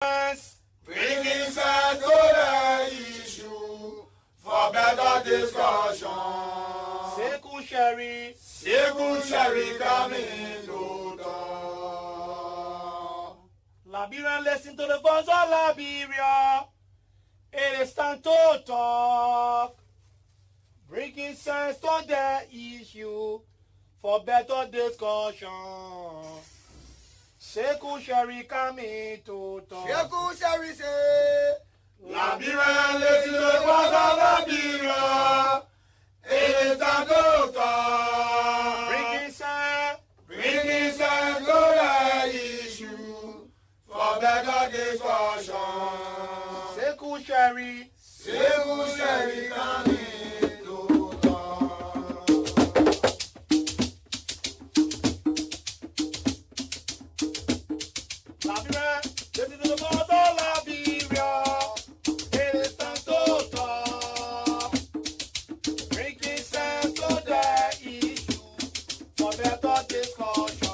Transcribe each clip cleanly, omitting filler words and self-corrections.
Bringing sense to the issue for better discussion. Seku Sherry coming to talk. Liberian, listen to the voice of Liberia. It is time to talk. Bringing sense to the issue for better discussion. Seku Sherry coming to talk. Seku Sherry say, Liberian, listen to the voice of Liberia. It is time to talk. Bringing sense to the issue for better discussion. Seku Sherry coming to talk. Liberia, listen to the voice of Liberia. It is time to talk. Bringing sense to the issue for better discussion.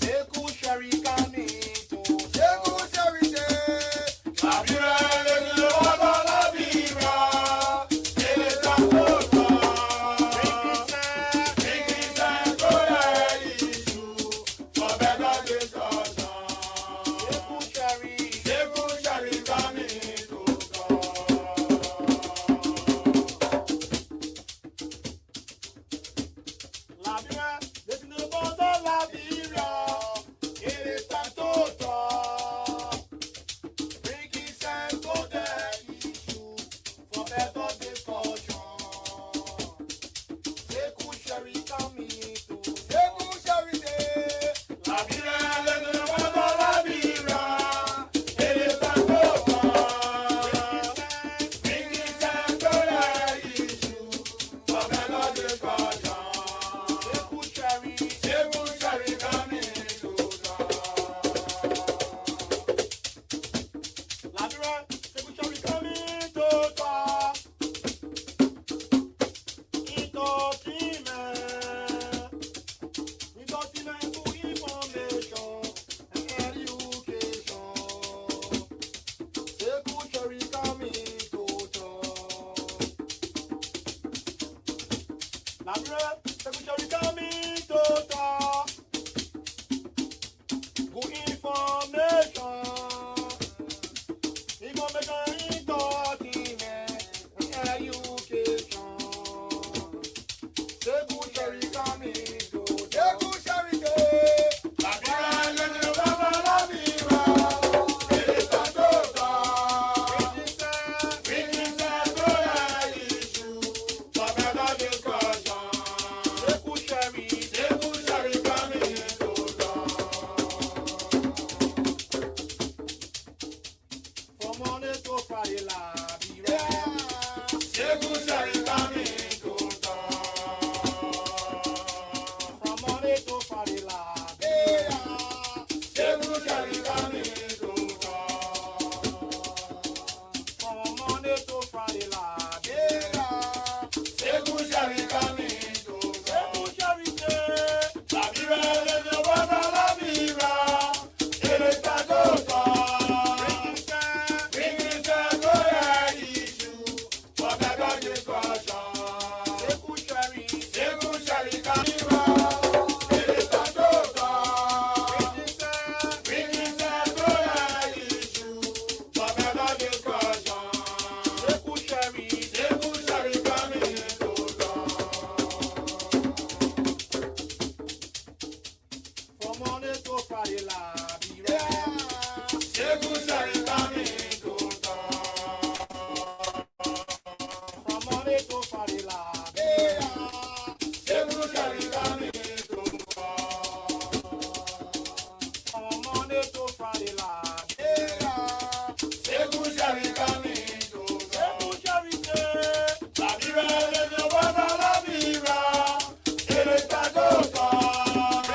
Seku Sherry coming to talk. Seku Sherry say, Liberia, listen to the voice of Liberia. It is time to talk. Bringing sense to the issue for better discussion. Seku Sherry coming to talk. Liberia, listen to the voice of Liberia. It is time to talk. Bringing sense to the issue for better discussion. Seku Sherry coming to talk. Seku Sherry say, Liberia, listen to the voice of Liberia. It is time to talk. Bringing sense to the issue for better discussion. Seku Sherry coming to talk. Liberia, Seku Sherry coming to talk. Entertainment to information and education. Seku Sherry coming to talk. Liberia, Seku Sherry coming to talk. Good information. Information, entertainment, and education. Seku Sherry coming to talk. Seku Sherry say, Liberia, listen to the voice of Liberia. It is time to talk. Bringing sense to the issue for better discussion. Seku Sherry coming to talk. from Monday to Friday, Liberia. Seku Sherry coming to talk. From Monday to Friday, Liberia. Seku Sherry coming to talk. From Monday to Friday, Liberia. Seku Sherry coming to talk. Seku Sherry say, Liberia, listen to the voice of Liberia. It is time to talk. Bringing sense to the issue for better discussion. Seku Sherry coming to talk. It is time to talk. Bringing sense to the issue for better discussion. Seku Sherry coming to talk. from Monday to Friday, Liberia. Seku Sherry coming to talk. From Monday to Friday, Liberia. Seku Sherry coming to talk. From Monday to Friday, Liberia. Seku Sherry coming to talk. Seku Sherry say, Liberia, listen to the voice of Liberia. It is time to talk.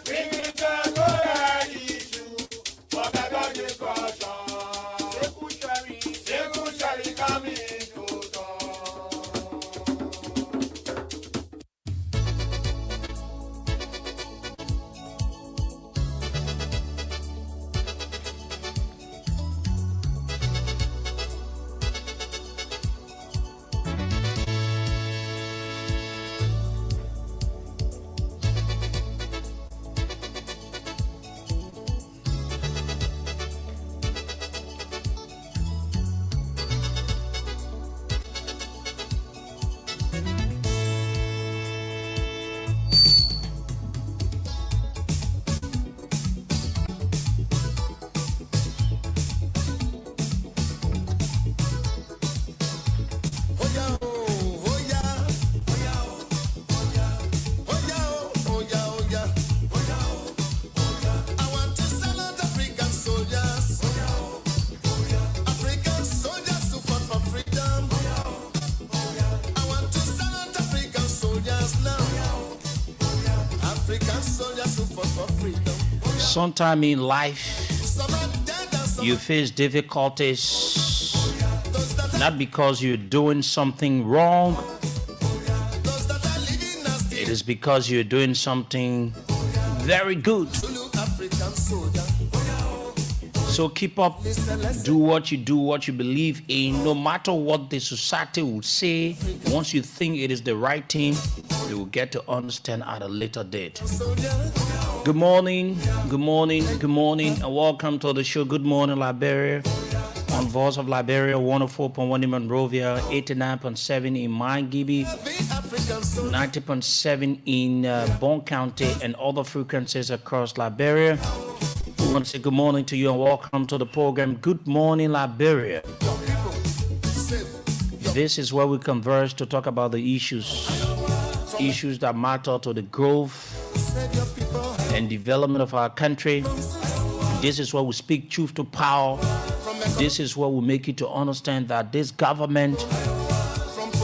Bringing sense to the issue for better discussion. Seku Sherry coming to talk. Sometime in life, you face difficulties, not because you're doing something wrong. It is because you're doing something very good. So keep up, do what you believe in, no matter what the society will say. Once you think it is the right thing, you will get to understand at a later date. Good morning, and welcome to the show. Good morning, Liberia. On Voice of Liberia, 104.1 in Monrovia, 89.7 in Mangibi, 90.7 in Bon County, and other frequencies across Liberia. We want to say good morning to you and welcome to the program. Good morning, Liberia. This is where we converge to talk about the issues that matter to the growth and development of our country. This is where we speak truth to power. This is where we make you to understand that this government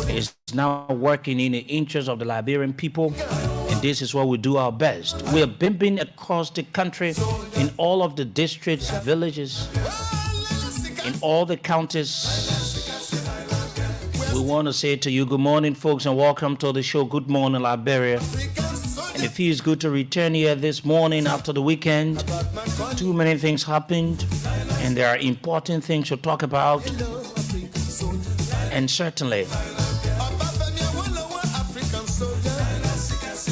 is now working in the interest of the Liberian people. And this is where we do our best. We have been across the country in all of the districts, villages, in all the counties. We want to say to you, good morning, folks, and welcome to the show. Good morning, Liberia. And it feels good to return here this morning after the weekend. Too many things happened, and there are important things to talk about. And certainly,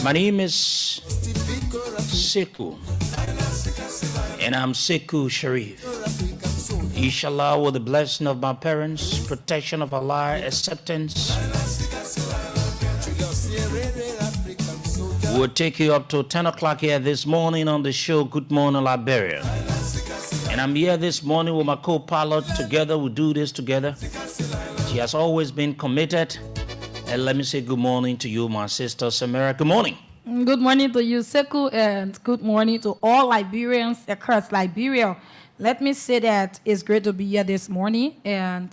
my name is Sekou, and I'm Sekou Sharif. Inshallah, with the blessing of my parents, protection of Allah, acceptance, we'll take you up to 10 o'clock here this morning on the show, Good Morning Liberia. And I'm here this morning with my co-pilot. Together, we'll do this together. She has always been committed. And let me say good morning to you, my sister, Samara. Good morning. Good morning to you, Sekou, and good morning to all Liberians across Liberia. Let me say that it's great to be here this morning, and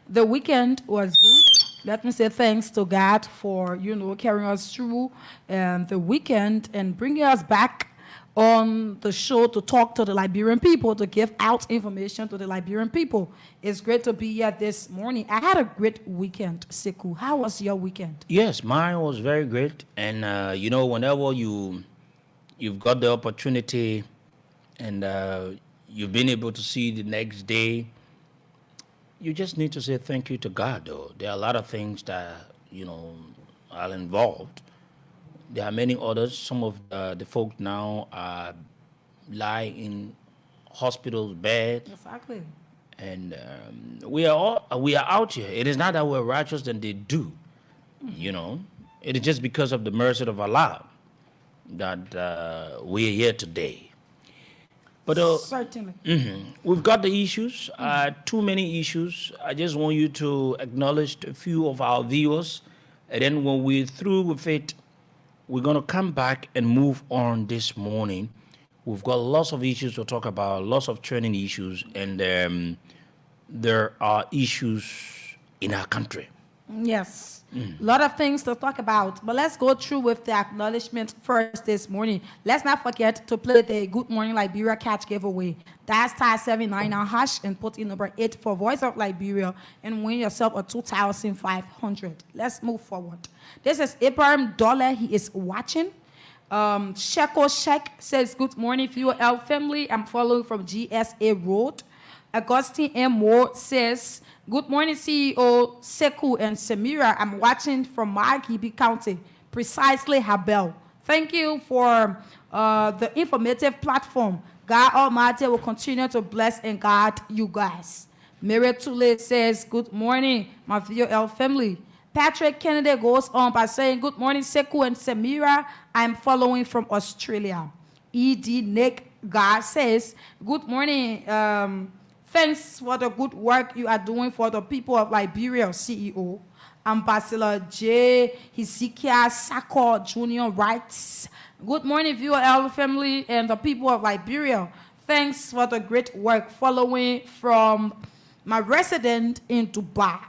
the weekend was good. Let me say thanks to God for, carrying us through the weekend and bringing us back on the show to talk to the Liberian people, to give out information to the Liberian people. It's great to be here this morning. I had a great weekend, Sekou. How was your weekend? Yes, mine was very great. And, whenever you've got the opportunity and you've been able to see the next day, you just need to say thank you to God, though. There are a lot of things that, are involved. There are many others. Some of the folk now lie in hospitals' beds. Exactly. And we are out here. It is not that we're righteous than they do, It is just because of the mercy of Allah that we are here today. But certainly, we've got the issues, too many issues. I just want you to acknowledge a few of our viewers, and then when we're through with it, we're going to come back and move on this morning. We've got lots of issues to talk about, lots of training issues, and there are issues in our country. Yes. A lot of things to talk about, but let's go through with the acknowledgement first this morning. Let's not forget to play the Good Morning Liberia catch giveaway. That's *79# and put in number 8 for Voice of Liberia and win yourself a 2,500. Let's move forward. This is Abraham Dollar. He is watching. Sheko Shek says, good morning, VOL family. I'm following from GSA Road. Augustine M. Moore says, good morning, CEO Sekou and Samira. I'm watching from Margibi County, precisely Habel. Thank you for the informative platform. God Almighty will continue to bless and guide you guys. Mary Tule says, good morning, my VOL family. Patrick Kennedy goes on by saying, good morning, Sekou and Samira. I'm following from Australia. E.D. Nick God says, good morning, thanks for the good work you are doing for the people of Liberia, CEO. Ambassador J. Hezekiah Sako Jr. writes, good morning, VOL family and the people of Liberia. Thanks for the great work following from my resident in Dubai.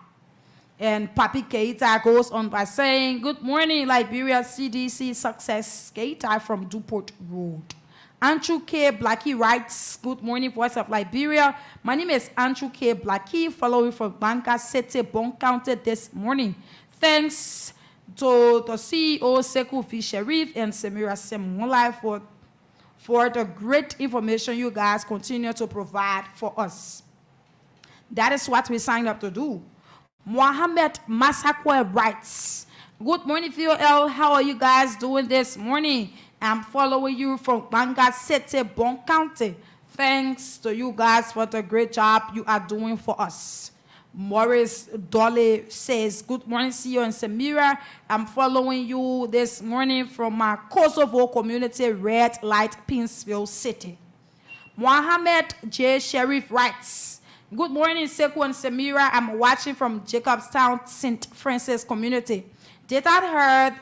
And Papi Keita goes on by saying, good morning, Liberia CDC Success Keita from Duport Road. Andrew K. Blackie writes, good morning, Voice of Liberia. My name is Andrew K. Blackie, following from Banka City, Bon County this morning. Thanks to the CEO, Sekou V. Sharif, and Samira Semola for the great information you guys continue to provide for us. That is what we signed up to do. Mohammed Masakwe writes, good morning, VOL. How are you guys doing this morning? I'm following you from Banga City, Bon County. Thanks to you guys for the great job you are doing for us. Morris Dolly says, good morning, CEO and Samira. I'm following you this morning from my Kosovo community, Red Light, Pinsville City. Mohammed J. Sharif writes, good morning, Sekou and Samira. I'm watching from Jacobstown, St. Francis community. Did I heard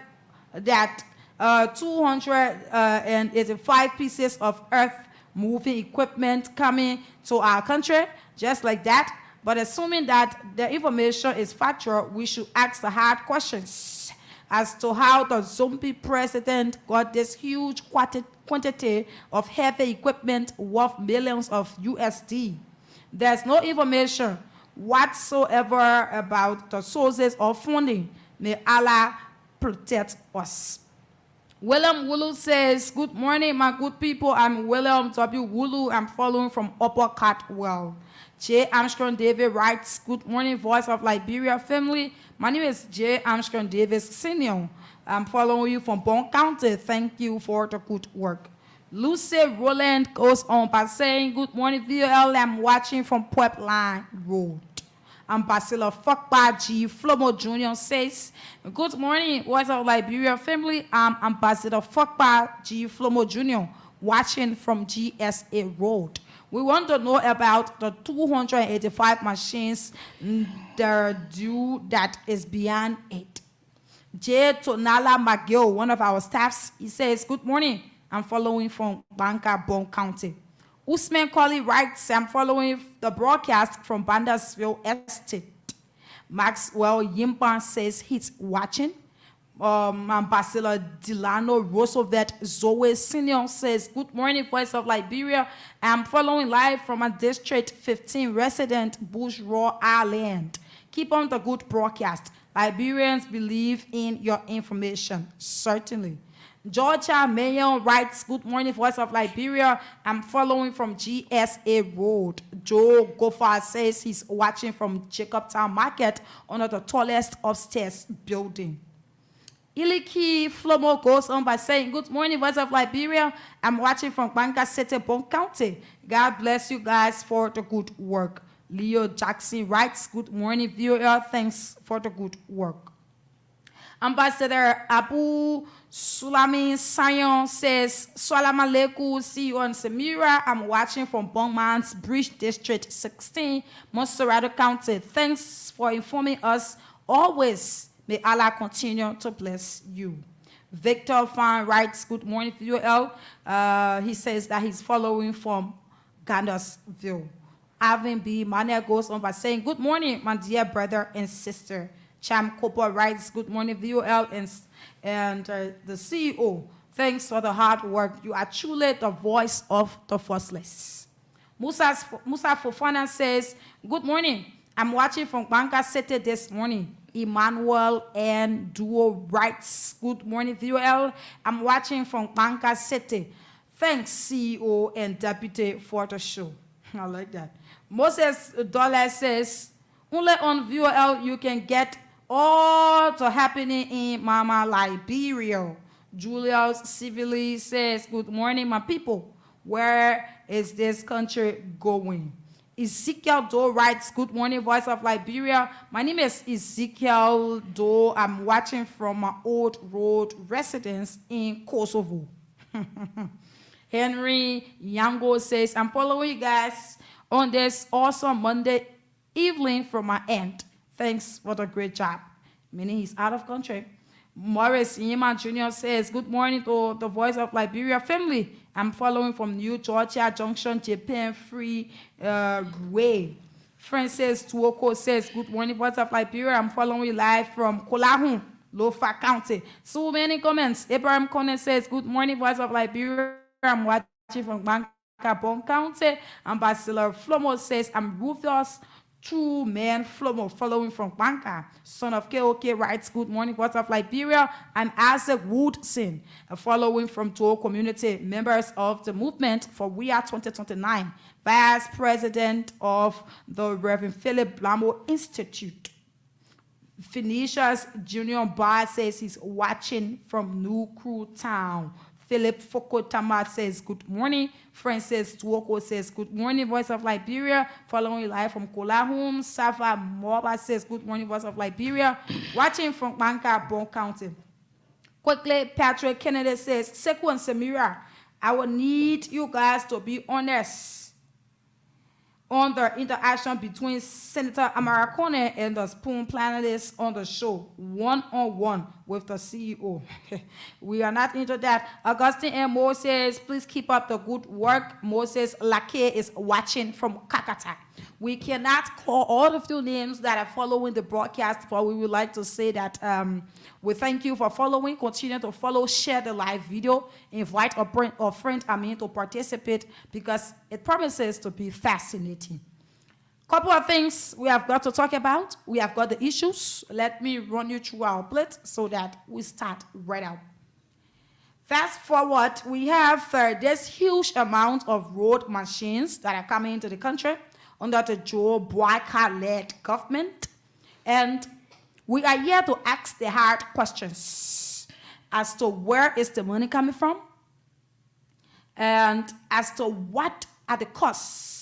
that 285 pieces of earth-moving equipment coming to our country, just like that? But assuming that the information is factual, we should ask the hard questions as to how the zombie president got this huge quantity of heavy equipment worth millions of USD. There's no information whatsoever about the sources of funding. May Allah protect us. William Wulu says, good morning, my good people. I'm William W. Wulu. I'm following from Upper Cartwell. J. Armstrong David writes, good morning, Voice of Liberia family. My name is J. Armstrong Davis Senior. I'm following you from Bon County. Thank you for the good work. Lucy Roland goes on by saying, good morning, VOL. I'm watching from Pipeline Road. Ambassador Fokpa G. Flomo Jr. says, good morning, Voice of Liberia family. I'm Ambassador Fokpa G. Flomo Jr. watching from GSA Road. We want to know about the 285 machines that is beyond it. J. Tonala McGill, one of our staffs, he says, good morning. I'm following from Banka, Bon County. Usman Colley writes, I'm following the broadcast from Bandersville Estate. Maxwell Yimpan says he's watching. Ambassador Delano Roosevelt Zoe Senior says, good morning, Voice of Liberia. I'm following live from a District 15 resident, Bourgeois Island. Keep on the good broadcast. Liberians believe in your information. Certainly. Georgia Mayon writes, good morning, Voice of Liberia. I'm following from GSA Road. Joe Goffard says he's watching from Jacobtown Market under the tallest upstairs building. Iliki Flomo goes on by saying, good morning, Voice of Liberia. I'm watching from Banka City, Bon County. God bless you guys for the good work. Leo Jackson writes, good morning, viewer. Thanks for the good work. Ambassador Abu Sulami Sayon says, Salam alaikum, CEO and Samira. I'm watching from Bongman's Bridge District 16, Monserrado County. Thanks for informing us always. May Allah continue to bless you. Victor Fan writes, good morning, VOL. He says that he's following from Gandersville. Avin B. Mane goes on by saying, good morning, my dear brother and sister. Cham Cooper writes, good morning, VOL and the CEO. Thanks for the hard work. You are truly the voice of the voiceless. Musa Fofana says, good morning. I'm watching from Banka City this morning. Emmanuel and Duo writes, good morning, VOL. I'm watching from Banka City. Thanks, CEO and Deputy, for the show. I like that. Moses Dollar says, only on VOL you can get all the happening in Mama Liberia. Julius Civilly says, good morning, my people. Where is this country going? Ezekiel Doe writes, good morning, Voice of Liberia. My name is Ezekiel Doe. I'm watching from my old road residence in Kosovo. Henry Yango says, I'm following you guys on this awesome Monday evening from my end. Thanks for the great job. Meaning he's out of country. Morris Yima Jr. says, good morning to the Voice of Liberia family. I'm following from New Georgia Junction, Japan Free Way. Francis Tuoko says, good morning, Voice of Liberia. I'm following live from Kolahun, Lofa County. So many comments. Abraham Conan says, good morning, Voice of Liberia. I'm watching from Bangkabon County. Ambassador Flomo says, I'm Rufus, true man Flomo, following from Banka. Son of KOK writes, good morning, what's up, Liberia? I'm Isaac Woodson, following from Toa community, members of the movement for We Are 2029, Vice President of the Reverend Philip Blamo Institute. Phoenicia's Junior Bar says he's watching from New Crew Town. Philip Fokotama says, good morning. Francis Tuoko says, good morning, Voice of Liberia. Following live from Kolahum. Safa Moba says, good morning, Voice of Liberia. Watching from Bangkabon County. Quickly, Patrick Kennedy says, Sekou and Samira, I will need you guys to be honest on the interaction between Senator Amarakone and the Spoon panelists on the show, one-on-one with the CEO. We are not into that. Augustine and Moses, please keep up the good work. Moses Lake is watching from Kakata. We cannot call all of the names that are following the broadcast, but we would like to say that we thank you for following. Continue to follow, share the live video, invite a friend to participate, because it promises to be fascinating. Couple of things we have got to talk about. We have got the issues. Let me run you through our plate so that we start right out. Fast forward, we have this huge amount of road machines that are coming into the country under the Joe Boyka-led government. And we are here to ask the hard questions as to where is the money coming from, and as to what are the costs.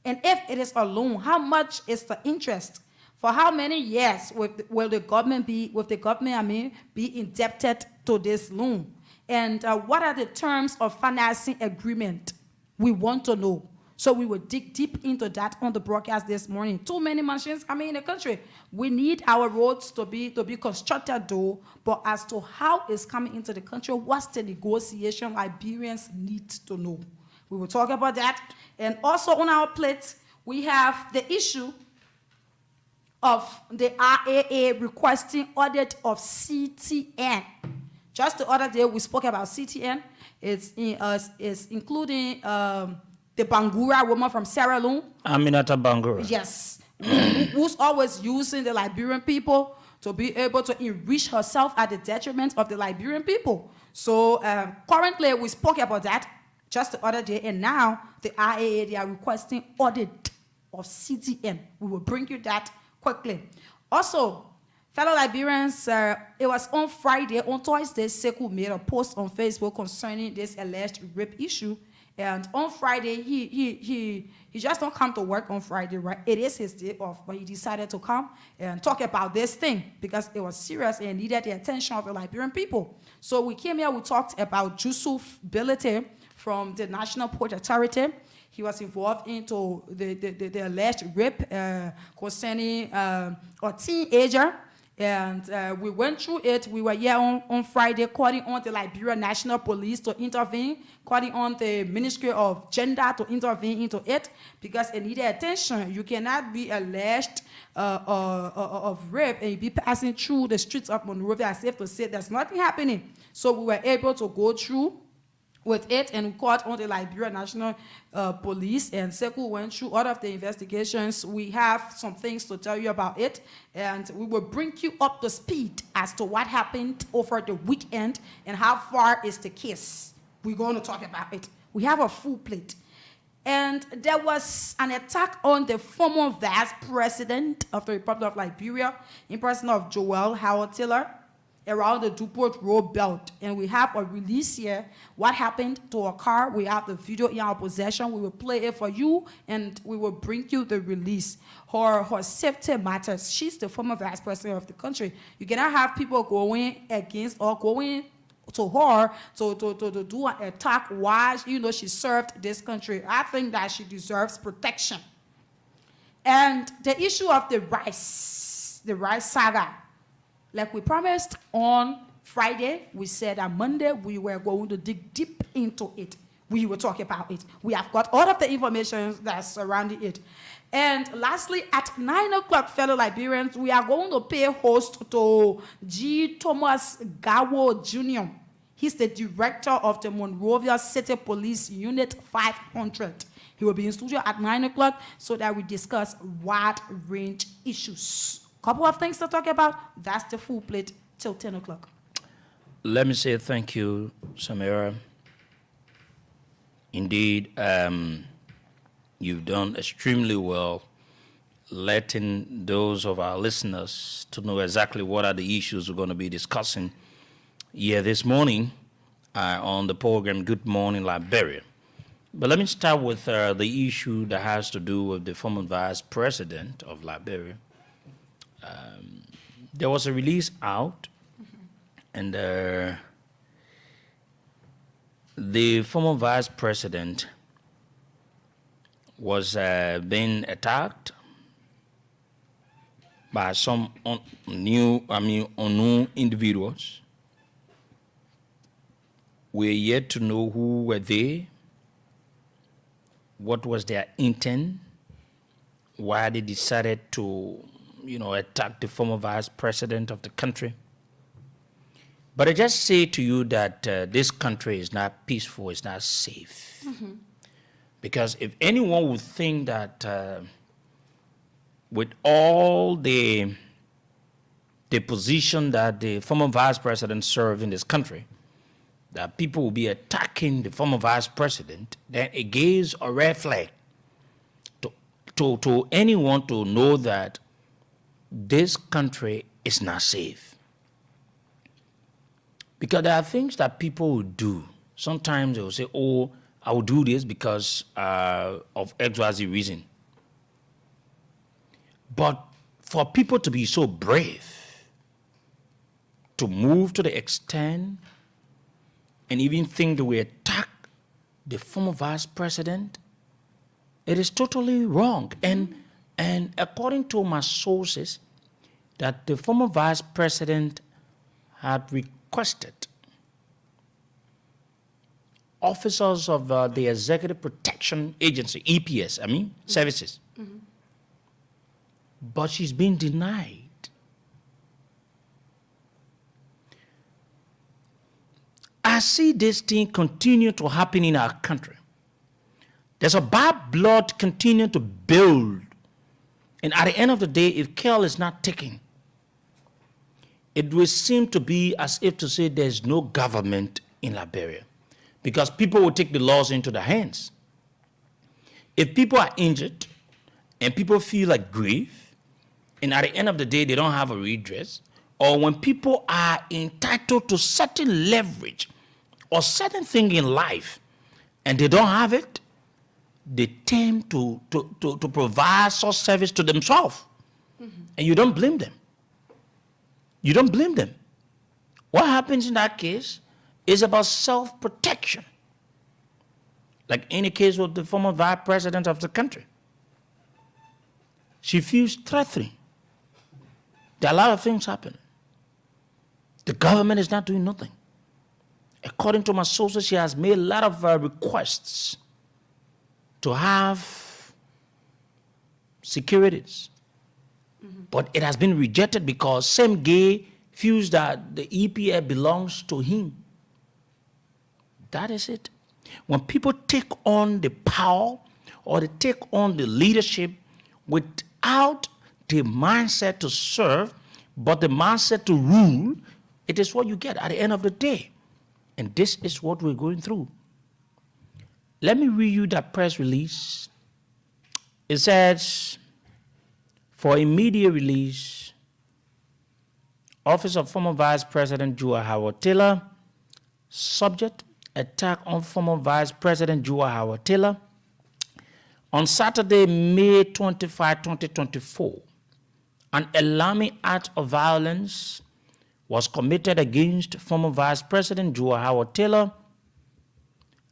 And if it is a loan, how much is the interest? For how many years will the government be indebted to this loan? And what are the terms of financing agreement? We want to know. So we will dig deep into that on the broadcast this morning. Too many machines coming in the country. We need our roads to be constructed though, but as to how it's coming into the country, what's the negotiation Liberians need to know? We will talk about that. And also on our plate, we have the issue of the RAA requesting audit of CTN. Just the other day, we spoke about CTN. It's including the Bangura woman from Sierra Leone. Aminata Bangura. Yes. Who's always using the Liberian people to be able to enrich herself at the detriment of the Liberian people. So currently, we spoke about that just the other day, and now the RAA, they are requesting audit of CTN. We will bring you that quickly. Also, fellow Liberians, it was on Friday, on Thursday, Sekou made a post on Facebook concerning this alleged rape issue. And on Friday, he just don't come to work on Friday, right? It is his day off, but he decided to come and talk about this thing because it was serious and needed the attention of the Liberian people. So we came here, we talked about Yusuf Bilete from the National Port Authority. He was involved into the alleged rape concerning a teenager. And we went through it. We were here on Friday calling on the Liberia National Police to intervene, calling on the Ministry of Gender to intervene into it because it needed attention. You cannot be alleged of rape and you be passing through the streets of Monrovia as if to say there's nothing happening. So we were able to go through with it and we called on the Liberia National Police, and Sekou went through all of the investigations. We have some things to tell you about it, and we will bring you up to speed as to what happened over the weekend and how far is the case. We're going to talk about it. We have a full plate. And there was an attack on the former vice president of the Republic of Liberia in person of Joel Howard Taylor around the Duport Road belt. And we have a release here, what happened to a car. We have the video in our possession. We will play it for you, and we will bring you the release. Her safety matters. She's the former vice president of the country. You cannot have people going against or going to her to do an attack while she served this country. I think that she deserves protection. And the issue of the rice saga. Like we promised on Friday, we said on Monday we were going to dig deep into it. We will talk about it. We have got all of the information that's surrounding it. And lastly, at 9 o'clock, fellow Liberians, we are going to pay host to G. Thomas Gawo Jr. He's the director of the Monrovia City Police Unit 500. He will be in studio at 9 o'clock so that we discuss wide range issues. Couple of things to talk about. That's the full plate till 10 o'clock. Let me say thank you, Samira. Indeed, you've done extremely well letting those of our listeners to know exactly what are the issues we're going to be discussing here this morning on the program Good Morning Liberia. But let me start with the issue that has to do with the former vice president of Liberia. There was a release out, and the former vice president was being attacked by some unknown individuals. We're yet to know who were they, what was their intent, why they decided to, attack the former vice president of the country. But I just say to you that this country is not peaceful, it's not safe. Mm-hmm. Because if anyone would think that with all the position that the former vice president served in this country, that people will be attacking the former vice president, then it gives a red flag to anyone to know that this country is not safe. Because there are things that people will do. Sometimes they will say, oh, I will do this because of XYZ reason. But for people to be so brave, to move to the extent and even think that we attack the former vice president, it is totally wrong. And according to my sources, that the former vice president had requested officers of the Executive Protection Agency, EPS, services. Mm-hmm. But she's been denied. I see this thing continue to happen in our country. There's a bad blood continue to build. And at the end of the day, if care is not taken, it will seem to be as if to say there's no government in Liberia. Because people will take the laws into their hands. If people are injured and people feel like grief, and at the end of the day, they don't have a redress, or when people are entitled to certain leverage or certain thing in life and they don't have it, they tend to provide such service to themselves. Mm-hmm. And you don't blame them. You don't blame them. What happens in that case is about self-protection. Like in the case of the former vice president of the country. She feels threatening. There are a lot of things happening. The government is not doing nothing. According to my sources, she has made a lot of requests to have securities. Mm-hmm. But it has been rejected because same gay feels that the EPA belongs to him. That is it. When people take on the power or they take on the leadership without the mindset to serve, but the mindset to rule, it is what you get at the end of the day. And this is what we're going through. Let me read you that press release. It says, for immediate release, Office of former Vice President Jua Howard Taylor, subject attack on former Vice President Jua Howard Taylor. On Saturday, May 25, 2024, an alarming act of violence was committed against former Vice President Jua Howard Taylor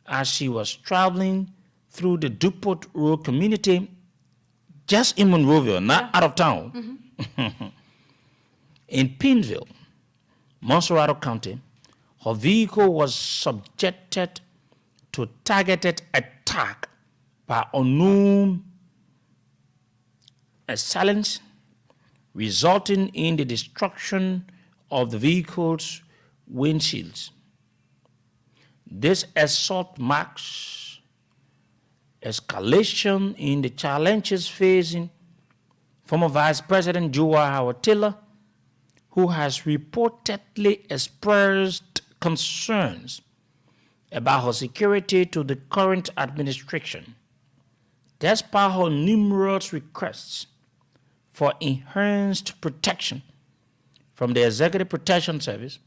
as she was traveling through the Dupont Road community just in Monrovia, not out of town. Mm-hmm. In Pineville, Monserrato County, her vehicle was subjected to targeted attack by unknown assailants, resulting in the destruction of the vehicle's windshields. This assault marks escalation in the challenges facing former Vice President Joa Hawatila, who has reportedly expressed concerns about her security to the current administration. Despite her numerous requests for enhanced protection from the Executive Protection Service,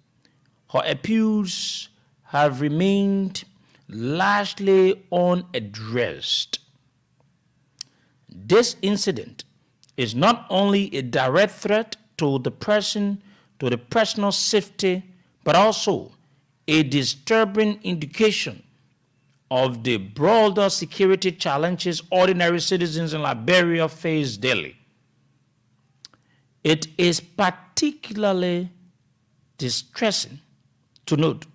her appeals have remained largely unaddressed. This incident is not only a direct threat to the personal safety, but also a disturbing indication of the broader security challenges ordinary citizens in Liberia face daily. It is particularly distressing to note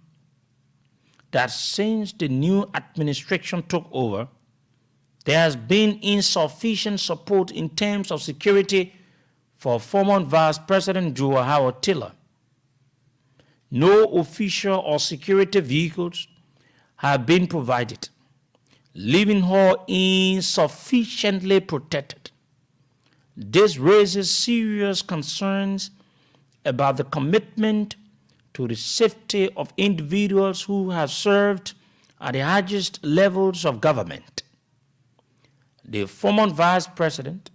that since the new administration took over, there has been insufficient support in terms of security for former Vice President Joa Hawatila. No official or security vehicles have been provided, leaving her insufficiently protected. This raises serious concerns about the commitment to the safety of individuals who have served at the highest levels of government. The former Vice President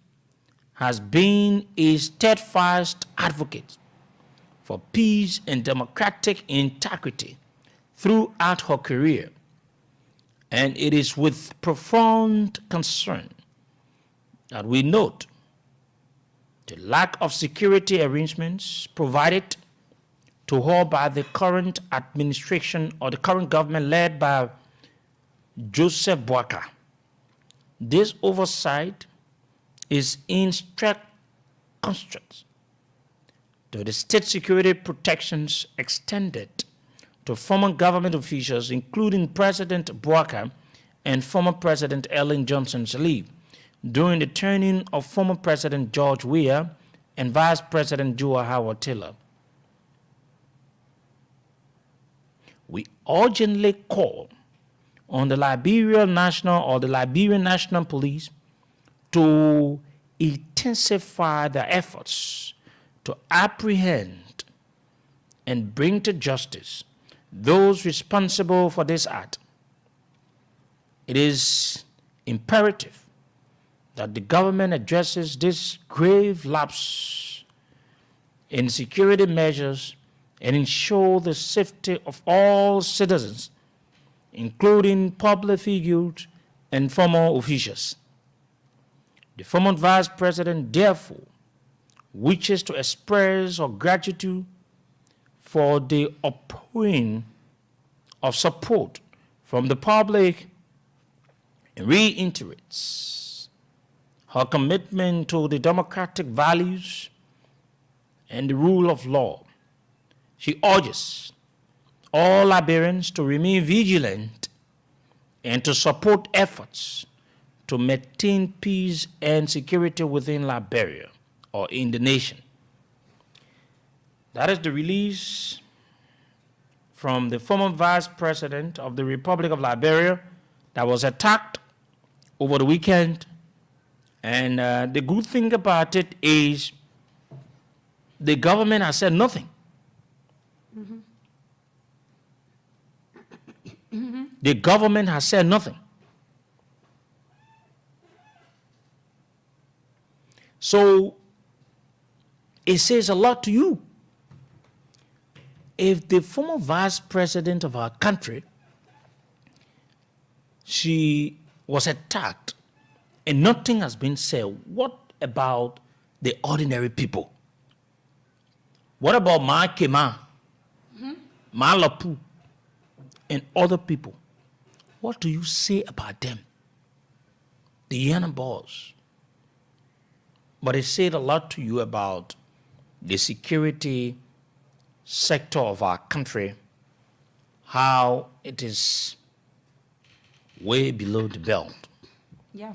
has been a steadfast advocate for peace and democratic integrity throughout her career, and it is with profound concern that we note the lack of security arrangements provided to her by the current administration or the current government led by Joseph Boakai. This oversight is in strict contrast to the state security protections extended to former government officials, including President Boakai and former President Ellen Johnson Sirleaf, during the turning of former President George Weah and Vice President Joa Hawatila. We urgently call on the Liberian National Police to intensify their efforts to apprehend and bring to justice those responsible for this act. It is imperative that the government addresses this grave lapse in security measures and ensure the safety of all citizens, including public figures and former officials. The former Vice President, therefore, wishes to express her gratitude for the outpouring of support from the public and reiterates her commitment to the democratic values and the rule of law. She urges all Liberians to remain vigilant and to support efforts to maintain peace and security within Liberia or in the nation. That is the release from the former Vice President of the Republic of Liberia that was attacked over the weekend. And the good thing about it is the government has said nothing. Mm-hmm. Mm-hmm. The government has said nothing. So it says a lot to you. If the former Vice President of our country, she was attacked and nothing has been said, what about the ordinary people? What about Ma Kema, Ma Lapu, and other people? What do you say about them? The Yana boss. But it said a lot to you about the security sector of our country, how it is way below the belt. Yeah.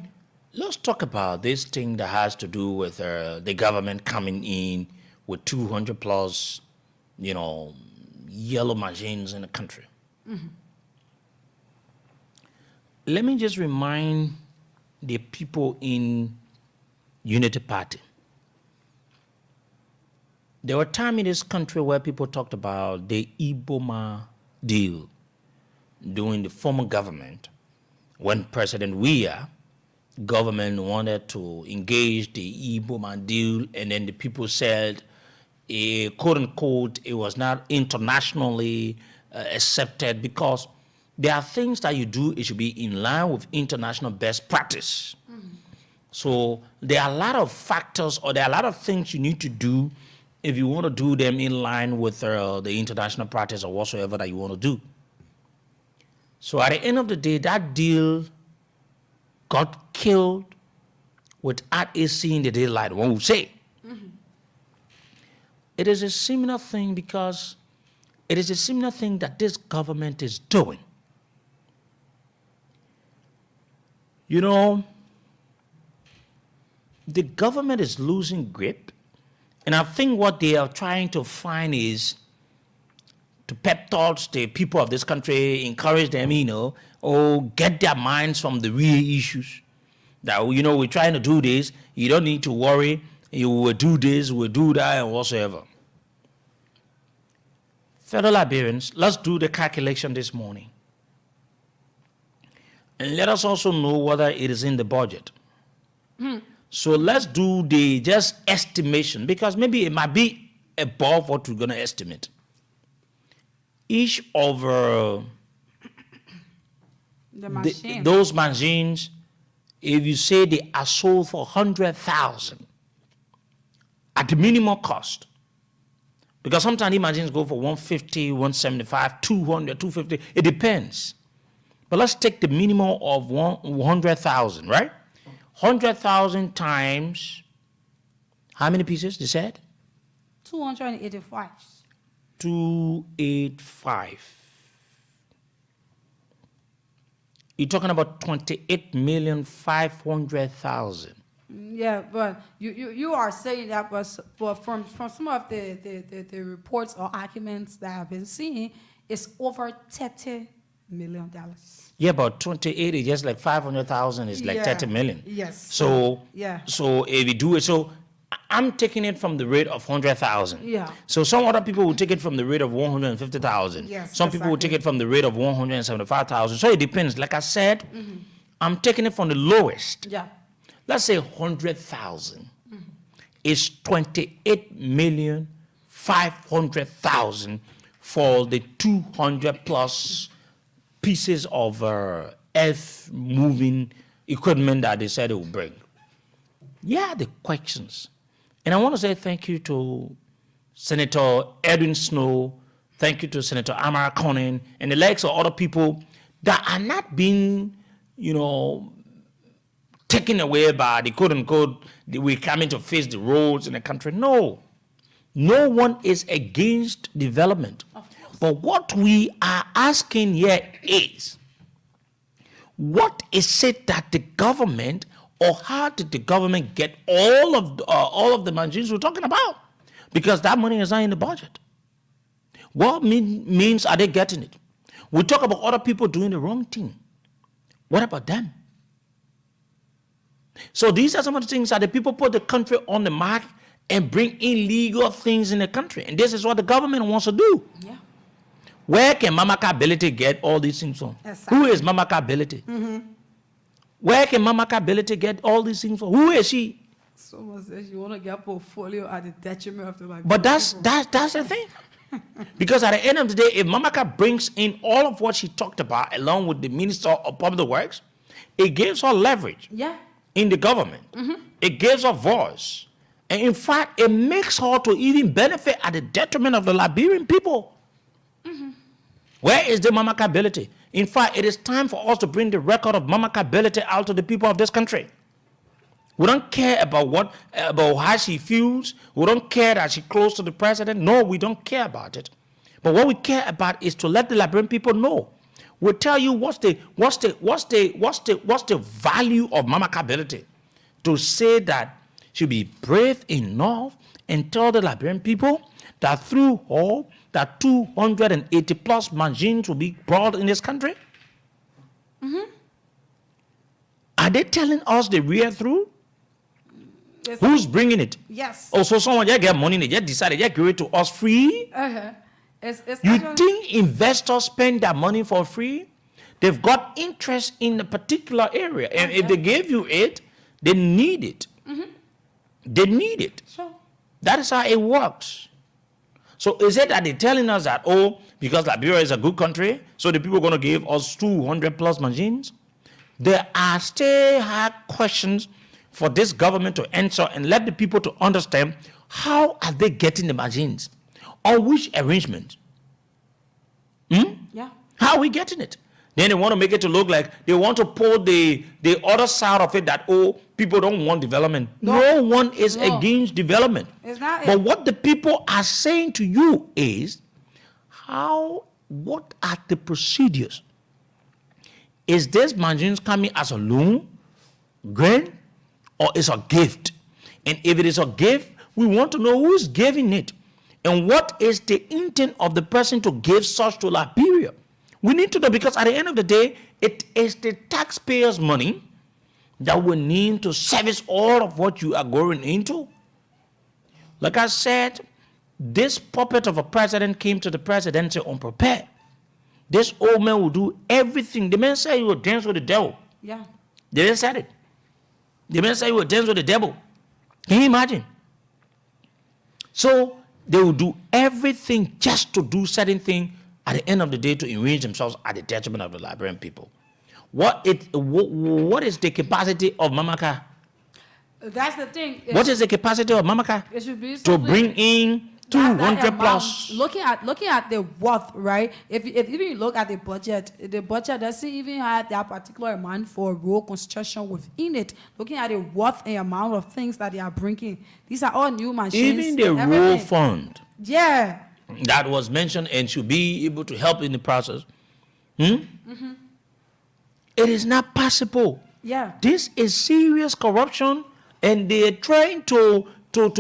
Let's talk about this thing that has to do with the government coming in with 200 plus, yellow machines in the country. Mm-hmm. let me just remind the people in Unity Party. There were times in this country where people talked about the Iboma deal during the former government, when President Weah government wanted to engage the Iboma deal, and then the people said, quote unquote, it was not internationally accepted because there are things that you do, it should be in line with international best practice. So there are a lot of factors, or there are a lot of things you need to do if you want to do them in line with the international practice or whatsoever that you want to do. So at the end of the day, that deal got killed without it seeing the daylight, one would say. It is a similar thing because it is a similar thing that this government is doing. You know, the government is losing grip, and I think what they are trying to find is to pep talk the people of this country, encourage them, get their minds from the real issues. That, we're trying to do this, you don't need to worry, you will do this, we'll do that, and whatsoever. Fellow Liberians, let's do the calculation this morning. And let us also know whether it is in the budget. So let's do the just estimation, because maybe it might be above what we're going to estimate. Each of those machines, if you say they are sold for 100,000 at the minimum cost, because sometimes the machines go for 150, 175, 200, 250, it depends. But let's take the minimum of 100,000, right? 100,000 times, how many pieces, they said? 285. 285. You're talking about 28,500,000. Yeah, but you are saying that, but from some of the reports or arguments that I've been seeing, it's over $30 million. Yeah, but 28 is just like 500,000 is like 30 million. Yes. So yeah. So if you do it, so I'm taking it from the rate of 100,000. Yeah. So some other people will take it from the rate of 150,000. Yes. Some people will take it from the rate of 175,000. So it depends. Like I said, I'm taking it from the lowest. Yeah. Let's say 100,000 is 28,500,000 for the 200 plus pieces of earth moving equipment that they said it will bring. Yeah, the questions. And I want to say thank you to Senator Edwin Snow, thank you to Senator Amara Conan, and the likes of other people that are not being, taken away by the quote unquote, we're coming to face the roads in the country. No. No one is against development. But what we are asking here is, what is it that the government, or how did the government get all of the machines we're talking about? Because that money is not in the budget. What means are they getting it? We talk about other people doing the wrong thing. What about them? So these are some of the things that the people put the country on the map and bring illegal things in the country. And this is what the government wants to do. Yeah. Where can Mama Ability get all these things from? Exactly. Who is Mama Ability? Where can Mama Ability get all these things from? Who is she? Someone says you want to get portfolio at the detriment of the life. But that's the thing. Because at the end of the day, if Mamaka brings in all of what she talked about, along with the Minister of Public Works, it gives her leverage in the government. It gives her voice. And in fact, it makes her to even benefit at the detriment of the Liberian people. Where is the Mamaka ability? In fact, it is time for us to bring the record of Mamaka ability out to the people of this country. We don't care about how she feels. We don't care that she's close to the president. No, we don't care about it. But what we care about is to let the Liberian people know. We'll tell you what's the value of Mamaka ability. To say that she'll be brave enough and tell the Liberian people that through her, that 280 plus machines will be brought in this country. Are they telling us the real truth? It's- Who's bringing it? Yes. Oh, so someone just get money, they just decided to give it to us free? Uh-huh. It's You actually- think investors spend that money for free? They've got interest in a particular area. And if they gave you it, they need it. They need it. Sure. That is how it works. So is it that they're telling us that, oh, because Liberia is a good country, so the people are going to give us 200 plus machines? There are still hard questions for this government to answer and let the people to understand how are they getting the machines? On which arrangement? Yeah. How are we getting it? Then they want to make it to look like they want to pull the other side of it that, oh, people don't want development. No one is No. against development. It's not But it. what the people are saying to you is, what are the procedures? Is this machines coming as a loan, grant, or is a gift? And if it is a gift, we want to know who's giving it. And what is the intent of the person to give such to Liberia? We need to know, because at the end of the day, it is the taxpayers' money that we need to service all of what you are going into. Like I said, this puppet of a president came to the presidency unprepared. This old man will do everything. The man said he will dance with the devil. Yeah. The man said it. The man said he will dance with the devil. Can you imagine? So they will do everything just to do certain thing at the end of the day to enrich themselves at the detriment of the Liberian people. What is the capacity of Mamaka? That's the thing. What is the capacity of Mamaka? It should be To something- bring in that 200 amount, plus. looking at the worth, right? If even you look at the budget doesn't even have that particular amount for road construction within it. Looking at the worth and amount of things that they are bringing, these are all new machines. Even the and road everything. fund Yeah. that was mentioned and should be able to help in the process. It is not possible. Yeah. This is serious corruption, and they're trying to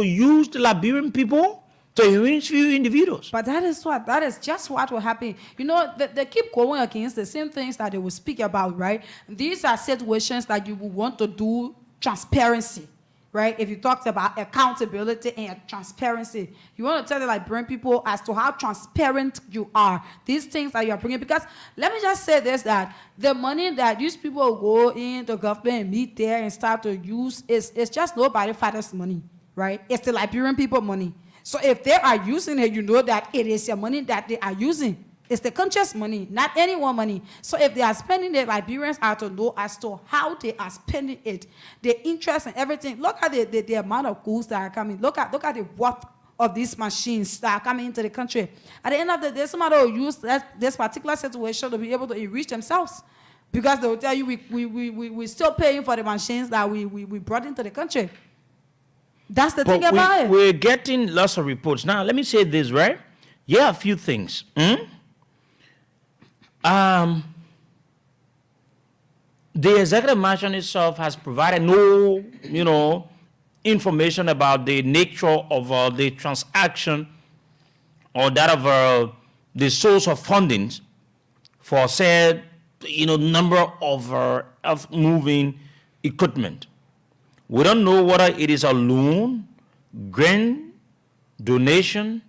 use the Liberian people to enrich few individuals. But that is just what will happen. You know, they keep going against the same things that they will speak about, right? These are situations that you will want to do transparency, right? If you talked about accountability and transparency, you want to tell the Liberian people as to how transparent you are. These things that you are bringing, because let me just say this, that the money that these people go into government and meet there and start to use is just nobody father's money, right? It's the Liberian people money. So if they are using it, you know that it is your money that they are using. It's the country's money, not anyone's money. So if they are spending it, Liberians are to know as to how they are spending it, the interest and everything. Look at the amount of goods that are coming. Look at the worth of these machines that are coming into the country. At the end of the day, somebody will use this particular situation to be able to enrich themselves. Because they will tell you, we're still paying for the machines that we brought into the country. That's the thing But about it. we're getting lots of reports. Now, let me say this, right? Yeah, a few things. The executive mansion itself has provided no, information about the nature of the transaction or that of the source of fundings for said, number of moving equipment. We don't know whether it is a loan, grant, donation,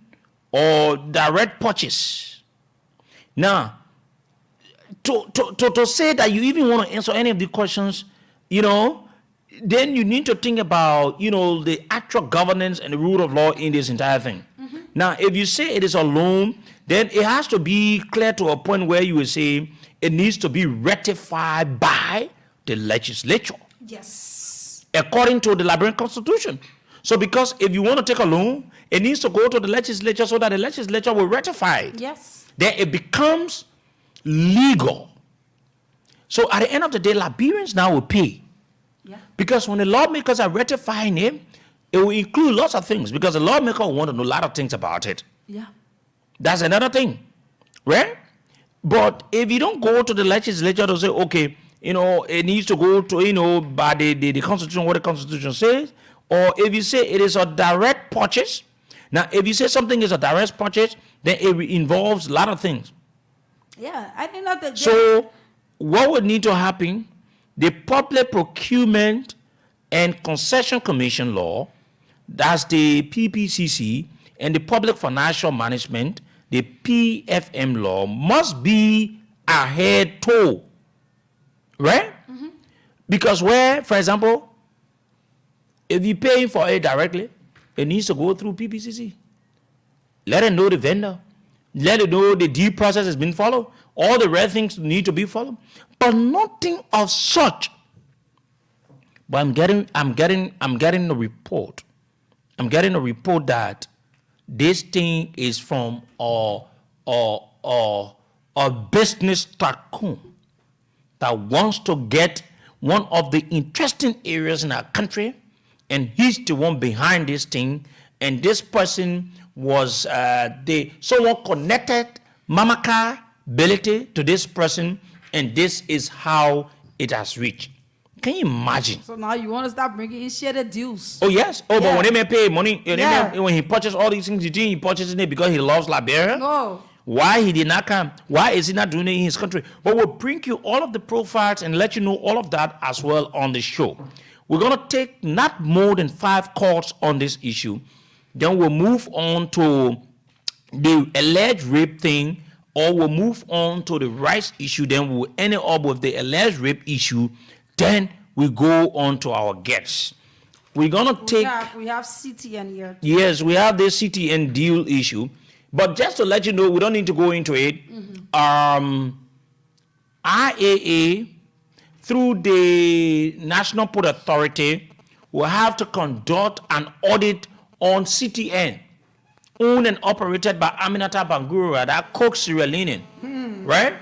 or direct purchase. Now, to say that you even want to answer any of the questions, then you need to think about, the actual governance and the rule of law in this entire thing. Now, if you say it is a loan, then it has to be clear to a point where you will say it needs to be ratified by the legislature. Yes. According to the Liberian Constitution. So because if you want to take a loan, it needs to go to the legislature so that the legislature will ratify it. Yes. Then it becomes legal. So at the end of the day, Liberians now will pay. Yeah. Because when the lawmakers are ratifying it, it will include lots of things because the lawmaker will want to know a lot of things about it. Yeah. That's another thing, right? But if you don't go to the legislature to say, okay, it needs to go to, by the Constitution, what the Constitution says, or if you say it is a direct purchase. Now, if you say something is a direct purchase, then it involves a lot of things. Yeah. I think that So what would need to happen the Public Procurement and Concession Commission law, that's the PPCC, and the Public Financial Management, the PFM law, must be adhered to, right? Because where, for example, if you're paying for it directly, it needs to go through PPCC. Let it know the vendor. Let it know the due process has been followed. All the red things need to be followed. But nothing of such. But I'm getting a report. I'm getting a report that this thing is from a business tycoon that wants to get one of the interesting areas in our country, and he's the one behind this thing. And this person was someone connected Mamaka ability to this person, and this is how it has reached. Can you imagine? So now you want to start bringing in shaded deals. Oh yes. Oh, Yeah. but when they may pay money, Yeah. when he purchased all these things, you think he purchased it because he loves Liberia? No. Why he did not come? Why is he not doing it in his country? But we'll bring you all of the profiles and let you know all of that as well on the show. We're going to take not more than 5 calls on this issue. Then we'll move on to the alleged rape thing, or we'll move on to the rights issue. Then we'll end it up with the alleged rape issue. Then we go on to our guests. We're going to take... We have CTN here. Yes, we have this CTN deal issue. But just to let you know, we don't need to go into it. IAA, through the National Port Authority, will have to conduct an audit on CTN, owned and operated by Aminata Bangura, that Coke Sierra Leone, right?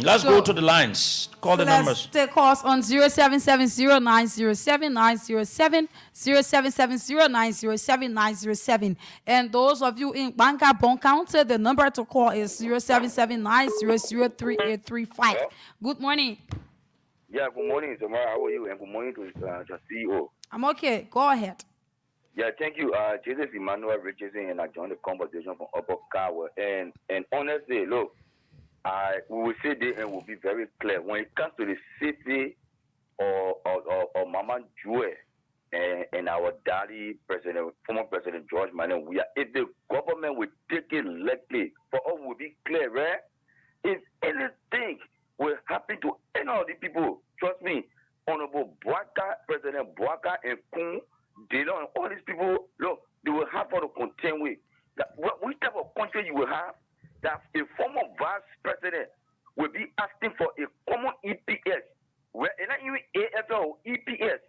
Let's go to the lines. Call the numbers. Let's take calls on 0770-907-907, 0770-907-907. And those of you in Banga Bon County, the number to call is 0779-003-835. Good morning. Yeah, good morning, Samara. How are you? And good morning to the CEO. I'm okay. Go ahead. Yeah, thank you. Jesus Emmanuel Richardson, and I joined the conversation from Upper Kawa. And honestly, look, we will say this and we'll be very clear. When it comes to the city or Mama Joy and our daddy, former President George Manuel, if the government will take it lightly, for us will be clear, right? If anything will happen to any of the people, trust me, Honorable Boaka, President Boaka and Kun, they don't, all these people, look, they will have to contend with. Which type of country you will have that a former vice president will be asking for a common EPS, where not even AFL or EPS,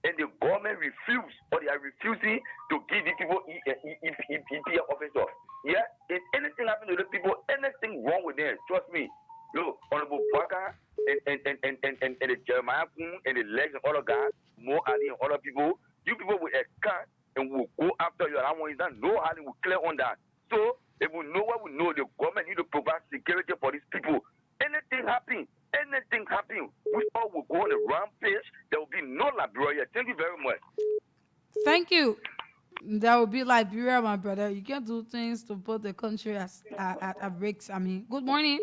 and the government refuse or they are refusing to give the people EPS officer. Yeah, if anything happens to the people, anything wrong with them, trust me. Look, Honorable Baka and the Jeremiah Kun and the legs and all of guys, more Ali and other people, you people will cut and will go after you. I want you to know how they will clear on that. So if we know what we know, the government need to provide security for these people. Anything happen, we all will go on a rampage. There will be no Liberia. Thank you very much. Thank you. That will be Liberia, my brother. You can't do things to put the country at risks. I mean, good morning.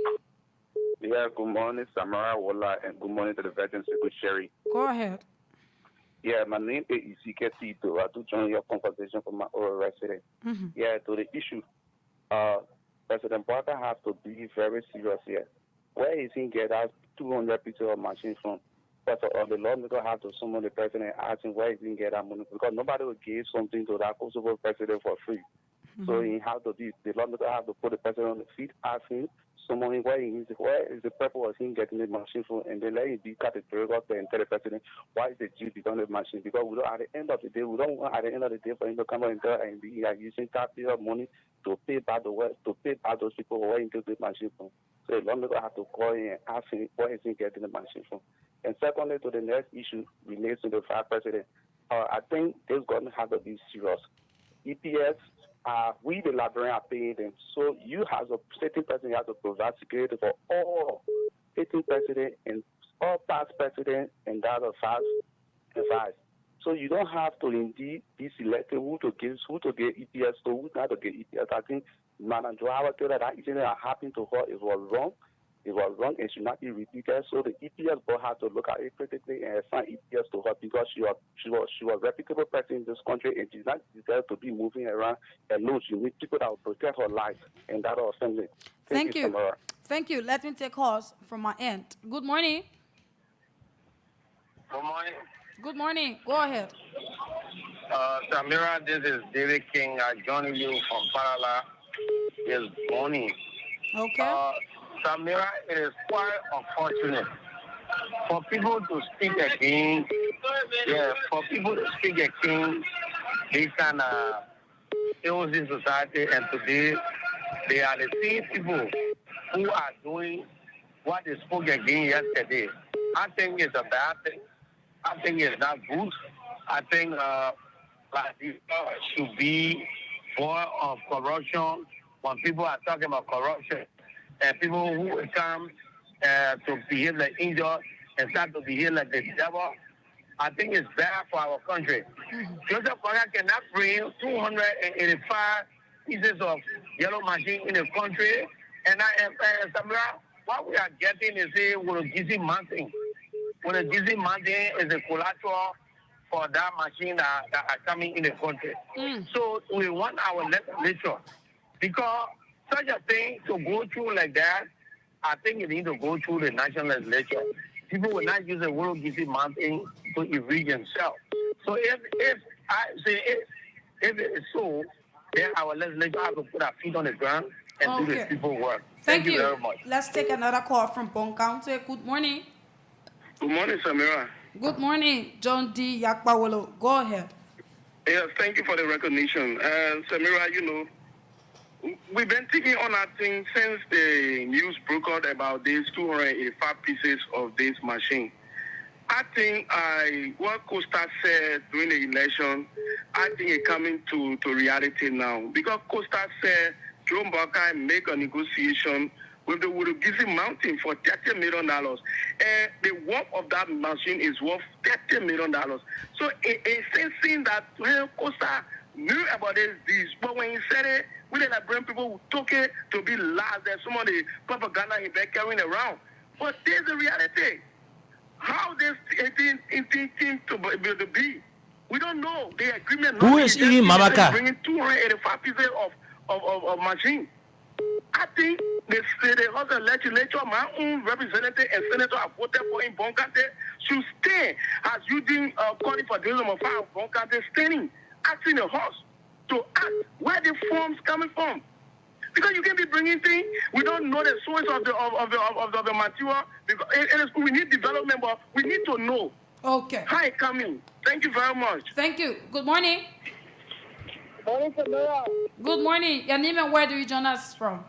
Yeah, good morning, Samara Walla, and good morning to the Veteran Secretary. Go ahead. Yeah, my name is Isike Tito. I do join your conversation from my oral resident. Yeah, to the issue. President Parker has to be very serious here. Where is he get that 200 pieces of machine from? But the lawmaker have to summon the president and ask him where is he get that money, because nobody will give something to that Kosovo president for free. So he has to do, the lawmaker have to put the president on the feet, ask him, someone where is the purpose of him getting the machine from, and then let him be categorical and tell the president why is the duty on the machine. Because we don't, at the end of the day, we don't want at the end of the day for him to come out and tell and be using taxpayer money to pay back those people who are into the machine from. So the lawmaker have to call in and ask him where is he getting the machine from. And secondly, to the next issue relates to the vice president, I think this government has to be serious. EPS, we the Liberians are paying them. So you as a sitting president, you have to provide security for all sitting president and all past president and that of vice. So you don't have to indeed be selected who to get EPS to, who not to get EPS. I think Madam Joao told that incident that happened to her, it was wrong. It was wrong and should not be repeated. So the EPS board had to look at it critically and assign EPS to her because she was a reputable person in this country and she's not deserved to be moving around alone. She needs people that will protect her life and that of her family. Thank you. Samara. Thank you. Let me take calls from my end. Good morning. Good morning. Good morning. Go ahead. Samira, this is David King. I join you from Parala this morning. Okay. Samira, it is quite unfortunate for people to speak against, this kind of ills in society, and today they are the same people who are doing what they spoke against yesterday. I think it's a bad thing. I think it's not good. I think should be more of corruption. When people are talking about corruption, and people who come to behave like angels and start to behave like the devil, I think it's bad for our country. Joseph Korea cannot bring 285 pieces of yellow machine in the country, and Samira, what we are getting is a Gizzy Mountain. When a Gizzy Mountain is a collateral for that machine that are coming in the country. So we want our legislature, because such a thing to go through like that, I think it needs to go through the national legislature. People will not use the word Gizzy Mountain to enrich themselves. So if it is so, then our legislature have to put our feet on the ground and do the people work. Thank you very much. Let's take another call from Bon County. Good morning. Good morning, Samira. Good morning, John D. Yakpawolo. Go ahead. Yes, thank you for the recognition. Samira, you know, we've been taking on our thing since the news broke out about these 285 pieces of this machine. I think what Costa said during the election, I think it's coming to reality now. Because Costa said Joe Mbaka make a negotiation with the Wurugisi Mountain for $30 million. And the worth of that machine is worth $30 million. So it's saying that Costa knew about this, but when he said it, we didn't bring people who took it to be lies. There's some of the propaganda he's been carrying around. But there's the reality. How this thing to be? We don't know. The agreement. Who is even Mamaka? Bringing 285 pieces of machine. I think the House of Legislature, my own representative and senator I voted for in Bonkante should stay as using calling for development of Bonkante, standing, asking the House to ask where the funds coming from. Because you can be bringing things, we don't know the source of the material. Because we need development, but we need to know. Okay. How it coming. Thank you very much. Thank you. Good morning. Morning, Samira. Good morning. Your name and where do you join us from?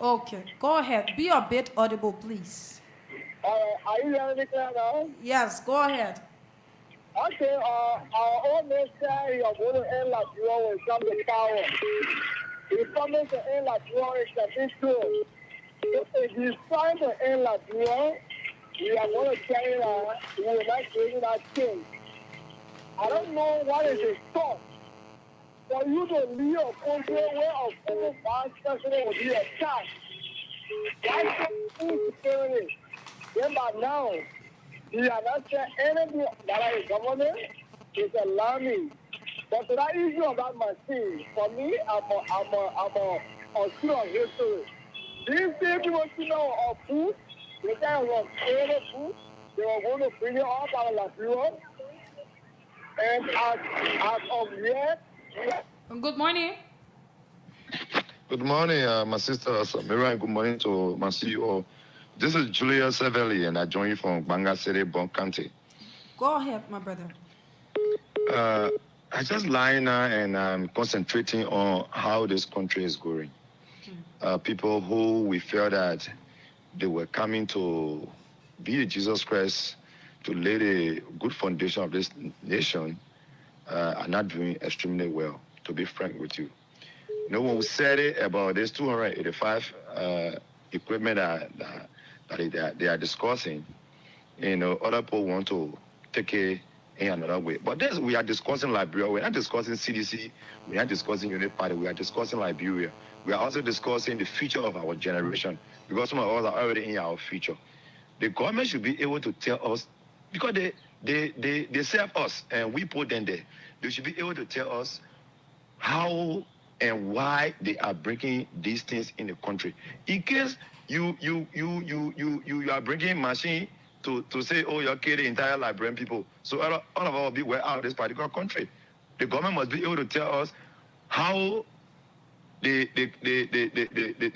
Okay. Go ahead. Be a bit audible, please. Are you hearing me clear now? Yes, go ahead. Okay, our own minister, you are going to end like you always come to power. He's coming to end like you always can be true. If he's trying to end like you are, we are going to carry that. We will not create that change. I don't know what is his thought. For you to leave a country where a vice president will be attacked. That's insecurity. Then by now, he has not said anything that is government. It's alarming. But to that issue of that machine, for me, I'm a student of history. These people you know of food, they kind of favorite food. They were going to bring it up out of Liberia. And as of yet, Good morning. Good morning, my sister Samira, and good morning to my CEO. This is Julius Seveli, and I join you from Banga City, Bon County. Go ahead, my brother. I just lying now and I'm concentrating on how this country is going. People who we feel that they were coming to be Jesus Christ to lay the good foundation of this nation are not doing extremely well, to be frank with you. You know, when we said it about this 285 equipment that they are discussing, you know, other people want to take it in another way. But this, we are discussing Liberia. We're not discussing CDC. We're not discussing Unit Party. We are discussing Liberia. We are also discussing the future of our generation, because some of us are already in our future. The government should be able to tell us, because they serve us and we put them there. They should be able to tell us how and why they are bringing these things in the country. In case you are bringing machine to say, oh, you're killing the entire Liberian people, so all of us will be well out of this particular country. The government must be able to tell us how they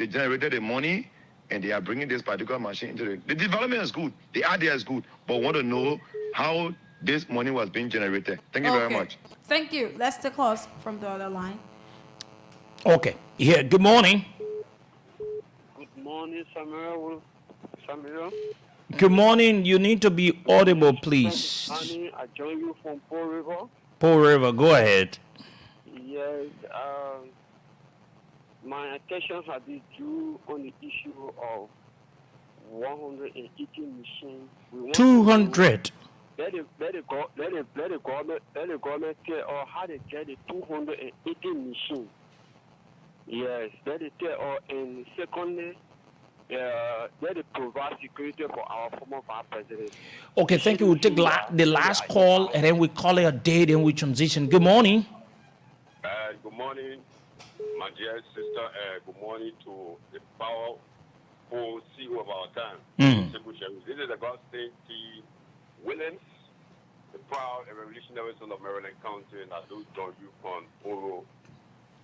generated the money and they are bringing this particular machine into the development is good, the idea is good, but we want to know how this money was being generated. Thank you very much. Thank you. Let's take calls from the other line. Okay. Yeah, good morning. Good morning, Samuel. Good morning. You need to be audible, please. Honey, I join you from Paul River. Paul River, go ahead. Yes, my attention has been due on the issue of 180 machines. 200. Let the government tell us how they get the 280 machines. Yes, let it tell us. And secondly, let it provide security for our former vice president. Okay, thank you. We'll take the last call and then we call it a day, then we transition. Good morning. Good morning, my dear sister. Good morning to the powerful CEO of our time. This is the God State T. Williams, the proud and revolutionary son of Maryland County, and I do join you from Oro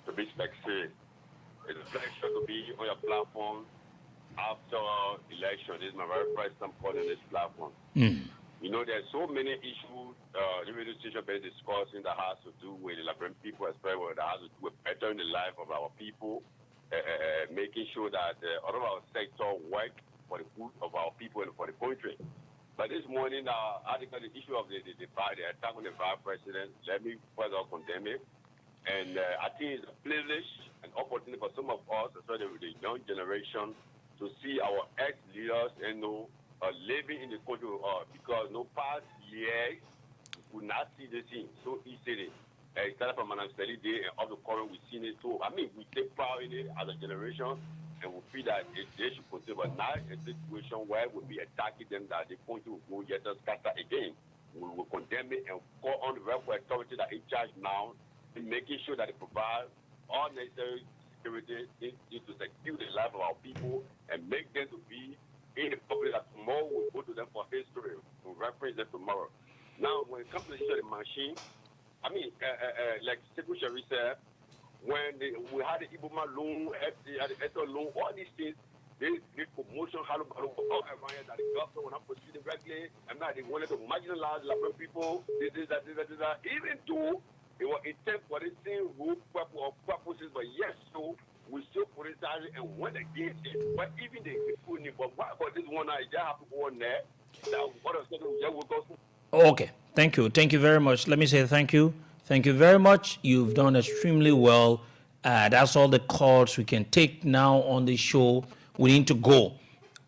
to be spectated. It's a pleasure to be on your platform after election. This is my very first time calling this platform. You know, there's so many issues the radio station been discussing that has to do with the Liberian people, especially that has to do with bettering the life of our people, making sure that all of our sector work for the good of our people and for the country. But this morning, article, the issue of the attack on the vice president, let me further condemn it. And I think it's a privilege and opportunity for some of us, especially with the young generation, to see our ex-leaders and living in the country because no past years we could not see the thing so easily. It started from an Amsterdam day and up to current we've seen it too. I mean, we take pride in it as a generation and we feel that they should continue. But now a situation where we'll be attacking them that the country will go yet us scatter again. We will condemn it and call on the very authority that is in charge now in making sure that they provide all necessary security to secure the life of our people and make them to be in the public that tomorrow will go to them for history, to reference them tomorrow. Now, when it comes to the issue of the machine, I mean, like Secretary said, when we had the Iboma loan, the ESO loan, all these things, this promotion, all around that the government will not proceed directly, and now they wanted to marginalize Liberian people, this, that. Even though it was intent for the same root purposes, but yes, so we still put it down and went against it. But even they couldn't, but why about this one I just have to go on there? Now, what else will go through? Okay, thank you. Thank you very much. Let me say thank you. Thank you very much. You've done extremely well. That's all the calls we can take now on the show. We need to go.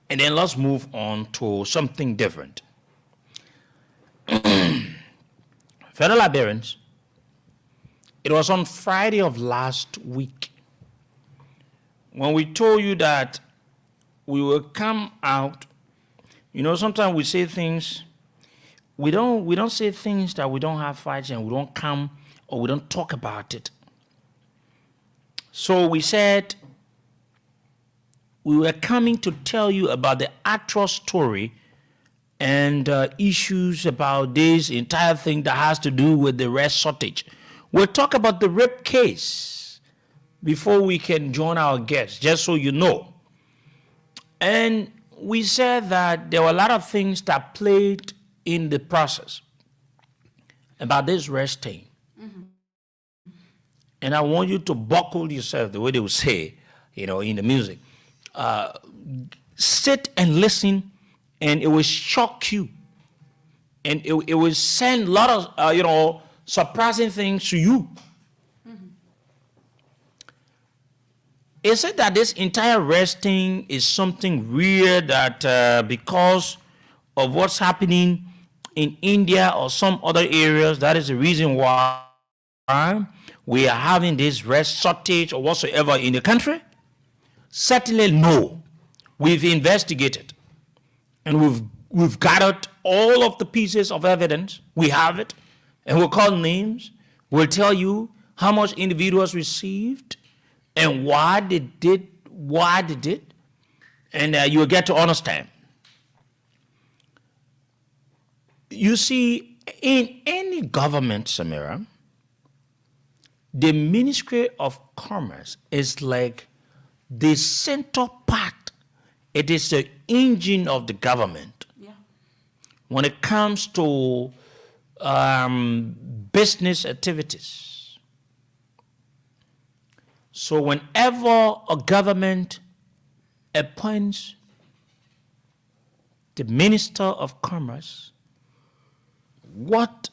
And then let's move on to something different. Fellow Liberians, it was on Friday of last week when we told you that we will come out. You know, sometimes we say things, we don't say things that we don't have fights and we don't come or we don't talk about it. So we said we were coming to tell you about the actual story and issues about this entire thing that has to do with the rest shortage. We'll talk about the rape case before we can join our guests, just so you know. And we said that there were a lot of things that played in the process about this rest thing. And I want you to buckle yourself, the way they would say, you know, in the music. Sit and listen, and it will shock you. And it will send a lot of, surprising things to you. Is it that this entire rest thing is something weird that because of what's happening, in India or some other areas, that is the reason why we are having this rice shortage or whatsoever in the country? Certainly no. We've investigated and we've gathered all of the pieces of evidence. We have it, and we'll call names. We'll tell you how much individuals received and why they did, and you'll get to understand. You see, in any government, Samira, the Ministry of Commerce is like the center part. It is the engine of the government. Yeah. When it comes to business activities. So whenever a government appoints the Minister of Commerce, what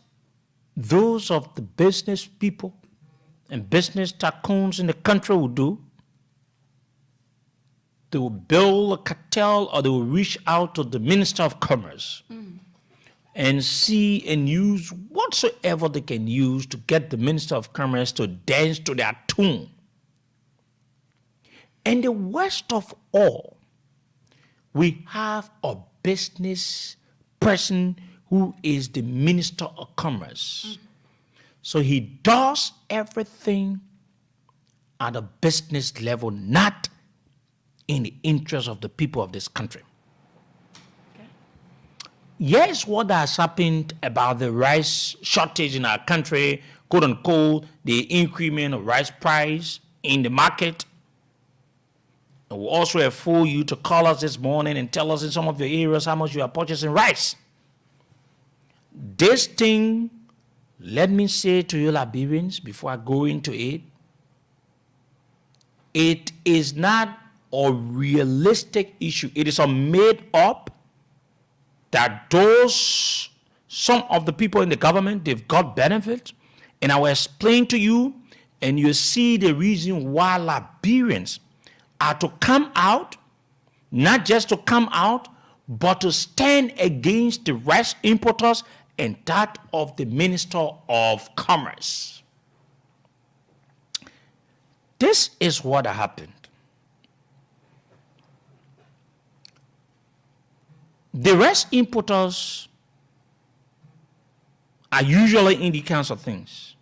those of the business people and business tycoons in the country will do, they will build a cartel or they will reach out to the Minister of Commerce and see and use whatsoever they can use to get the Minister of Commerce to dance to their tune. And the worst of all, we have a business person who is the Minister of Commerce. So he does everything at a business level, not in the interest of the people of this country. Okay. Yes, what has happened about the rice shortage in our country, quote unquote, the increment of rice price in the market. And we also have fooled you to call us this morning and tell us in some of your areas how much you are purchasing rice. This thing, let me say to you Liberians before I go into it, it is not a realistic issue. It is a made up that some of the people in the government, they've got benefits. And I will explain to you, and you see the reason why Liberians are to come out, not just to come out, but to stand against the rice importers and that of the Minister of Commerce. This is what happened. The rice importers are usually in the kinds of things.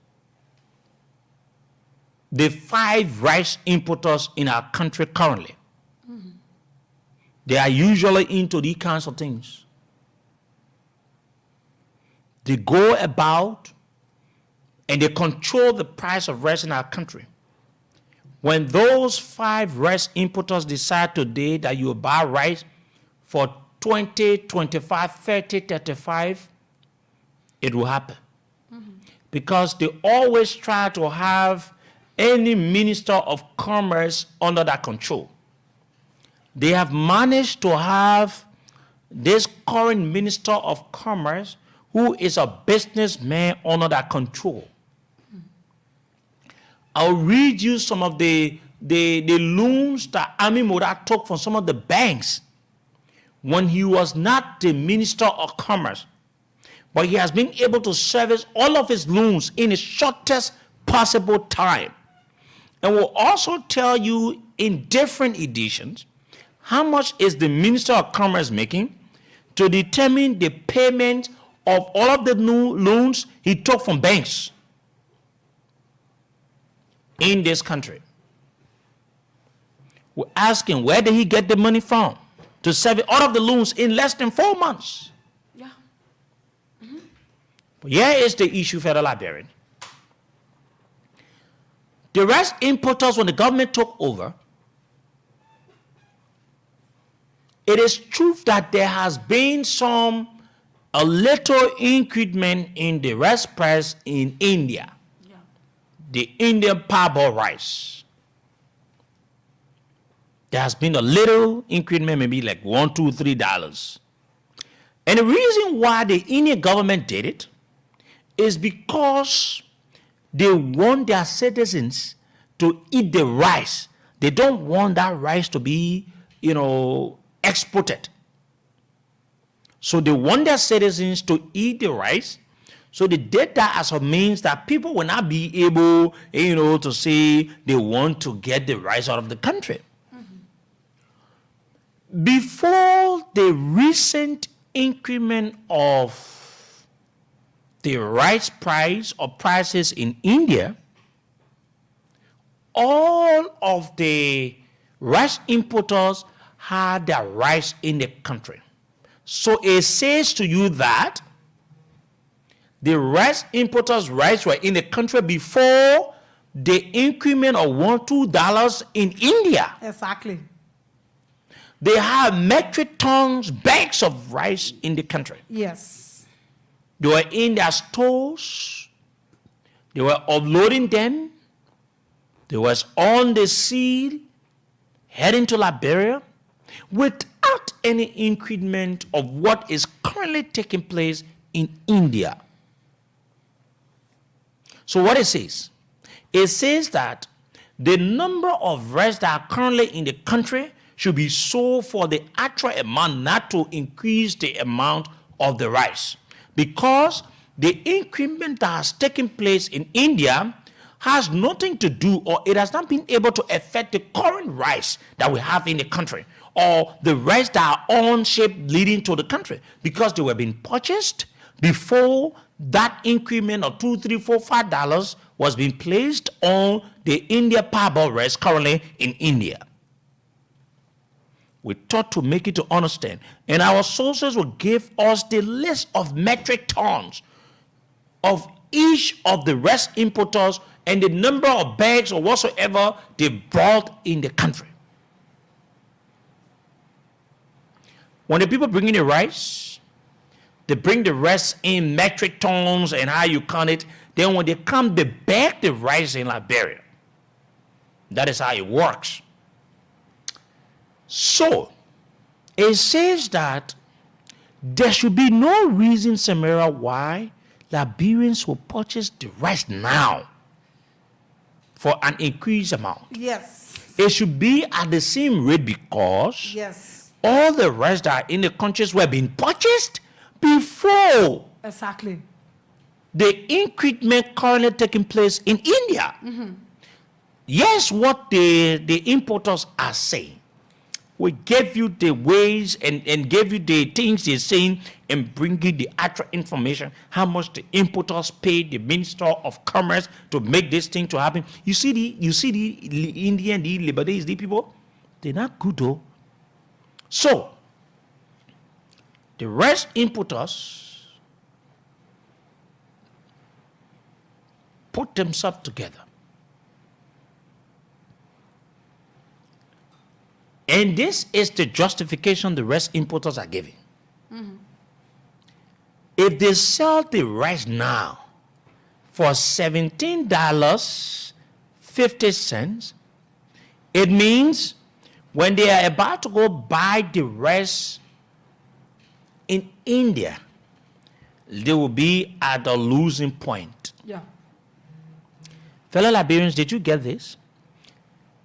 The 5 rice importers in our country currently, they are usually into these kinds of things. They go about and they control the price of rice in our country. When those 5 rice importers decide today that you buy rice for 20, 25, 30, 35, it will happen. Because they always try to have any Minister of Commerce under their control. They have managed to have this current Minister of Commerce who is a businessman under their control. I'll read you some of the loans that Ami Mora took from some of the banks when he was not the Minister of Commerce. But he has been able to service all of his loans in the shortest possible time. And we'll also tell you in different editions how much is the Minister of Commerce making to determine the payment of all of the new loans he took from banks in this country. We're asking, where did he get the money from to service all of the loans in less than 4 months? Yeah. But here is the issue, fellow Liberian. The rice importers, when the government took over, it is true that there has been a little increment in the rice price in India. Yeah. The Indian parboiled rice. There has been a little increment, maybe like $1, $2, $3. And the reason why the Indian government did it is because they want their citizens to eat the rice. They don't want that rice to be, exported. So they want their citizens to eat the rice. So they did that as a means that people will not be able, to say they want to get the rice out of the country. Before the recent increment of the rice price or prices in India, all of the rice importers had their rice in the country. So it says to you that the rice importers' rice were in the country before the increment of $1-2 in India. Exactly. They have metric tons, bags of rice in the country. Yes. They were in their stores. They were uploading them. They was on the sea, heading to Liberia, without any increment of what is currently taking place in India. So what it says that the number of rice that are currently in the country should be sold for the actual amount, not to increase the amount of the rice. Because the increment that has taken place in India has nothing to do, or it has not been able to affect the current rice that we have in the country, or the rice that are on ship leading to the country, because they were being purchased before that increment of $2, $3, $4, $5 was being placed on the India parboiled rice currently in India. We thought to make it to understand, and our sources will give us the list of metric tons of each of the rice importers and the number of bags or whatsoever they brought in the country. When the people bring in the rice, they bring the rice in metric tons and how you count it. Then when they come, they bag the rice in Liberia. That is how it works. So, it says that there should be no reason, Samira, why Liberians will purchase the rice now for an increased amount. Yes. It should be at the same rate because Yes. all the rice that are in the countries were being purchased before Exactly. the increment currently taking place in India. Yes, what the importers are saying. We gave you the ways and gave you the things they're saying and bring you the actual information, how much the importers paid the Minister of Commerce to make this thing to happen. You see the Indian, the Lebanese, the people, they're not good though. So, the rice importers put themselves together. And this is the justification the rice importers are giving. If they sell the rice now for $17.50, it means when they are about to go buy the rice in India, they will be at a losing point. Yeah. Fellow Liberians, did you get this?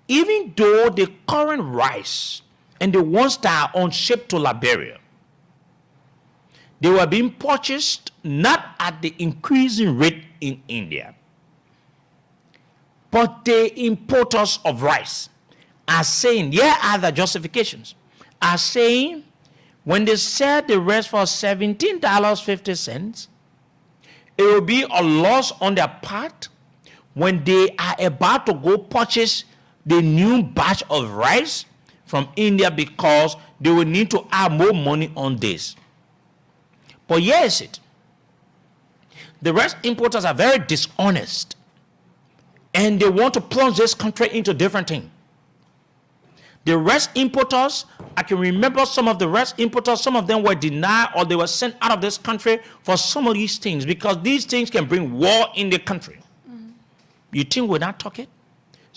Even though the current rice and the ones that are on ship to Liberia, they were being purchased not at the increasing rate in India, but the importers of rice are saying, here are the justifications, are saying when they sell the rice for $17.50, it will be a loss on their part when they are about to go purchase the new batch of rice from India, because they will need to add more money on this. But yes, the rice importers are very dishonest and they want to plunge this country into different things. The rice importers, I can remember some of the rice importers, some of them were denied or they were sent out of this country for some of these things, because these things can bring war in the country. You think we're not talking?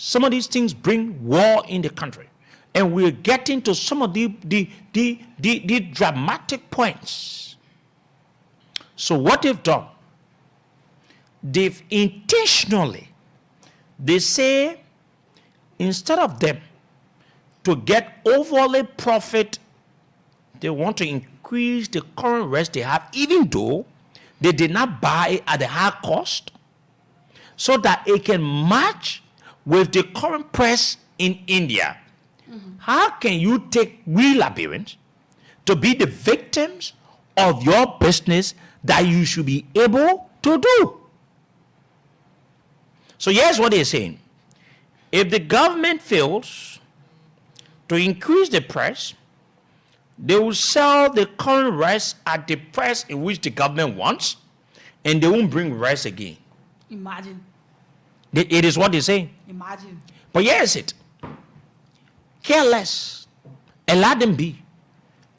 Some of these things bring war in the country. And we're getting to some of the dramatic points. So what they've done, they've intentionally, they say, instead of them to get overly profit, they want to increase the current rice they have, even though they did not buy it at a high cost, so that it can match with the current price in India. How can you take we Liberians to be the victims of your business that you should be able to do? So here's what they're saying. If the government fails to increase the price, they will sell the current rice at the price in which the government wants, and they won't bring rice again. Imagine. It is what they say. Imagine. But here's it. Care less. Allow them be.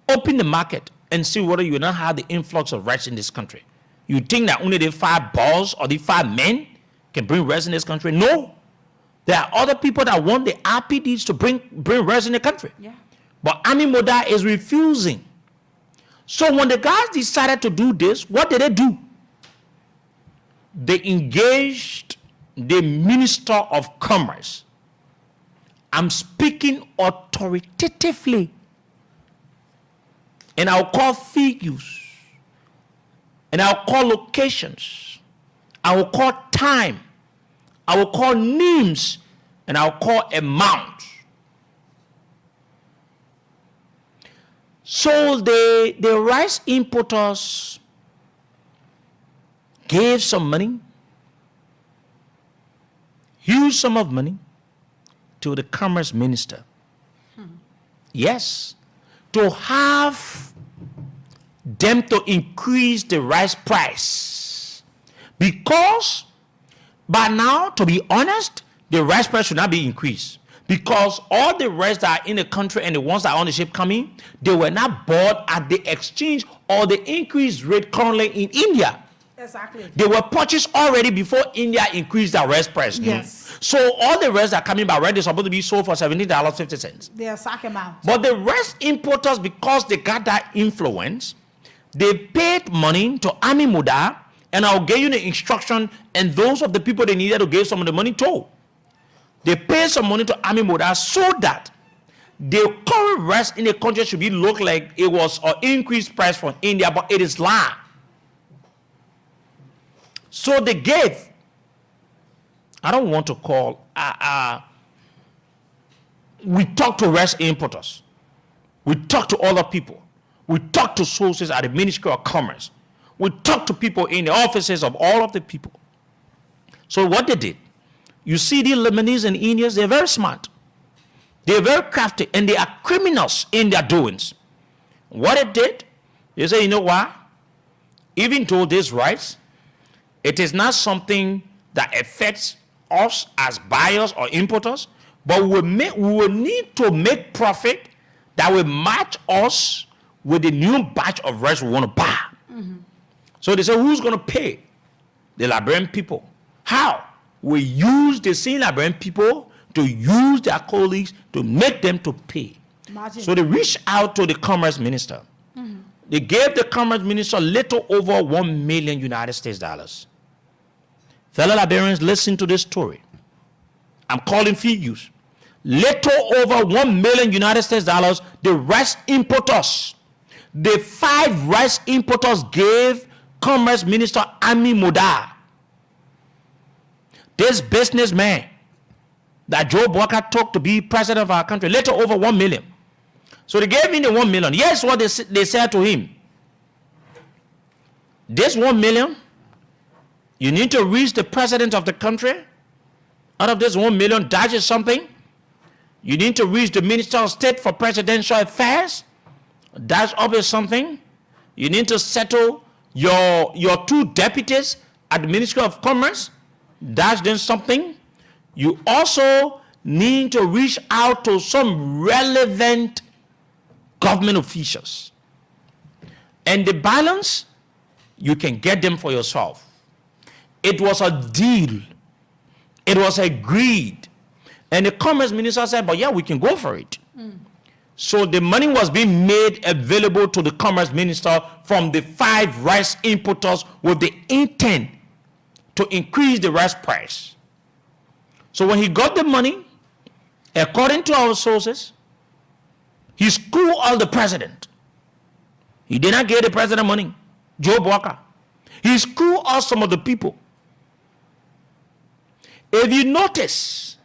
Open the market and see whether you not have the influx of rice in this country. You think that only the 5 balls or the 5 men can bring rice in this country? No. There are other people that want the RPDs to bring rice in the country. Yeah. But Ami Moda is refusing. So when the guys decided to do this, what did they do? They engaged the Minister of Commerce. I'm speaking authoritatively. And I'll call figures. And I'll call locations. I will call time. I will call names. And I'll call amount. So the rice importers gave some money, huge sum of money, to the commerce minister. Yes, to have them to increase the rice price. Because by now, to be honest, the rice price should not be increased. Because all the rice that are in the country and the ones that are on the ship coming, they were not bought at the exchange or the increased rate currently in India. Exactly. They were purchased already before India increased their rice price. Yes. So all the rice that are coming by rice is supposed to be sold for $17.50. They are sack amount. But the rice importers, because they got that influence, they paid money to Ami Muda, and I'll give you the instruction, and those of the people they needed to give some of the money to. They paid some money to Ami Muda so that the current rice in the country should be look like it was an increased price from India, but it is lie. So they gave, I don't want to call, we talked to rice importers. We talked to other people. We talked to sources at the Ministry of Commerce. We talked to people in the offices of all of the people. So what they did, you see the Lebanese and Indians, they're very smart. They're very crafty, and they are criminals in their doings. What it did, they say, you know what? Even though this rice, it is not something that affects us as buyers or importers, but we will need to make profit that will match us with the new batch of rice we want to buy. So they say, who's going to pay? The Liberian people. How? We use the same Liberian people to use their colleagues to make them to pay. Imagine. So they reached out to the commerce minister. They gave the commerce minister a little over $1 million United States dollars. Fellow Liberians, listen to this story. I'm calling figures. Little over $1 million United States dollars, the rice importers, the 5 rice importers gave Commerce Minister Ami Muda. This businessman that Joe Walker took to be president of our country, little over 1 million. So they gave him the 1 million. Here's what they said to him. This 1 million, you need to reach the president of the country. Out of this 1 million, that is something. You need to reach the Minister of State for Presidential Affairs. That's always something. You need to settle your 2 deputies at the Ministry of Commerce. That's then something. You also need to reach out to some relevant government officials. And the balance, you can get them for yourself. It was a deal. It was agreed. And the commerce minister said, but yeah, we can go for it. So the money was being made available to the commerce minister from the 5 rice importers with the intent to increase the rice price. So when he got the money, according to our sources, he screwed all the president. He did not give the president money. Joe Walker. He screwed out some of the people. If you notice,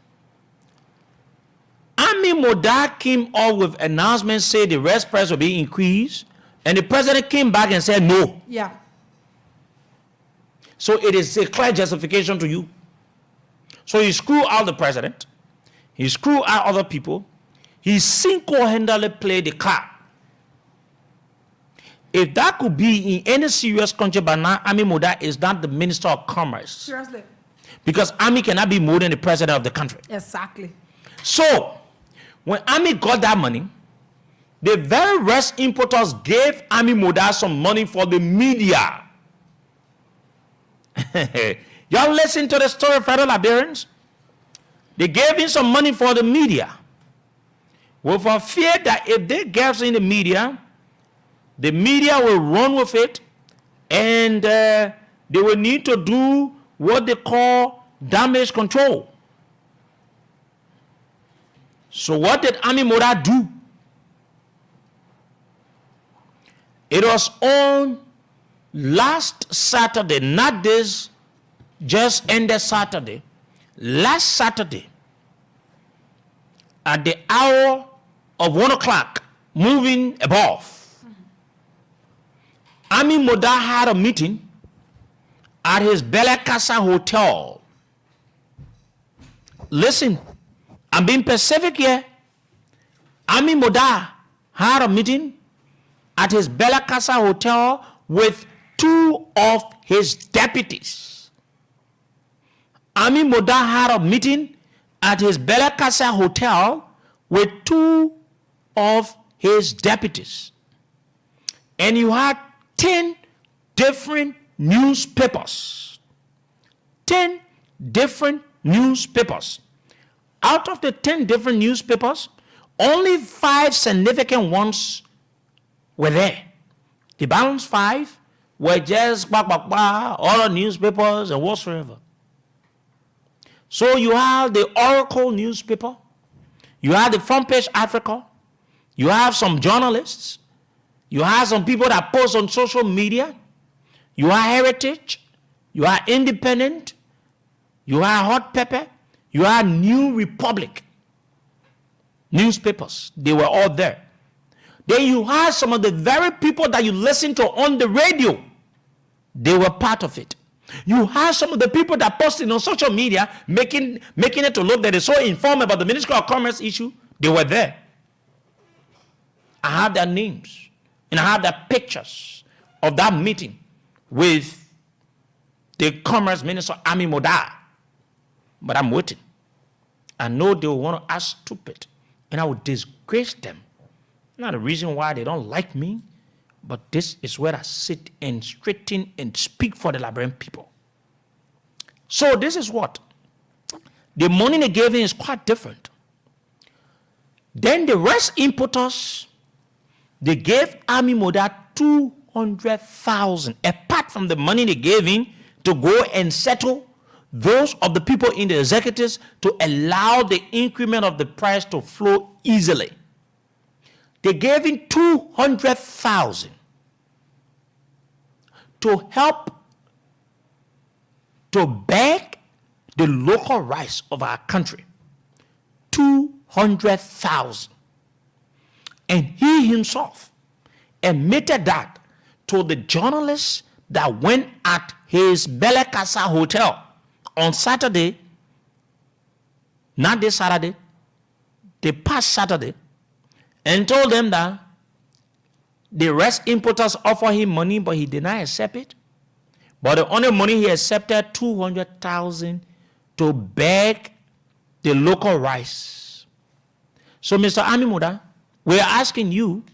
Ami Moda came up with announcements say the rest price will be increased, and the president came back and said no. Yeah. So it is a clear justification to you. So he screwed out the president. He screwed out other people. He single-handedly played the card. If that could be in any serious country, but now Ami Moda is not the Minister of Commerce. Seriously. Because Ami cannot be more than the president of the country. Exactly. So, when Ami got that money, the very rest importers gave Ami Moda some money for the media. Y'all listen to the story of fellow Liberians? They gave him some money for the media, with a fear that if they get in the media will run with it, and they will need to do what they call damage control. So what did Ami Moda do? It was on last Saturday, not this just ended Saturday, last Saturday, at the hour of 1 o'clock, moving above, Ami Moda had a meeting at his Bella Casa Hotel. Listen, I'm being specific here. Ami Moda had a meeting at his Bella Casa Hotel with 2 of his deputies. Ami Moda had a meeting at his Bella Casa Hotel with 2 of his deputies. And you had 10 different newspapers. 10 different newspapers. Out of the 10 different newspapers, only 5 significant ones were there. The balance 5 were just other newspapers and whatsoever. So you have the Oracle newspaper, you have the Front Page Africa, you have some journalists, you have some people that post on social media, you have Heritage, you are Independent, you are Hot Pepper, you are New Republic newspapers. They were all there. Then you have some of the very people that you listen to on the radio. They were part of it. You have some of the people that posted on social media making it to look that they're so informed about the Ministry of Commerce issue. They were there. I have their names and I have their pictures of that meeting with the Commerce Minister Ami Moda. But I'm waiting. I know they will want to act stupid and I will disgrace them. Not the reason why they don't like me, but this is where I sit and straighten and speak for the Liberian people. So this is what? The money they gave him is quite different. Then the rest importers, they gave Ami Moda 200,000, apart from the money they gave him to go and settle those of the people in the executives to allow the increment of the price to flow easily. They gave him 200,000 to help to beg the local rights of our country. 200,000. And he himself admitted that to the journalists that went at his Bella Casa Hotel on Saturday, not this Saturday, the past Saturday, and told them that the rest importers offered him money, but he did not accept it. But the only money he accepted, 200,000 to beg the local rice. So, Mr. Ami Moda, we're asking you,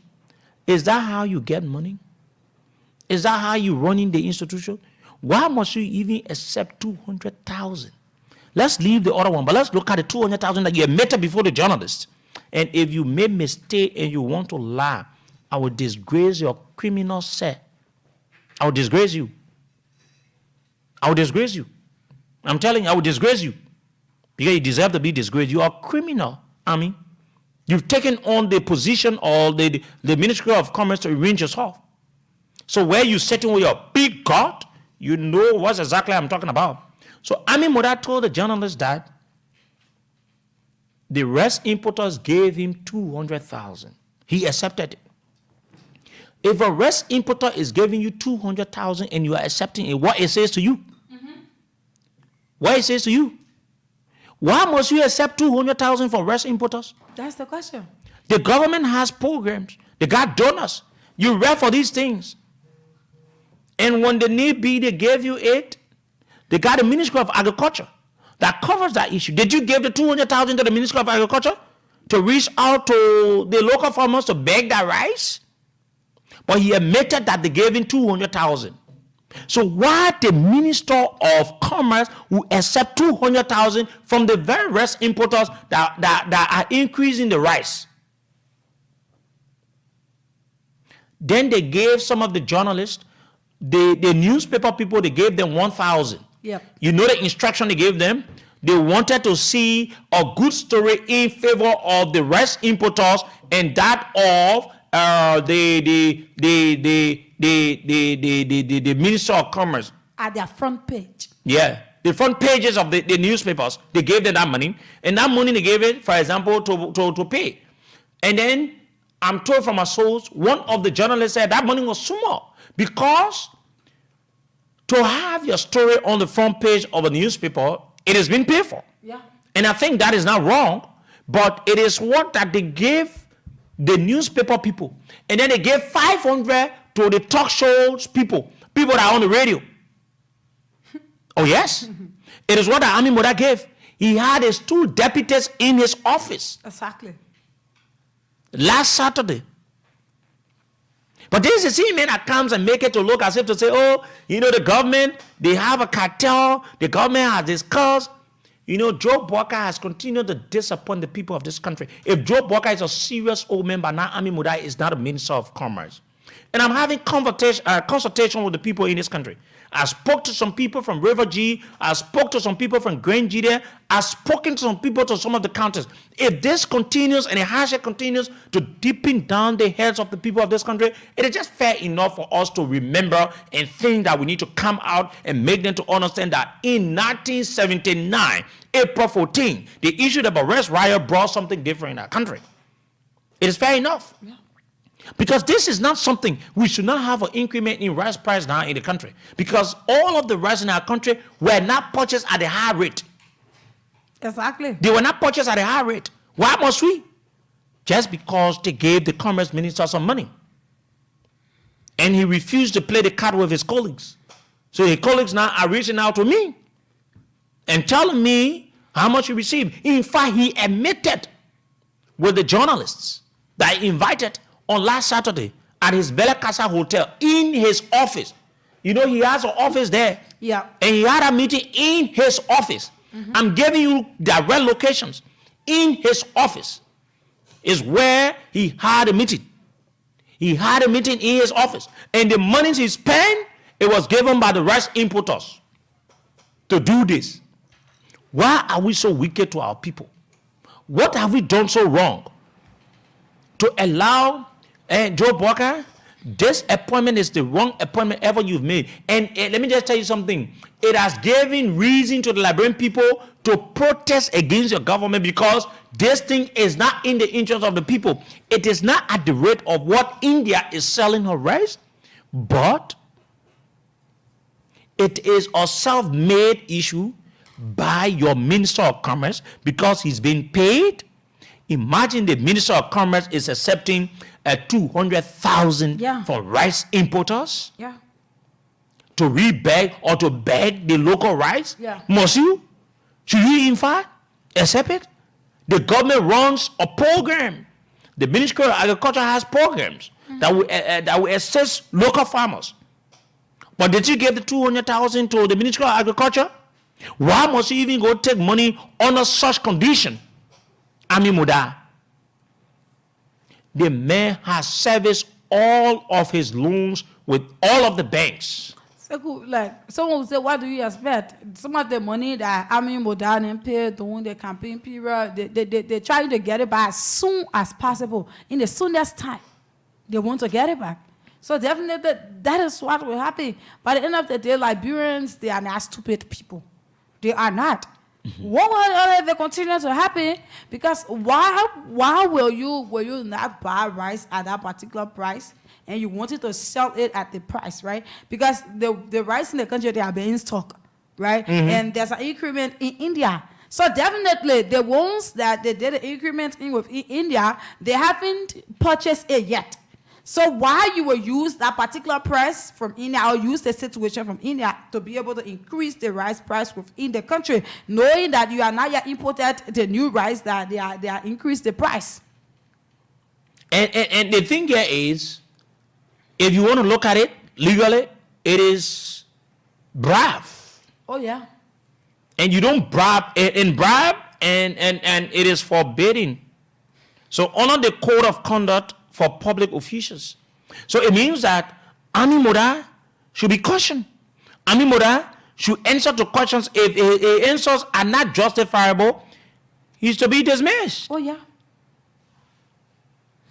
is that how you get money? Is that how you run in the institution? Why must you even accept 200,000? Let's leave the other one, but let's look at the 200,000 that you admitted before the journalists. And if you made mistake and you want to lie, I will disgrace your criminal set. I will disgrace you. I will disgrace you. I'm telling you, I will disgrace you. Because you deserve to be disgraced. You are a criminal, You've taken on the position of the Ministry of Commerce to arrange yourself. So where you sitting with your big God, you know what exactly I'm talking about. So Ami Moda told the journalist that the rice importers gave him 200,000. He accepted it. If a rice importer is giving you 200,000 and you are accepting it, what it says to you? What it says to you? Why must you accept 200,000 for rice importers? That's the question. The government has programs. They got donors. You read for these things. And when the need be, they gave you it. They got a Ministry of Agriculture that covers that issue. Did you give the 200,000 to the Ministry of Agriculture to reach out to the local farmers to beg that rice? But he admitted that they gave him 200,000. So why the Minister of Commerce will accept 200,000 from the very rice importers that are increasing the rice? Then they gave some of the journalists, the newspaper people, they gave them 1,000. Yep. You know the instruction they gave them? They wanted to see a good story in favor of the rice importers and that of the Minister of Commerce. At their front page. Yeah. The front pages of the newspapers, they gave them that money. And that money they gave it, for example, to pay. And then I'm told from my source, one of the journalists said that money was small because to have your story on the front page of a newspaper, it has been paid for. Yeah. And I think that is not wrong, but it is what that they gave the newspaper people. And then they gave 500 to the talk shows people that are on the radio. Oh, yes. It is what the Ami Moda gave. He had his 2 deputies in his office. Exactly. Last Saturday. But this is he man that comes and make it to look as if to say, oh, you know, the government, they have a cartel, the government has discussed. You know, Joe Walker has continued to disappoint the people of this country. If Joe Walker is a serious old man, but now Ami Moda is not a Minister of Commerce. And I'm having consultation with the people in this country. I spoke to some people from River G. I spoke to some people from Grand G. I've spoken to some people to some of the counties. If this continues and the hardship continues to deepen down the heads of the people of this country, it is just fair enough for us to remember and think that we need to come out and make them to understand that in 1979, April 14, the issue of the arrest riot brought something different in our country. It is fair enough. Yeah. Because this is not something, we should not have an increment in rice price now in the country. Because all of the rice in our country were not purchased at a high rate. Exactly. They were not purchased at a high rate. Why must we? Just because they gave the commerce minister some money. And he refused to play the card with his colleagues. So his colleagues now are reaching out to me and telling me how much he received. In fact, he admitted with the journalists that he invited on last Saturday at his Bella Casa Hotel in his office. You know, he has an office there. Yeah. And he had a meeting in his office. Mm-hmm. I'm giving you direct locations. In his office is where he had a meeting. He had a meeting in his office. And the money he spent, it was given by the rice importers to do this. Why are we so wicked to our people? What have we done so wrong to allow Joe Walker? This appointment is the wrong appointment ever you've made. And let me just tell you something. It has given reason to the Liberian people to protest against your government because this thing is not in the interest of the people. It is not at the rate of what India is selling her rice, but it is a self-made issue by your Minister of Commerce because he's being paid. Imagine the Minister of Commerce is accepting 200,000 for rice importers to rebeg or to beg the local rice. Must you? Should you in fact accept it? The government runs a program. The Ministry of Agriculture has programs that will assist local farmers. But did you give the 200,000 to the Ministry of Agriculture? Why must you even go take money under such condition? Ami Moda. The man has serviced all of his loans with all of the banks. So good. Like someone will say, what do you expect? Some of the money that Ami Moda and paid during the campaign period, they try to get it back as soon as possible. In the soonest time, they want to get it back. So definitely that is what will happen. By the end of the day, Liberians, they are not stupid people. They are not. What will if they continue to happen? Because why will you not buy rice at that particular price and you wanted to sell it at the price, right? Because the rice in the country, they are being stock, right? And there's an increment in India. So definitely the ones that they did an increment in with India, they haven't purchased it yet. So why you will use that particular price from India or use the situation from India to be able to increase the rice price within the country, knowing that you are not yet imported the new rice that they are increased the price. And the thing here is, if you want to look at it legally, it is bribe. Oh yeah. And you don't bribe and it is forbidden. So honor the code of conduct for public officials. So it means that Ami Moda should be cautioned. Ami Moda should answer to questions. If his answers are not justifiable, he's to be dismissed. Oh yeah.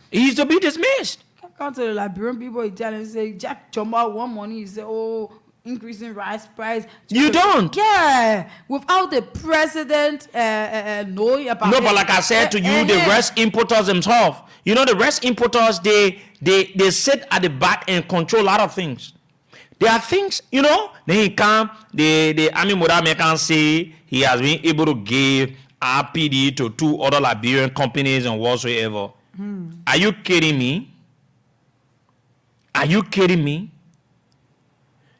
He's to be dismissed. Come to the Liberian people, he tell and say, Jack Jumba one money, he say, oh, increasing rice price. You don't. Yeah. Without the president knowing about it. No, but like I said to you, the rice importers themselves, you know, the rice importers, they sit at the back and control a lot of things. There are things, you know, then he come, the Ami Moda can say he has been able to give RPD to 2 other Liberian companies and whatsoever. Are you kidding me? Are you kidding me?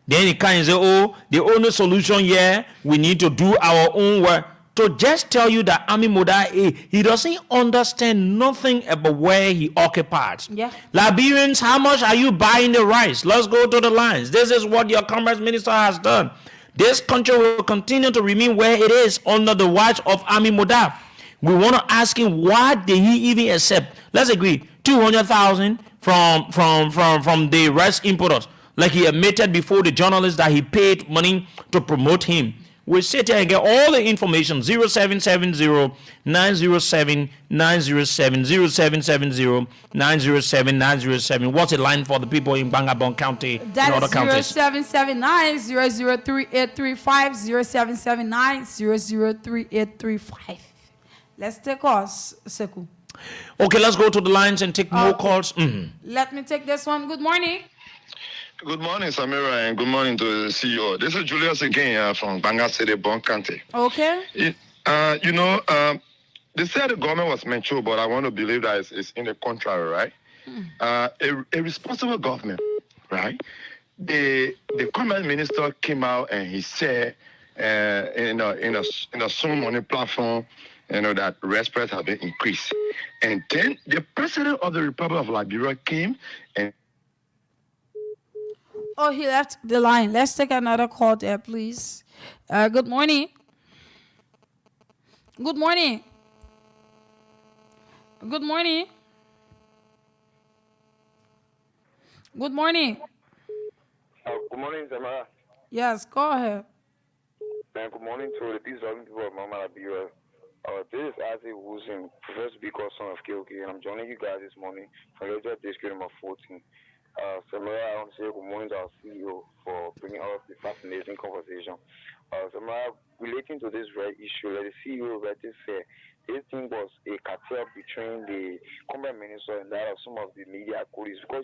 Then he can say, oh, the only solution here, we need to do our own work. To just tell you that Ami Moda, he doesn't understand nothing about where he occupies. Yeah. Liberians, how much are you buying the rice? Let's go to the lines. This is what your commerce minister has done. This country will continue to remain where it is under the watch of Ami Moda. We want to ask him, why did he even accept? Let's agree, 200,000 from the rice importers. Like he admitted before the journalists that he paid money to promote him. We'll sit here and get all the information. 0770 907 907 0770 907 907. What's the line for the people in Bangabong County and other counties? 0779 003835 0779 003835. Let's take us, Seku. Okay, let's go to the lines and take more calls. Let me take this one. Good morning. Good morning, Samira, and good morning to the CEO. This is Julius again from Banga City, Bon County. Okay. They said the government was mature, but I want to believe that it's in the contrary, right? A responsible government, right? The commerce minister came out and he said in a ceremony platform, that rice price have been increased. And then the president of the Republic of Liberia came and Oh, he left the line. Let's take another call there, please. Good morning. Good morning. Good morning. Good morning. Good morning, Zamara. Yes, go ahead. And good morning to the peace loving people of Mama Liberia. This is Isaac Wilson, Professor because son of KOK, and I'm joining you guys this morning from your district number 14. Samara, I want to say good morning to our CEO for bringing us the fascinating conversation. Samara, relating to this very issue, the CEO already said this thing was a cartel between the commerce minister and that of some of the media colleagues because,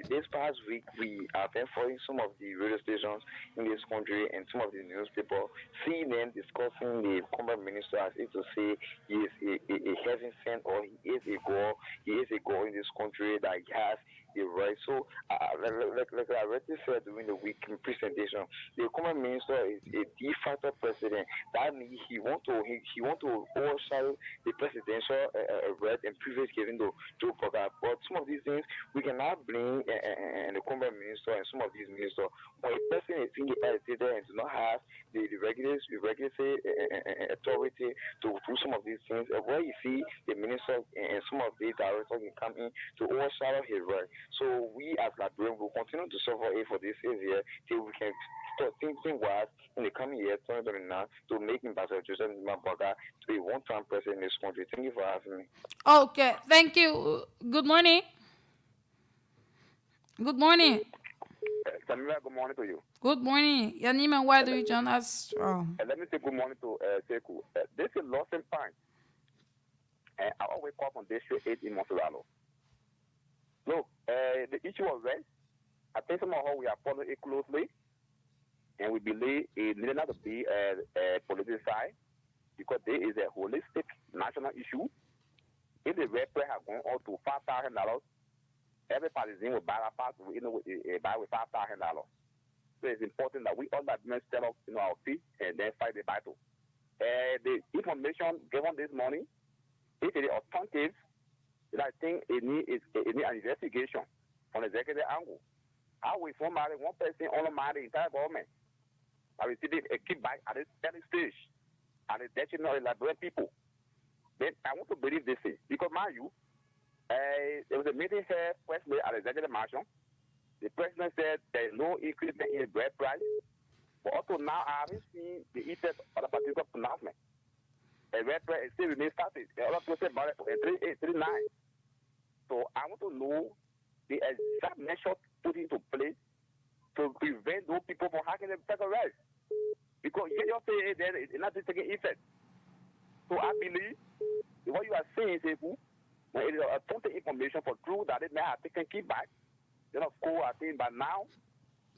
this past week we have been following some of the radio stations in this country and some of the newspapers, seeing them discussing the commerce minister as if to say he is a heaven sent or he is a god in this country that he has the right. So, like I already said during the week presentation, the commerce minister is a de facto president. That means he want to overshadow the presidential right and privilege given to Joe Biden. But some of these things we cannot blame and the commerce minister and some of these ministers. When a person is in the there and do not have the regulatory authority to do some of these things, where you see the minister and some of the directors can come in to overshadow his right. So we as Liberians will continue to suffer for this area till we can start thinking wise in the coming years, 2029, to make Ambassador Joseph Mabaga to be one-time president in this country. Thank you for having me. Okay, thank you. Good morning. Good morning. Samira, good morning to you. Good morning. Your name and where do you join us from? Let me say good morning to Seku. This is Lost in Pine. And I always call from District 8 in Monserralo. Look, the issue of rest, I think somehow we are following it closely, and we believe it needs not to be politicized because there is a holistic national issue. If the red price has gone up to $5,000, every partisan will buy a part, buy with $5,000. So it's important that we all that set up our feet and then fight the battle. The information given this morning, if it is authentic, I think it needs an investigation from the executive angle. How we form one person undermine the entire government. I received a kickback at this early stage, and it's detriment of the Liberian people. Then I want to believe this thing because, mind you, there was a meeting here firstly at the executive mansion. The president said there is no increase in bread price, but also now I haven't seen the effect of the particular pronouncement. The bread price still remains static. The other people said about it 3839. So I want to know the exact measures put into place to prevent those people from hacking the federal rights. Because you just say that it's not taking effect. So I believe what you are saying is when it is authentic information for true that it may have taken kickback, then of course I think by now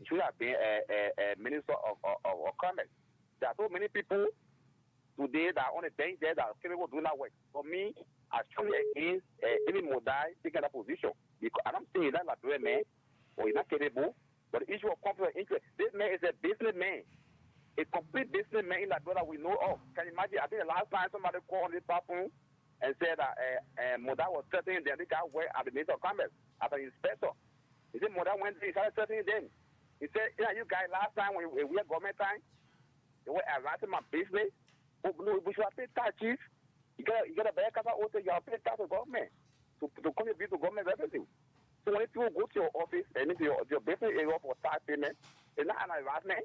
it should have been a minister of commerce. There are so many people today that are on the bench there that are capable of doing that work. For me, I strongly against any Modai taking that position. Because I don't think that Liberia man or he's not capable, but the issue of conflict of interest, this man is a businessman. A complete businessman in Liberia we know of. Can you imagine? I think the last time somebody called on this platform and said that Modai was threatening them, they got work at the Minister of Commerce as an inspector. He said Modai went there, he started threatening them. He said, you guys last time when we had government time, they were harassing my business. We should have paid tax, chief. You got a better cover also, you have paid tax to government to contribute to government revenue. So when people go to your office and into your business area for tax payment, it's not an harassment.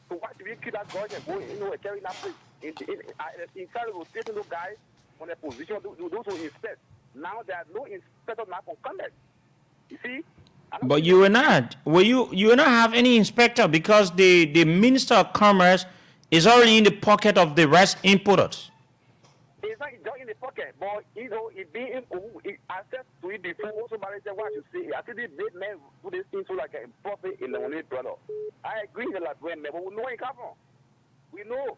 So why do we keep that going and going, carrying that place? Instead of rotating those guys on their position, those who inspect. Now there are no inspectors now from Congress. You see? But you will not. You will not have any inspector because the Minister of Commerce is already in the pocket of the rice importers. It's not just in the pocket, but it being access to it before somebody said what you see. I think the big men do this thing so like a profit in the only brother. I agree with that when but we know it come from. We know.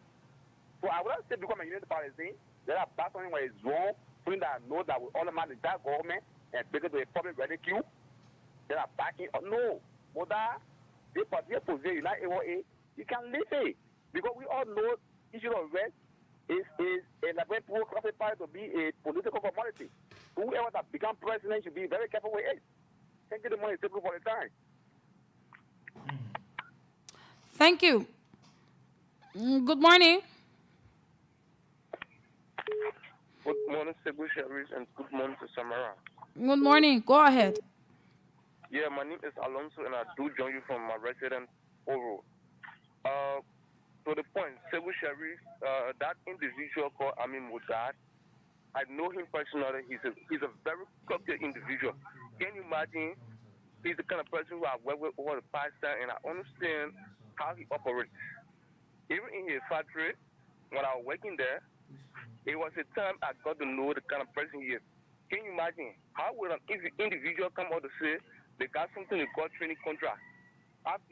So I would not say become a unit policy. There are something where it's wrong, putting that know that we all manage that government and bring it to a public ridicule. They are backing up. No. But that they particular position like AOA, you can leave it. Because we all know issue of rest is a Liberian people classified to be a political commodity. Whoever that become president should be very careful with it. Thank you the money for the time. Thank you. Good morning. Good morning, Sebu Sherris, and good morning to Samara. Good morning. Go ahead. Yeah, my name is Alonso, and I do join you from my residence, Oro. To the point, Sebu Sherris, that individual called Amin Mudad, I know him personally. He's a very cocky individual. Can you imagine? He's the kind of person who I work with over the past time, and I understand how he operates. Even in his factory, when I was working there, it was a time I got to know the kind of person he is. Can you imagine? How would an individual come out to say they got something they call training contract? After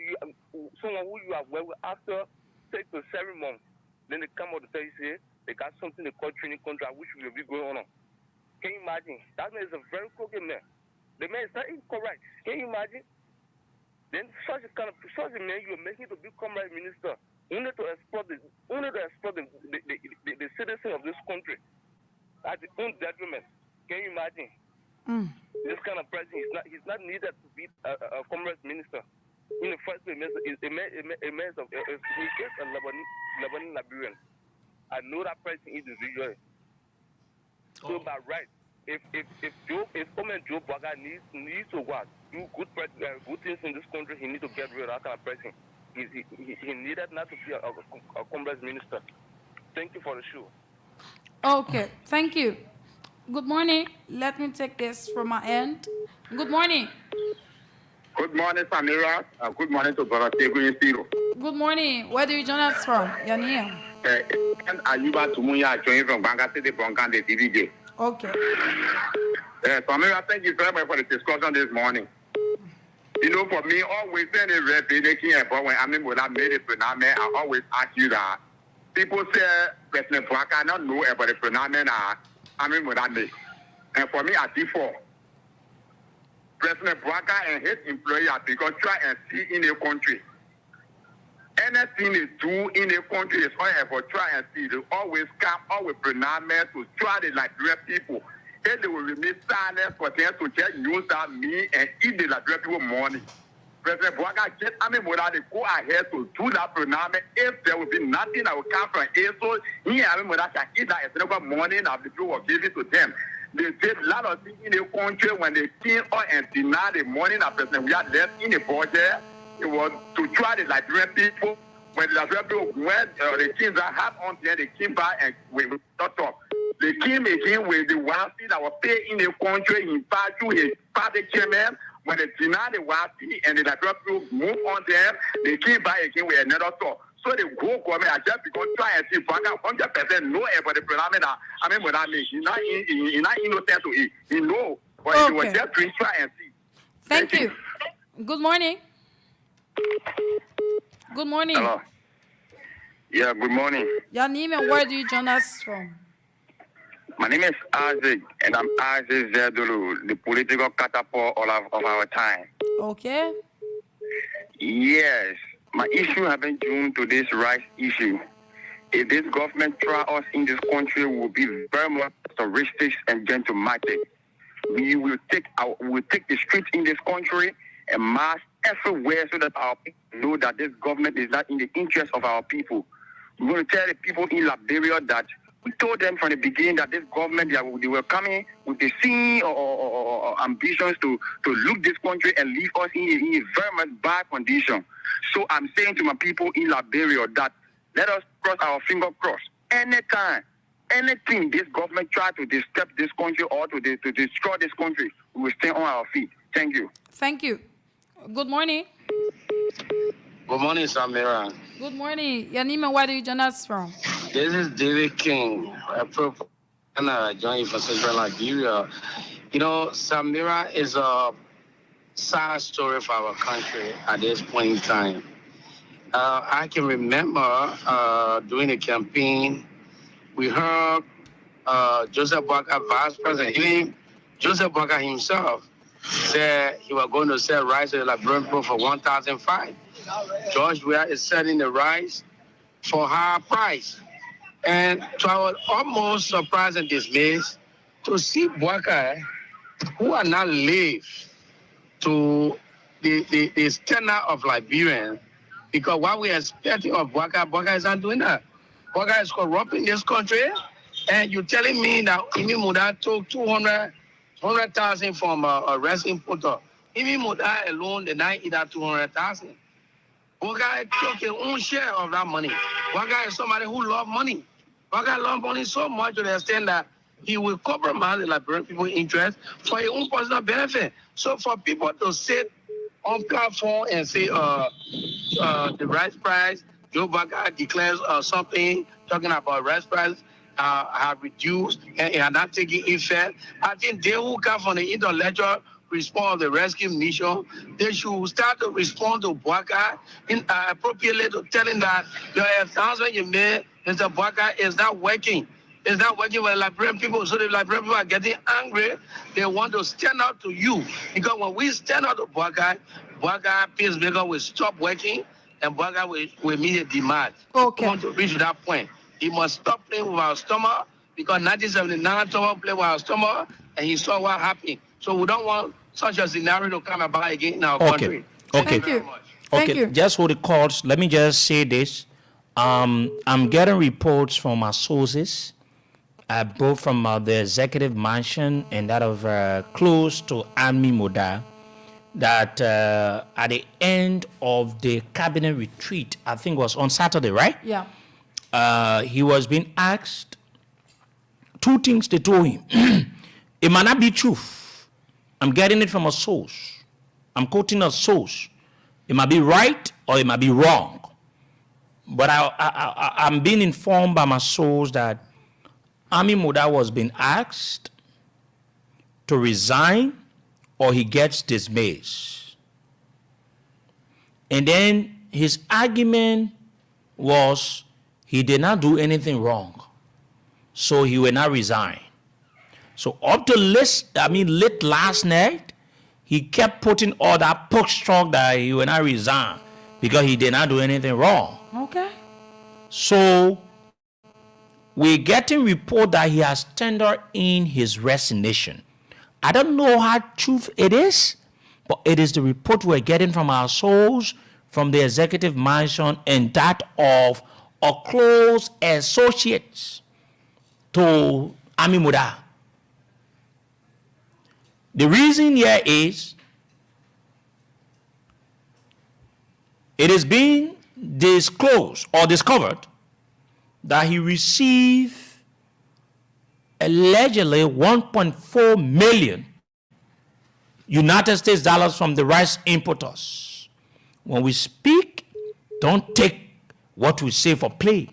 someone who you are working with after 6 to 7 months, then they come out to tell you, say, they got something they call training contract, which will be going on. Can you imagine? That man is a very crooked man. The man is not incorrect. Can you imagine? Then such a man you're making to become prime minister, only to exploit the citizen of this country at the own detriment. Can you imagine? This kind of president he's not needed to be a commerce minister. In the first place, he's a man of a Lebanese Liberian. I know that person individually. So by right, if Joe Baga needs to what do good things in this country, he needs to get rid of that kind of person. He needed not to be a commerce minister. Thank you for the show. Okay, thank you. Good morning. Let me take this from my end. Good morning. Good morning, Samira. Good morning to Brother Tego Yesiro. Good morning. Where do you join us from? Your name? And Ayuba Tumuya joining from Banga City, Bonkan, the TVJ. Okay. Samira, thank you very much for the discussion this morning. You know, for me, always when a rep but when I mean, when I made a phenomenon, I always ask you that. People say, President Bwaka, I don't know about the phenomenon, I mean, what I made. And for me, at default, President Bwaka and his employees because try and see in a country. Anything they do in a country is all about try and see. They always come out with pronouncements to try to Liberian people. If they will remain silent for them to just use that me and eat the Liberian people money. President Bwaka just what they go ahead to do that pronouncement if there will be nothing that will come from it. So he what I can eat that instead of money that the people will give it to them. They did a lot of things in the country when they came out and denied the money that President we had left in the budget. It was to try the Liberian people. When the Liberian people went, the kings that have on there, they came back and we not talk. They came again with the wealthy that were paid in the country in part to his party chairman. When they denied the wealthy and the Liberian people moved on them, they came back again with another talk. So the whole government are just because try and see 100% know about the phenomena. I mean, what I mean, he's not innocent to it. He know, but he was just trying and see. Thank you. Good morning. Good morning. Hello. Yeah, good morning. Your name and where do you join us from? My name is Isaac, and I'm Isaac Zedulu, the political catapult of our time. Okay. Yes, my issue has been due to this rice issue. If this government try us in this country, we will be very much touristic and gentlemantic. We will take the streets in this country and mass everywhere so that our people know that this government is not in the interest of our people. We're going to tell the people in Liberia that we told them from the beginning that this government, they were coming with the scene or ambitions to look this country and leave us in a very much bad condition. So I'm saying to my people in Liberia that let us cross our finger crossed. Anytime, anything this government try to disturb this country or to destroy this country, we will stay on our feet. Thank you. Thank you. Good morning. Good morning, Samira. Good morning. Your name and where do you join us from? This is David King, a pro and I joined from Central Liberia. You know, Samira is a sad story for our country at this point in time. I can remember during the campaign, we heard Joseph Bwaka, vice president, even Joseph Bwaka himself, said he was going to sell rice to the Liberian people for 1,005. George Weah is selling the rice for higher price. And so I was almost surprised and dismayed to see Bwaka, who are now live to the standard of Liberians, because what we are expecting of Bwaka is not doing that. Bwaka is corrupting this country, and you're telling me that Imi Muda took 200,000 from a rice importer. Imi Muda alone did not eat that 200,000. Bwaka took his own share of that money. Bwaka is somebody who loves money. Bwaka loves money so much to the extent that he will compromise the Liberian people's interest for his own personal benefit. So for people to sit on platform and say the rice price, Joe Bwaka declares something talking about rice price have reduced and are not taking effect. I think they who come from the intellectual response of the rescue mission, they should start to respond to Bwaka appropriately to telling that your announcement you made, Mr. Bwaka, is not working. It's not working with the Liberian people. So the Liberian people are getting angry. They want to stand out to you. Because when we stand out to Bwaka, peacemaker will stop working and Bwaka will meet a demand. Okay. We want to reach that point. He must stop playing with our stomach because 1979 Thomas played with our stomach and he saw what happened. So we don't want such a scenario to come about again in our country. Thank you. Okay, you. just for the calls, let me just say this. I'm getting reports from our sources, both from the executive mansion and that of close to Army Moda, that at the end of the cabinet retreat, I think it was on Saturday, right? Yeah. He was being asked two things they told him. It might not be truth. I'm getting it from a source. I'm quoting a source. It might be right or it might be wrong. But I'm being informed by my source that Ami Muda was being asked to resign or he gets dismissed. And then his argument was he did not do anything wrong, so he will not resign. So up to late last night, he kept putting all that poke stroke that he will not resign because he did not do anything wrong. Okay. So we're getting report that he has tendered in his resignation. I don't know how true it is, but it is the report we're getting from our source, from the executive mansion, and that of a close associates to Ami Muda. The reason here is it is being disclosed or discovered that he received allegedly 1.4 million United States dollars from the rice importers. When we speak, don't take what we say for play.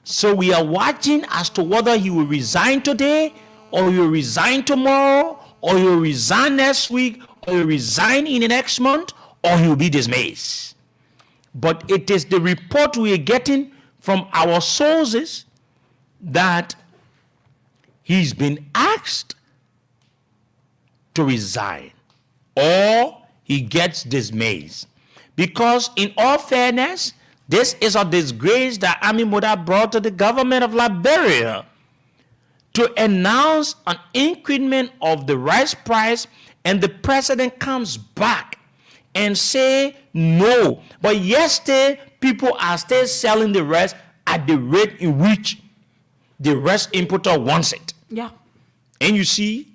So we are watching as to whether he will resign today, or he will resign tomorrow, or he will resign next week, or he will resign in the next month, or he will be dismissed. But it is the report we are getting from our sources that he's been asked to resign or he gets dismissed. Because in all fairness, this is a disgrace that Ami Muda brought to the government of Liberia to announce an increment of the rice price, and the president comes back and say no. But yesterday, people are still selling the rice at the rate in which the rice importer wants it. Yeah. And you see,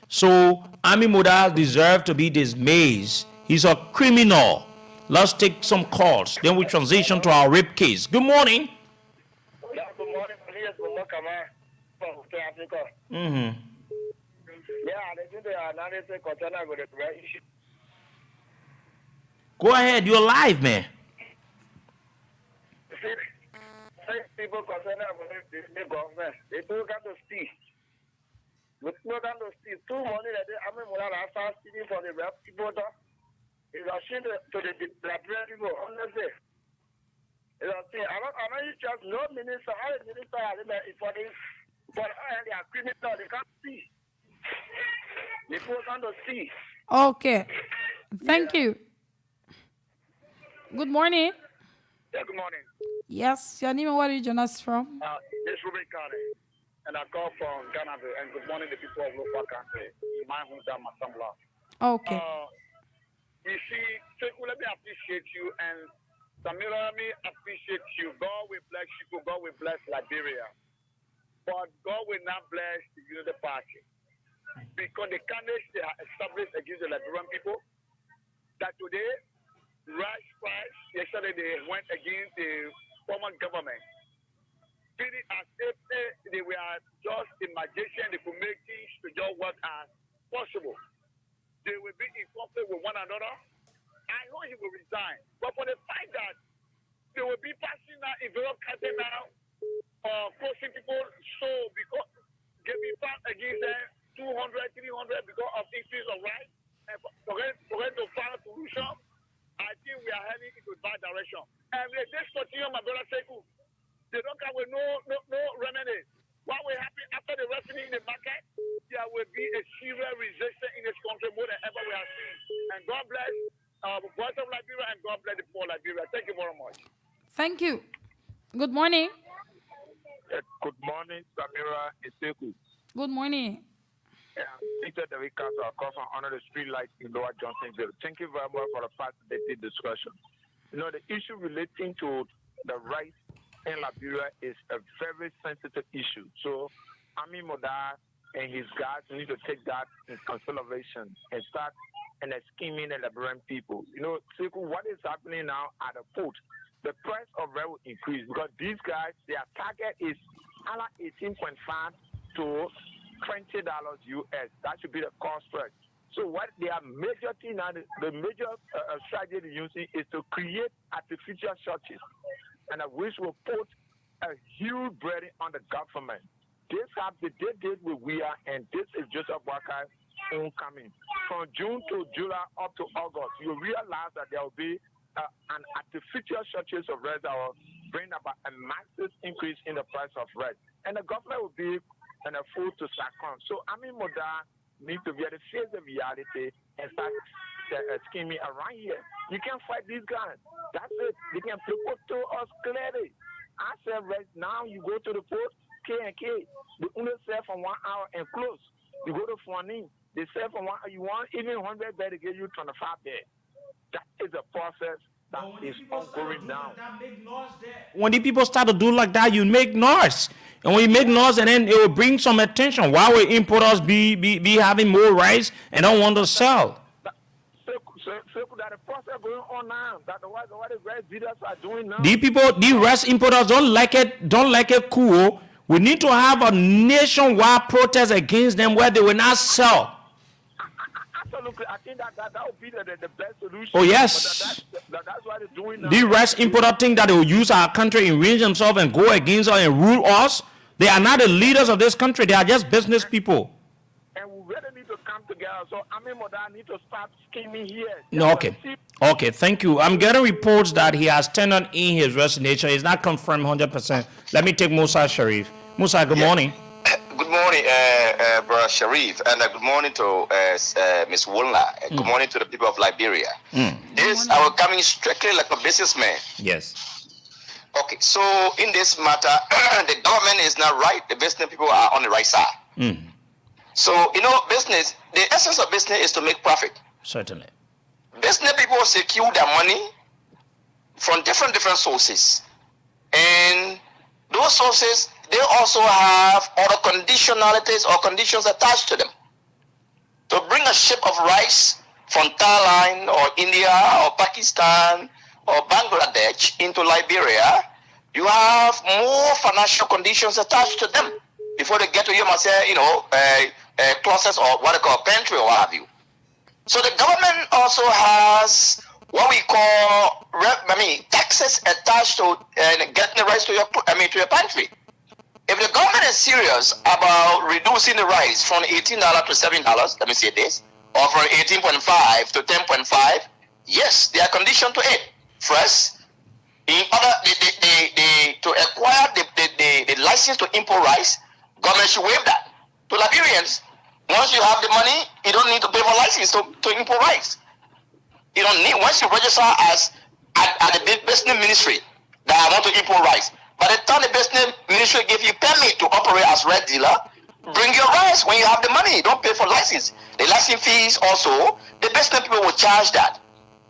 so Ami Muda deserves to be dismissed. He's a criminal. Let's take some calls. Then we transition to our rape case. Good morning. Yeah, good morning. Please, good morning, from Africa. Mm-hmm. Yeah, I think the analysis concerning with the right issue. Go ahead. You're live, man. See, people concerning with the government, they do got to steal. With no got to steal. Too money that they, I mean, when I start stealing for the rap people, it's a shame to the Liberian people, honestly. It's a thing. I know you just no minister, all the minister are for this, but they are criminal, they can't see. People can't see. Okay. Thank you. Good morning. Yeah, good morning. Yes, your name and what region is from? This is Ruben County, and I call from Ghana, and good morning to the people of local country. My home down Masambla. Okay. You see, Sekou, let me appreciate you, and Samira, let me appreciate you. God will bless you, God will bless Liberia. But God will not bless the Unity Party. Because the candidates they are established against the Liberian people, that today, rice price, yesterday they went against the former government. Feeling as if they were just a magician, they could make things to just work as possible. They will be in conflict with one another. I know he will resign. But for the fact that they will be passing out in various countries now, forcing people so because they be found against them 200, 300 because of increase of rights, and for them to find a solution, I think we are heading into a bad direction. And if this continue, my brother Sekou, they don't come with no remedy. What will happen after the revenue in the market? There will be a serious resistance in this country more than ever we have seen. And God bless the voice of Liberia, and God bless the poor Liberia. Thank you very much. Thank you. Good morning. Good morning, Samira Iseku. Good morning. Peter the Council, I call from Honor the Street Light in Lower Johnsonville. Thank you very much for the fascinating discussion. You know, the issue relating to the rights in Liberia is a very sensitive issue. So, Ami Muda and his guys need to take that in consideration and start scheming the Liberian people. You know, Sekou, what is happening now at the port? The price of bread will increase because these guys, their target is $18.5 to $20 US. That should be the cost price. So what their major thing and the major strategy they're using is to create artificial shortages, and which will put a huge burden on the government. This happened, they did with WIA, and this is Joseph Boakai's own coming. From June to July up to August, you realize that there will be an artificial shortage of rice that will bring about a massive increase in the price of rice. And the government will be in a fool to succumb. So Amin Moda needs to be able to face the reality and start scheming around here. You can't fight these guys. That's it. They can put to us clearly. I said right now you go to the port, K&K, they only sell for 1 hour and close. You go to Fuanin, they sell for 1 hour. You want even 100 bed, they give you 25 bed. That is a process that is ongoing now. When the people start to do like that, you make noise. And when you make noise, and then it will bring some attention. Why will importers be having more rice and don't want to sell? So that the process going on now. That what the rice dealers are doing now. The rice importers don't like it cool. We need to have a nationwide protest against them where they will not sell. Absolutely, I think that would be the best solution. Oh yes. But that's what they're doing now. The rice importer think that they will use our country, enrich themselves, and go against us and rule us. They are not the leaders of this country. They are just business people. And we really need to come together. So Amin Moda need to start scheming here. No, okay, thank you. I'm getting reports that he has tendered in his resignation. It's not confirmed 100%. Let me take Musa Sharif. Musa, good morning. Good morning, Brother Sharif, and good morning to Ms. Wola. Good morning to the people of Liberia. This I will coming strictly like a businessman. Yes. Okay, so in this matter, the government is not right. The business people are on the right side. So, business, the essence of business is to make profit. Certainly. Business people secure their money from different sources. And those sources, they also have other conditionalities or conditions attached to them. To bring a ship of rice from Thailand or India or Pakistan or Bangladesh into Liberia, you have more financial conditions attached to them before they get to you, must say, closets or what they call pantry or what have you. So the government also has what we call taxes attached to getting the rice to your pantry. If the government is serious about reducing the rice from $18 to $7, let me say this, or from 18.5 to 10.5, yes, they are conditioned to it. First, in order to acquire the license to import rice, government should waive that. To Liberians, once you have the money, you don't need to pay for license to import rice. You don't need, once you register as at the business ministry that I want to import rice, by the time the business ministry give you permit to operate as red dealer, bring your rice when you have the money. Don't pay for license. The license fees also, the business people will charge that.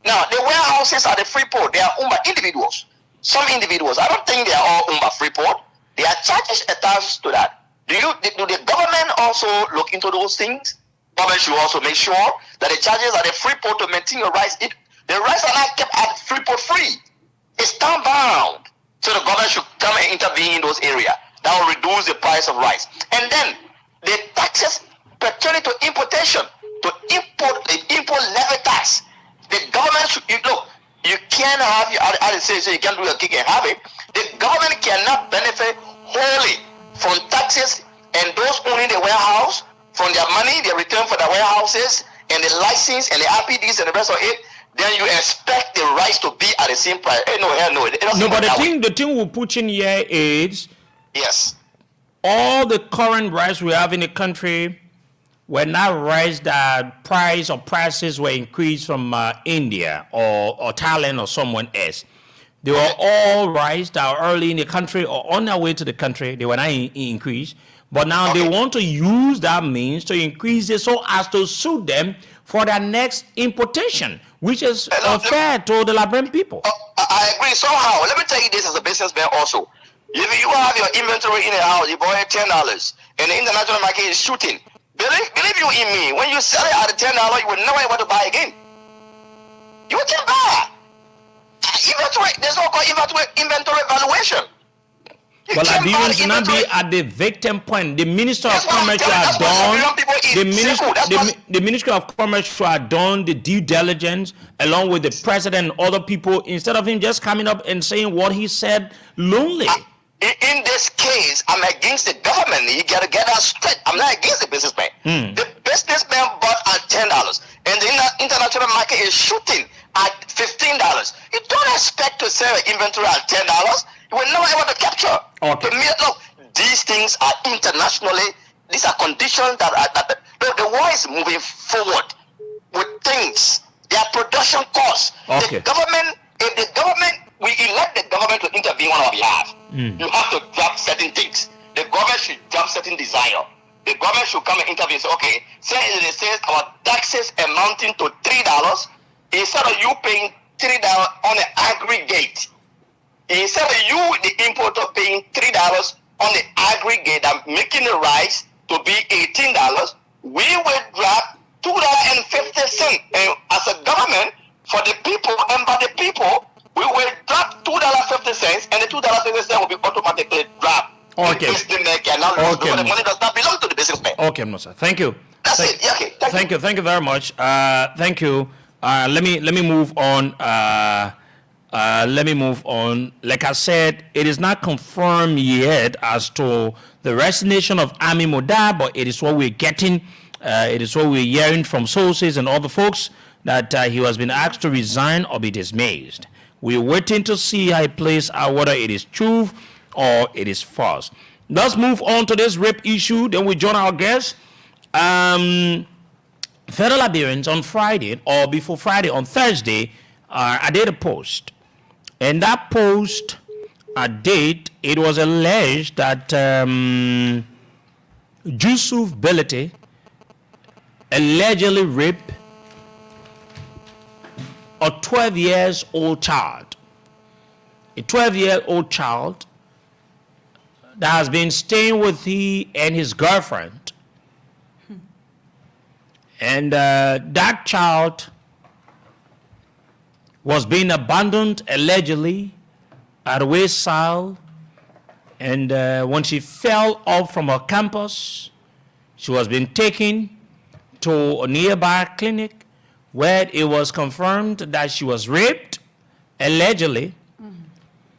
Now, the warehouses are the Freeport. They are owned by individuals. Some individuals. I don't think they are all owned by Freeport. There are charges attached to that. Do the government also look into those things? Government should also make sure that the charges are the Freeport to maintain your rice. The rice are not kept at Freeport free. It's town bound. So the government should come and intervene in those areas. That will reduce the price of rice. And then the taxes pertaining to importation, to the import levy tax. The government should, look, you can't have, I say, so you can't do a kick and have it. The government cannot benefit wholly from taxes, and those owning the warehouse, from their money, their return for the warehouses, and the license, and the RPDs, and the rest of it. Then you expect the rice to be at the same price. No. But the thing we put in here is, yes, all the current rice we have in the country were not rice that prices were increased from India or Thailand or someone else. They were all rice that are early in the country or on their way to the country. They were not increased. But now they want to use that means to increase it so as to suit them for their next importation, which is unfair to the Liberian people. I agree somehow. Let me tell you this as a businessman also. If you have your inventory in the house, you buy it $10, and the international market is shooting. Believe you in me, when you sell it at $10, you will never want to buy again. You can buy. Inventory, there's no called inventory valuation. But Liberians should not be at the victim point. The Minister of Commerce should have done the Ministry of Commerce should have done the due diligence along with the president and other people instead of him just coming up and saying what he said lonely. In this case, I'm against the government. You gotta get that straight. I'm not against the businessman. The businessman bought at $10, and the international market is shooting at $15. You don't expect to sell an inventory at $10. You will never able to capture. Okay. Look, these things are internationally. These are conditions that the world is moving forward with things. Their production costs. Okay. The government, if the government, we elect the government to intervene on our behalf. You have to drop certain things. The government should drop certain desire. The government should come and intervene and say, okay, say it says our taxes amounting to $3, instead of you paying $3 on the aggregate, instead of you, the importer, paying $3 on the aggregate and making the rice to be $18, we will drop $2.50 as a government for the people and by the people. We will drop $2.50 and the $2.50 will be automatically dropped. Okay. The money does not belong to the businessman. Okay, Musa. Thank you. That's it. Yeah, okay. Thank you. Thank you very much. Thank you. Let me move on. Let me move on. Like I said, it is not confirmed yet as to the resignation of Ami Moda, but it is what we're getting. It is what we're hearing from sources and other folks that he has been asked to resign or be dismissed. We're waiting to see how he plays out, whether it is true or it is false. Let's move on to this rape issue. Then we join our guests. Federal Liberians on Friday, or before Friday, on Thursday, I did a post. And that post, it was alleged that Yusuf Belete allegedly raped a 12-year-old child. A 12-year-old child that has been staying with he and his girlfriend. And that child was being abandoned allegedly at a wayside. And when she fell off from her campus, she was being taken to a nearby clinic where it was confirmed that she was raped, allegedly,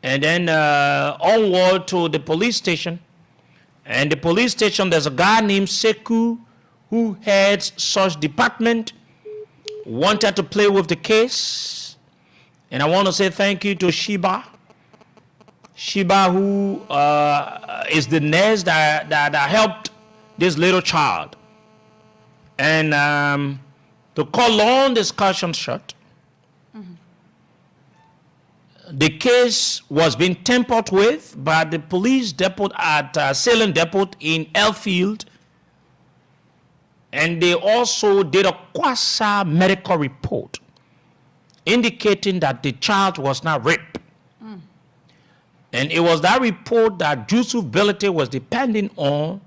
and then onward to the police station. And the police station, there's a guy named Seku who heads such department, wanted to play with the case. And I want to say thank you to Sheba. Sheba, who is the nurse that helped this little child. And to cut long discussion short, the case was being tampered with by the police depot at Salem Depot in Elfield, and they also did a quasi-medical report indicating that the child was not raped. And it was that report that Yusuf Belete was depending on,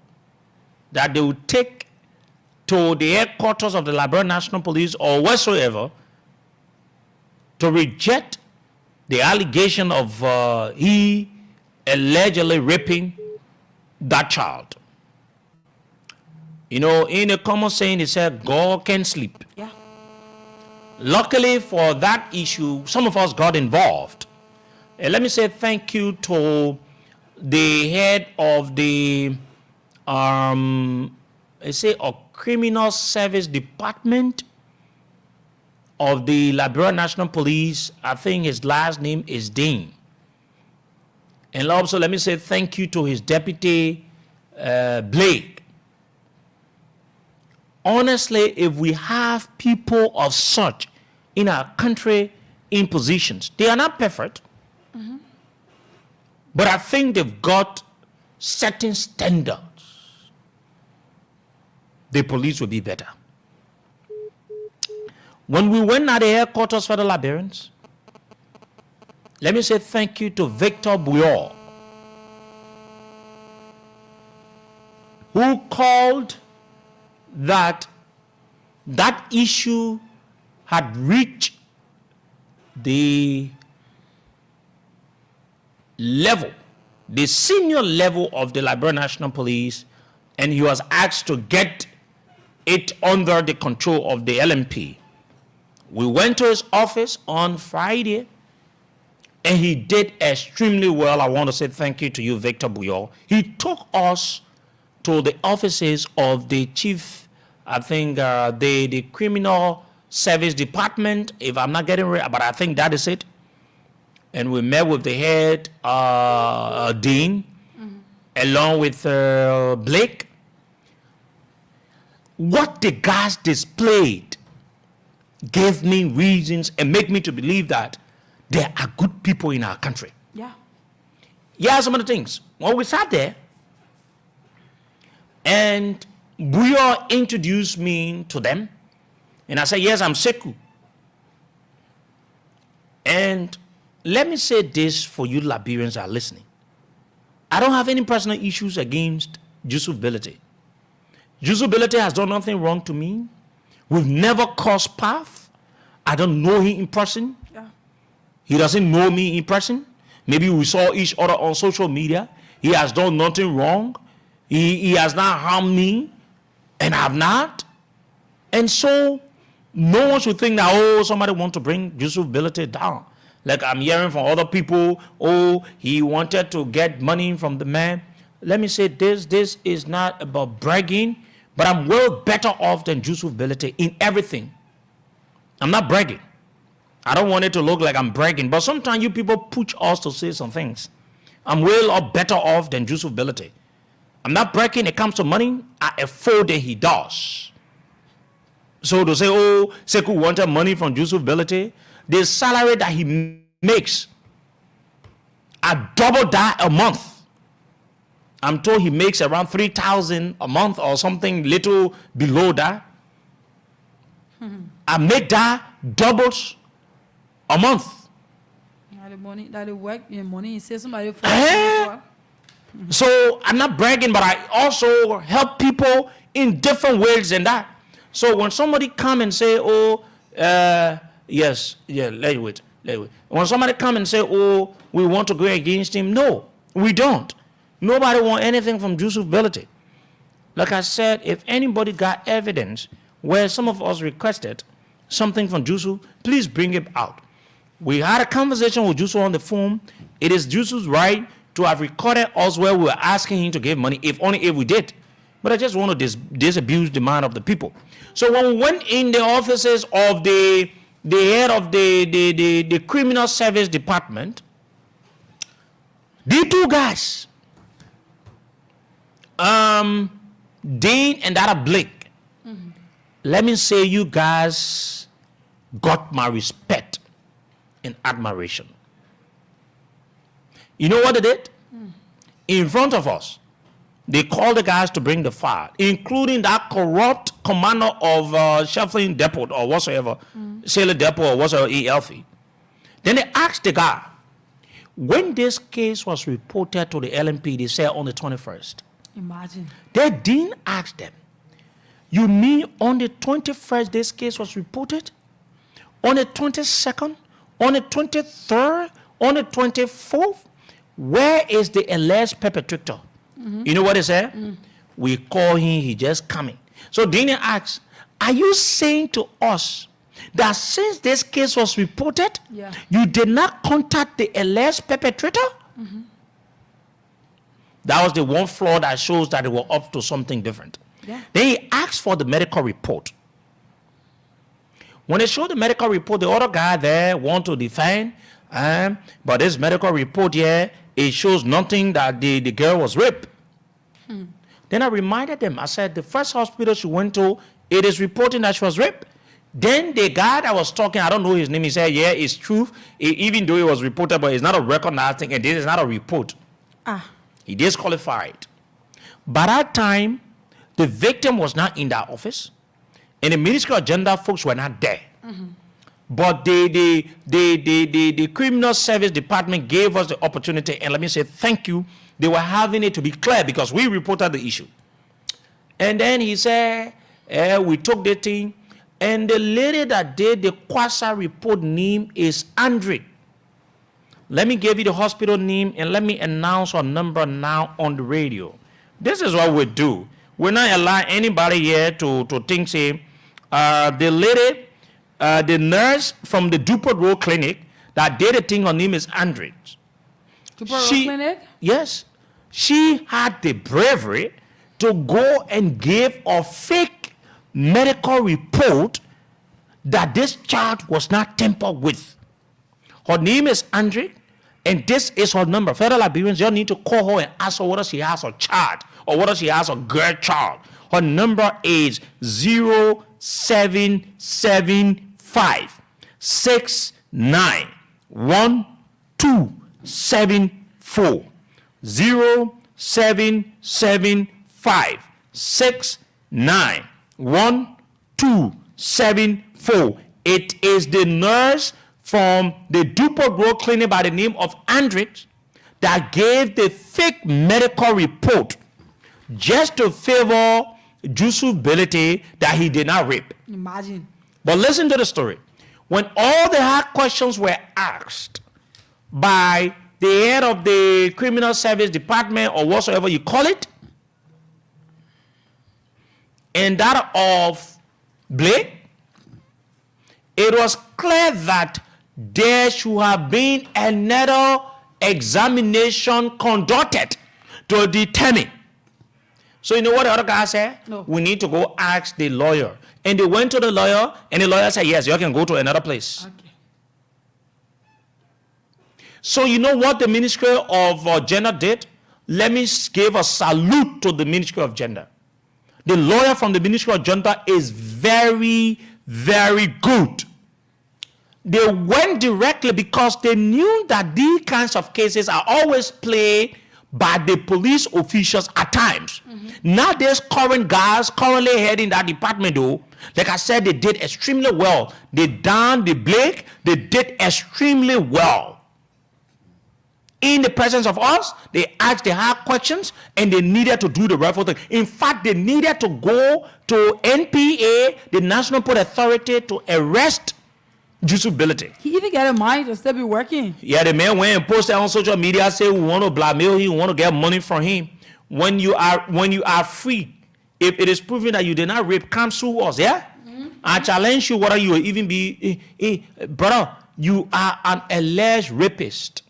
that they would take to the headquarters of the Liberia National Police or whatsoever to reject the allegation of he allegedly raping that child. You know, in a common saying, it said, God can sleep. Yeah. Luckily for that issue, some of us got involved. And let me say thank you to the head of the, a criminal service department of the Liberia National Police. I think his last name is Dean. And also let me say thank you to his deputy, Blake. Honestly, if we have people of such in our country in positions, they are not perfect, but I think they've got certain standards. The police will be better. When we went at the headquarters for the Liberians, let me say thank you to Victor Buyol, who called that issue had reached the level the senior level of the Liberia National Police, and he was asked to get it under the control of the LMP. We went to his office on Friday, and he did extremely well. I want to say thank you to you, Victor Buyol. He took us to the offices of the chief, I think, the criminal service department, if I'm not getting right, but I think that is it. And we met with the head dean, along with Blake. What the guys displayed gave me reasons and make me to believe that there are good people in our country. Yeah. Yeah, some of the things. When we sat there, and Buyo introduced me to them, and I said, yes, I'm Seku. And let me say this for you Liberians that are listening. I don't have any personal issues against Yusuf Bility. Yusuf Bility has done nothing wrong to me. We've never crossed paths. I don't know him in person. Yeah. He doesn't know me in person. Maybe we saw each other on social media. He has done nothing wrong. He has not harmed me, and I have not. And so, no one should think that, oh, somebody want to bring Yusuf Bility down. Like I'm hearing from other people, oh, he wanted to get money from the man. Let me say this is not about bragging, but I'm well better off than Yusuf Bility in everything. I'm not bragging. I don't want it to look like I'm bragging, but sometimes you people push us to say some things. I'm well better off than Yusuf Bility. I'm not bragging. It comes to money, I afford that he does. So to say, oh, Seku wanted money from Yusuf Bility, the salary that he makes, I double that a month. I'm told he makes around 3,000 a month or something little below that. I make that doubles a month. Now the money, that the work, your money, you say somebody for So I'm not bragging, but I also help people in different ways than that. So when somebody come and say, oh, yes, yeah, let it wait. When somebody come and say, oh, we want to go against him, no, we don't. Nobody want anything from Yusuf Bility. Like I said, if anybody got evidence where some of us requested something from Yusuf, please bring it out. We had a conversation with Yusuf on the phone. It is Yusuf's right to have recorded us where we were asking him to give money, if only if we did. But I just want to disabuse the mind of the people. So when we went in the offices of the head of the criminal service department, the two guys, Dean and that Blake, let me say you guys got my respect and admiration. You know what they did? In front of us, they called the guys to bring the file, including that corrupt commander of Shuffling Depot or whatsoever, Sailor Depot or whatsoever, ELFE. Then they asked the guy, when this case was reported to the LMP, they said on the 21st. Imagine. They didn't ask them, you mean on the 21st this case was reported? On the 22nd? On the 23rd? On the 24th? Where is the alleged perpetrator? You know what they said? We call him, he just coming. So Dean asked, are you saying to us that since this case was reported, you did not contact the alleged perpetrator? That was the one flaw that shows that they were up to something different. Then he asked for the medical report. When they showed the medical report, the other guy there wanted to defend, but this medical report here, it shows nothing that the girl was raped. Then I reminded them, I said, the first hospital she went to, it is reporting that she was raped. Then the guy that was talking, I don't know his name, he said, yeah, it's true, even though it was reported, but it's not a recognized thing, and this is not a report. He disqualified. By that time, the victim was not in that office, and the Ministry of Gender folks were not there. But the criminal service department gave us the opportunity, and let me say thank you. They were having it to be clear because we reported the issue. And then he said, we took the thing, and the lady that did the Kwasa report name is Andre. Let me give you the hospital name and let me announce our number now on the radio. This is what we do. We're not allowing anybody here to think, say, the lady, the nurse from the Dupont Road Clinic that did the thing, her name is Andre. Dupont Road Clinic? Yes. She had the bravery to go and give a fake medical report that this child was not tampered with. Her name is Andre, and this is her number. Federal Liberians, you need to call her and ask her whether she has a child or whether she has a girl child. Her number is 0775 691274. 0775 691274. It is the nurse from the Dupont Road Clinic by the name of Andrix that gave the fake medical report just to favor Yusuf Bility that he did not rape. Imagine. But listen to the story. When all the hard questions were asked by the head of the criminal service department or whatsoever you call it, and that of Blake, it was clear that there should have been another examination conducted to determine. So you know what the other guy said? No. We need to go ask the lawyer. And they went to the lawyer, and the lawyer said, yes, you can go to another place. Okay. So you know what the Ministry of Gender did? Let me give a salute to the Ministry of Gender. The lawyer from the Ministry of Gender is very, very good. They went directly because they knew that these kinds of cases are always played by the police officials at times. Now there's current guys currently heading that department though. Like I said, they did extremely well. They done the Blake, they did extremely well. In the presence of us, they asked the hard questions and they needed to do the rightful thing. In fact, they needed to go to NPA, the National Port Authority, to arrest Yusuf Bility. He even got a mind to still be working. Yeah, the man went and posted on social media, say we want to blackmail him, we want to get money from him. When you are free, if it is proven that you did not rape, come sue us, yeah? I challenge you whether you will even be, brother, you are an alleged rapist.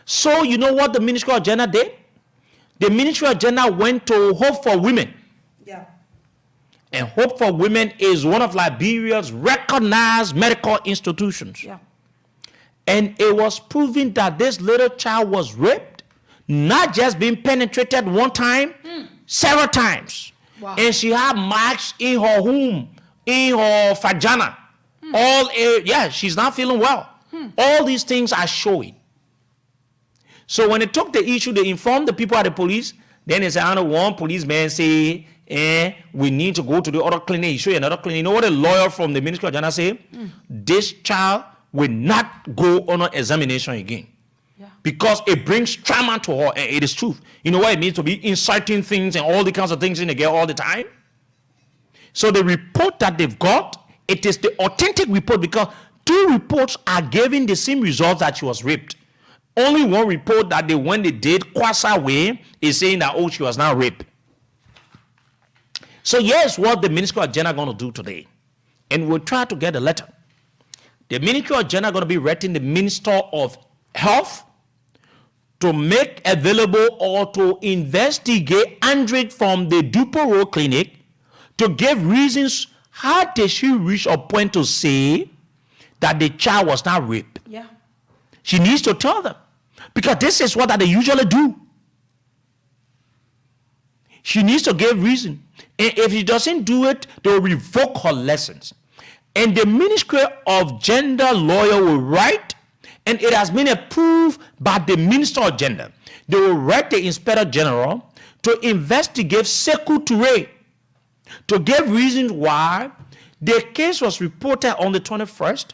So you know what the Ministry of Gender did? The Ministry of Gender went to Hope for Women. Yeah. And Hope for Women is one of Liberia's recognized medical institutions. Yeah. And it was proven that this little child was raped, not just being penetrated one time, several times. Wow. And she had marks in her womb, in her vagina. She's not feeling well. All these things are showing. So when they took the issue, they informed the people at the police. Then they said, I know one policeman say, we need to go to the other clinic. You show you another clinic. You know what a lawyer from the Ministry of Gender say? This child will not go on an examination again. Yeah. Because it brings trauma to her, and it is truth. You know what it means to be inciting things and all the kinds of things in the girl all the time? So the report that they've got, it is the authentic report because two reports are giving the same results that she was raped. Only one report that when they did Kwasa way is saying that, she was not raped. So here's what the Ministry of Gender are going to do today. And we'll try to get a letter. The Ministry of Gender are going to be writing the Minister of Health to make available or to investigate Andre from the Dupont Road Clinic to give reasons how did she reach a point to say that the child was not raped. Yeah. She needs to tell them. Because this is what they usually do. She needs to give reason. And if she doesn't do it, they will revoke her license. And the Ministry of Gender lawyer will write, and it has been approved by the Minister of Gender. They will write the Inspector General to investigate Sekou Touré to give reasons why the case was reported on the 21st.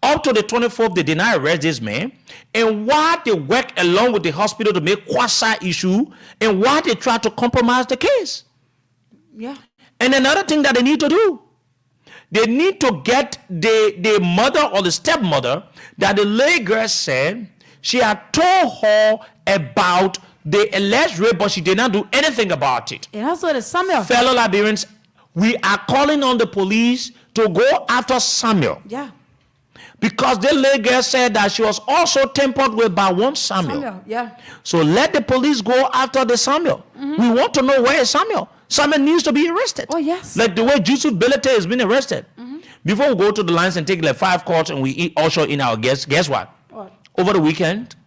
Up to the 24th, they did not arrest this man. And why they work along with the hospital to make Kwasa issue, and why they try to compromise the case. Yeah. And another thing that they need to do, They need to get the mother or the stepmother that the lay girl said she had told her about the alleged rape, but she did not do anything about it. And also the Samuel. Fellow Liberians, we are calling on the police to go after Samuel. Yeah. Because the lay girl said that she was also tempered with by one Samuel. Yeah. So let the police go after the Samuel. We want to know where is Samuel. Samuel needs to be arrested. Oh, yes. Like the way Yusuf Belete has been arrested. Before we go to the lines and take like 5 calls and we usher in our guests, guess what? Over the weekend,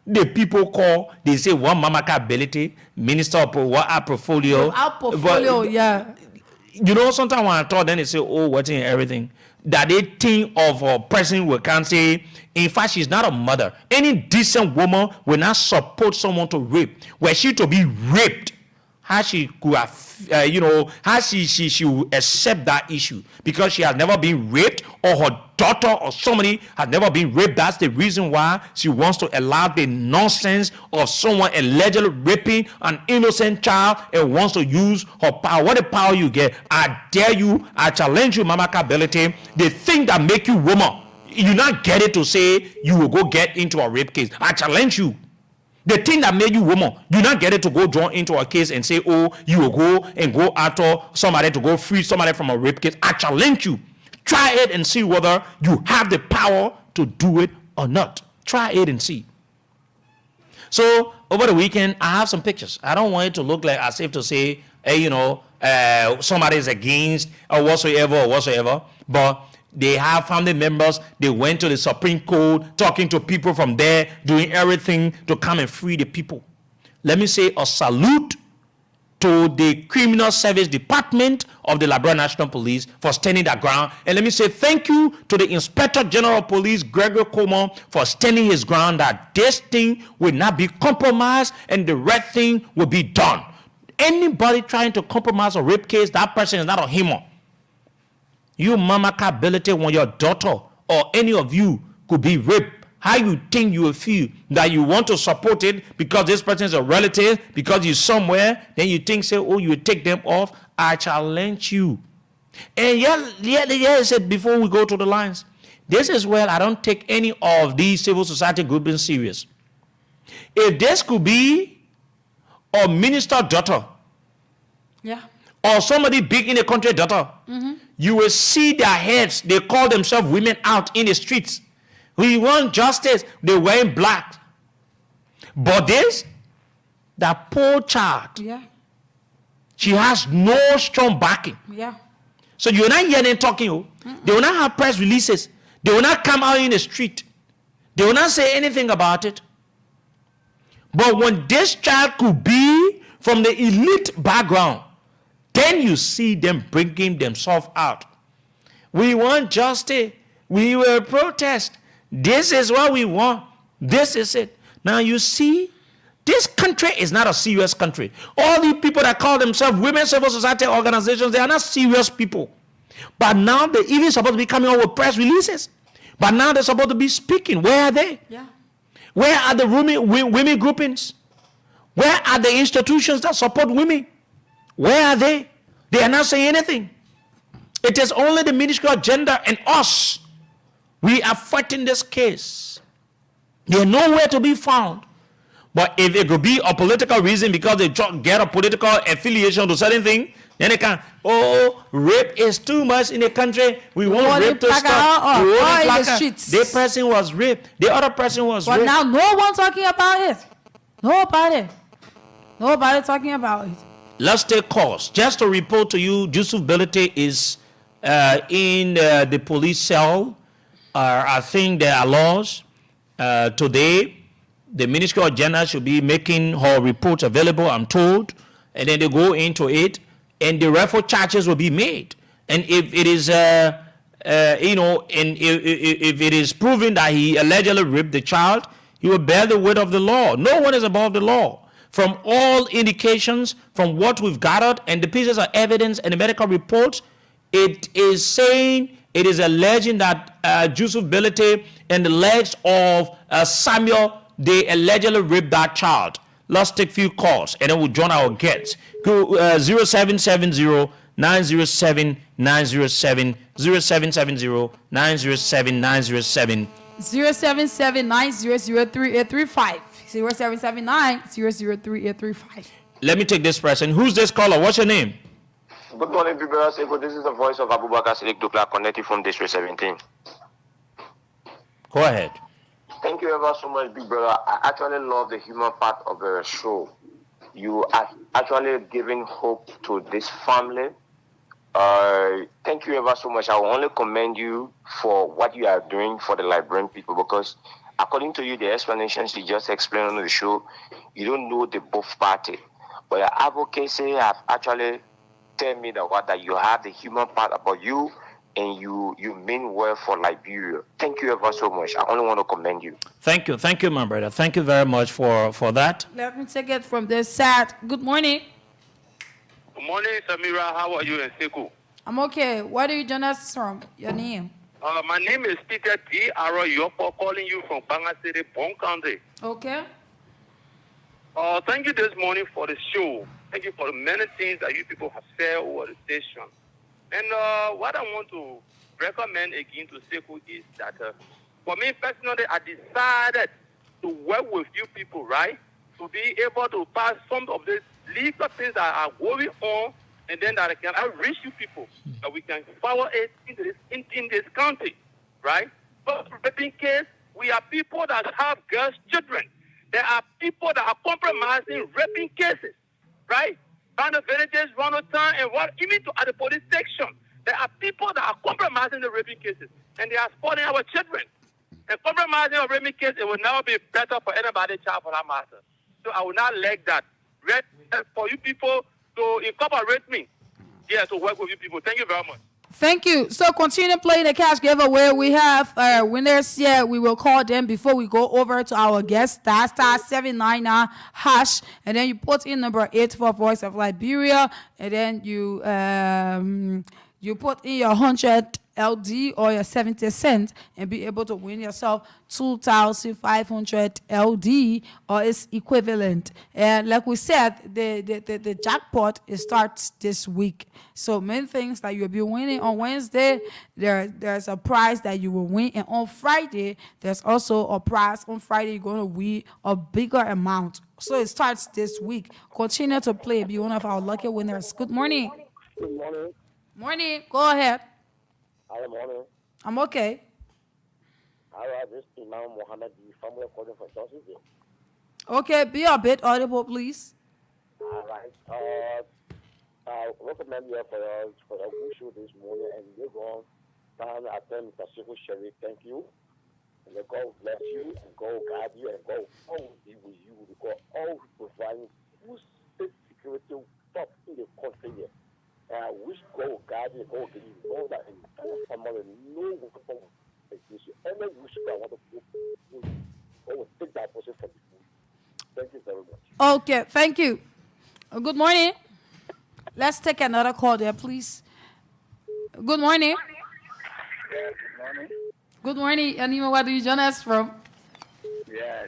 the people call, they say one Mamaka Belete, minister of our portfolio. Our portfolio, yeah. You know, sometimes when I talk, then they say, oh, what's in everything? That they think of a person who can say, in fact, she's not a mother. Any decent woman will not support someone to rape. Were she to be raped, how she could have, how she will accept that issue because she has never been raped, or her daughter or somebody has never been raped. That's the reason why she wants to allow the nonsense of someone allegedly raping an innocent child and wants to use her power. What the power you get? I dare you, I challenge you, Mama Kabelete. The thing that make you woman, you not get it to say you will go get into a rape case. I challenge you. The thing that made you woman, you not get it to go join into a case and say, oh, you will go and go after somebody to go free somebody from a rape case. I challenge you. Try it and see whether you have the power to do it or not. Try it and see. So over the weekend, I have some pictures. I don't want it to look like as if to say, hey, somebody is against or whatsoever. But they have family members. They went to the Supreme Court, talking to people from there, doing everything to come and free the people. Let me say a salute to the Criminal Service Department of the Libera National Police for standing their ground. And let me say thank you to the Inspector General of Police, Gregory Coleman, for standing his ground that this thing will not be compromised and the right thing will be done. Anybody trying to compromise a rape case, that person is not a human. You mama ability when your daughter or any of you could be raped, how you think you will feel that you want to support it because this person is a relative, because you're somewhere, then you think, say, oh, you will take them off. I challenge you. And yeah, I said before we go to the lines, this is where I don't take any of these civil society groups serious. If this could be a minister's daughter, yeah, or somebody big in the country daughter, you will see their heads. They call themselves women out in the streets. We want justice. They're wearing black. But this, that poor child, yeah, she has no strong backing. Yeah. So you're not hearing them talking. They will not have press releases. They will not come out in the street. They will not say anything about it. But when this child could be from the elite background, then you see them bringing themselves out. We want justice. We will protest. This is what we want. This is it. Now you see, this country is not a serious country. All the people that call themselves women's civil society organizations, they are not serious people. But now they're even supposed to be coming out with press releases. But now they're supposed to be speaking. Where are they? Yeah. Where are the women groupings? Where are the institutions that support women? Where are they? They are not saying anything. It is only the Ministry of Gender and us. We are fighting this case. They are nowhere to be found. But if it could be a political reason because they get a political affiliation to certain thing, then they can, oh, rape is too much in the country. We want rape to stop. In the streets. The person was raped. The other person was raped. But now no one talking about it. Nobody talking about it. Let's take calls. Just to report to you, Yusuf Belete is in the police cell. I think there are laws. Today, the Ministry of Gender should be making her reports available, I'm told. And then they go into it, and the referral charges will be made. And if it is, and if it is proven that he allegedly raped the child, he will bear the weight of the law. No one is above the law. From all indications, from what we've gathered, and the pieces of evidence and the medical reports, it is saying, it is alleging that Yusuf Belete and the legs of Samuel, they allegedly raped that child. Let's take a few calls, and then we'll join our guests. Go 0770 907 907 0770 907 907 077900335. 077900335. Let me take this person. Who's this caller? What's your name? Good morning, Libera. This is the voice of Abubakar Sidik Dukla, connected from District 17. Go ahead. Thank you ever so much, big brother. I actually love the human part of the show. You are actually giving hope to this family. Thank you ever so much. I will only commend you for what you are doing for the Liberian people, because according to you, the explanations you just explained on the show, you don't know the both party. But your advocacy have actually tell me that you have the human part about you, and you mean well for Liberia. Thank you ever so much. I only want to commend you. Thank you, my brother. Thank you very much for that. Let me take it from this side. Good morning. Good morning, Samira. How are you in Seku? I'm okay. Where do you join us from? Your name? My name is Peter T. Arrow Yoko, calling you from Banga City, Bon County. Okay. Thank you this morning for the show. Thank you for the many things that you people have said over the station. And what I want to recommend again to Seku is that for me personally, I decided to work with you people, right? To be able to pass some of the legal things that are going on, and then that I can outreach you people, that we can forward it in this country, right? But in case we are people that have girls, children. There are people that are compromising raping cases, right? Around the villages, around the town, and even at the police station. There are people that are compromising the raping cases, and they are spoiling our children. And compromising a raping case, it will never be better for anybody, child, for that matter. So I will not like that. For you people to incorporate me, to work with you people. Thank you very much. Thank you. So continue playing the cash giveaway. We have winners here. We will call them before we go over to our guest. *799# and then you put in number 8 for Voice of Liberia, and then you put in your 100 LD or your 70 cents and be able to win yourself 2,500 LD or its equivalent. And like we said, the jackpot starts this week. So many things that you'll be winning on Wednesday, there's a prize that you will win. And on Friday, there's also a prize. On Friday, you're going to win a bigger amount. So it starts this week. Continue to play. Be one of our lucky winners. Good morning. Good morning. Morning. Go ahead. Good morning. I'm okay. All right, this is Imam Mohammed, the family calling from Johnson. Okay, be a bit audible, please. All right. I recommend you for your good show this morning, and you're going down at them, Mr. Sherry. Thank you. And God bless you, and God guide you, and God always be with you, because always providing food security top in the country here. And I wish God will guide you, God will give you know that in family, no weapon against you. Any wish I want to put, God will take that person from the food. Thank you very much. Okay, thank you. Good morning. Let's take another call there, please. Good morning. Yeah, good morning. Good morning. Anima, where do you join us from? Yes,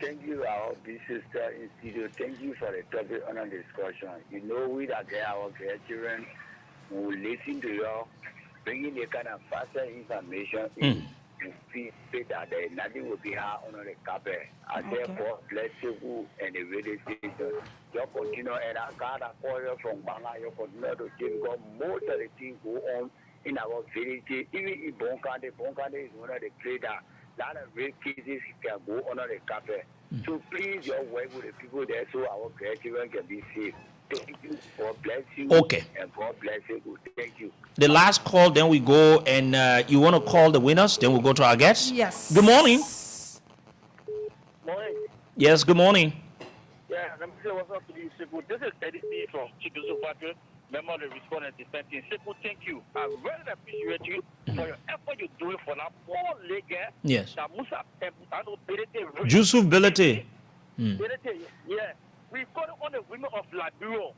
thank you, our big sister in studio. Thank you for the topic on the discussion. You know, we that get our grandchildren, we will listen to you, bringing the kind of faster information in. We say that nothing will be hard on the carpet. I therefore bless you and the radio station. You continue, and I got a call from Banga. You continue to give God most of the things go on in our village. Even in Bon County is one of the places that a lot of rape cases can go under the carpet. So please, your work with the people there so our grandchildren can be safe. Thank you. God bless you. Okay. And God bless you. Thank you. The last call, then we go, and you want to call the winners, then we'll go to our guests? Yes. Good morning. Morning. Yes, good morning. Yeah, let me say what's up to you, Seku. This is Eddie C. from Chikizo Patrick, member of the respondent dissenting. Seku, thank you. I really appreciate you for your effort you're doing for that poor lady. Yes. That Musa, Yusuf Belete. Yeah. We call it on the women of Liberia.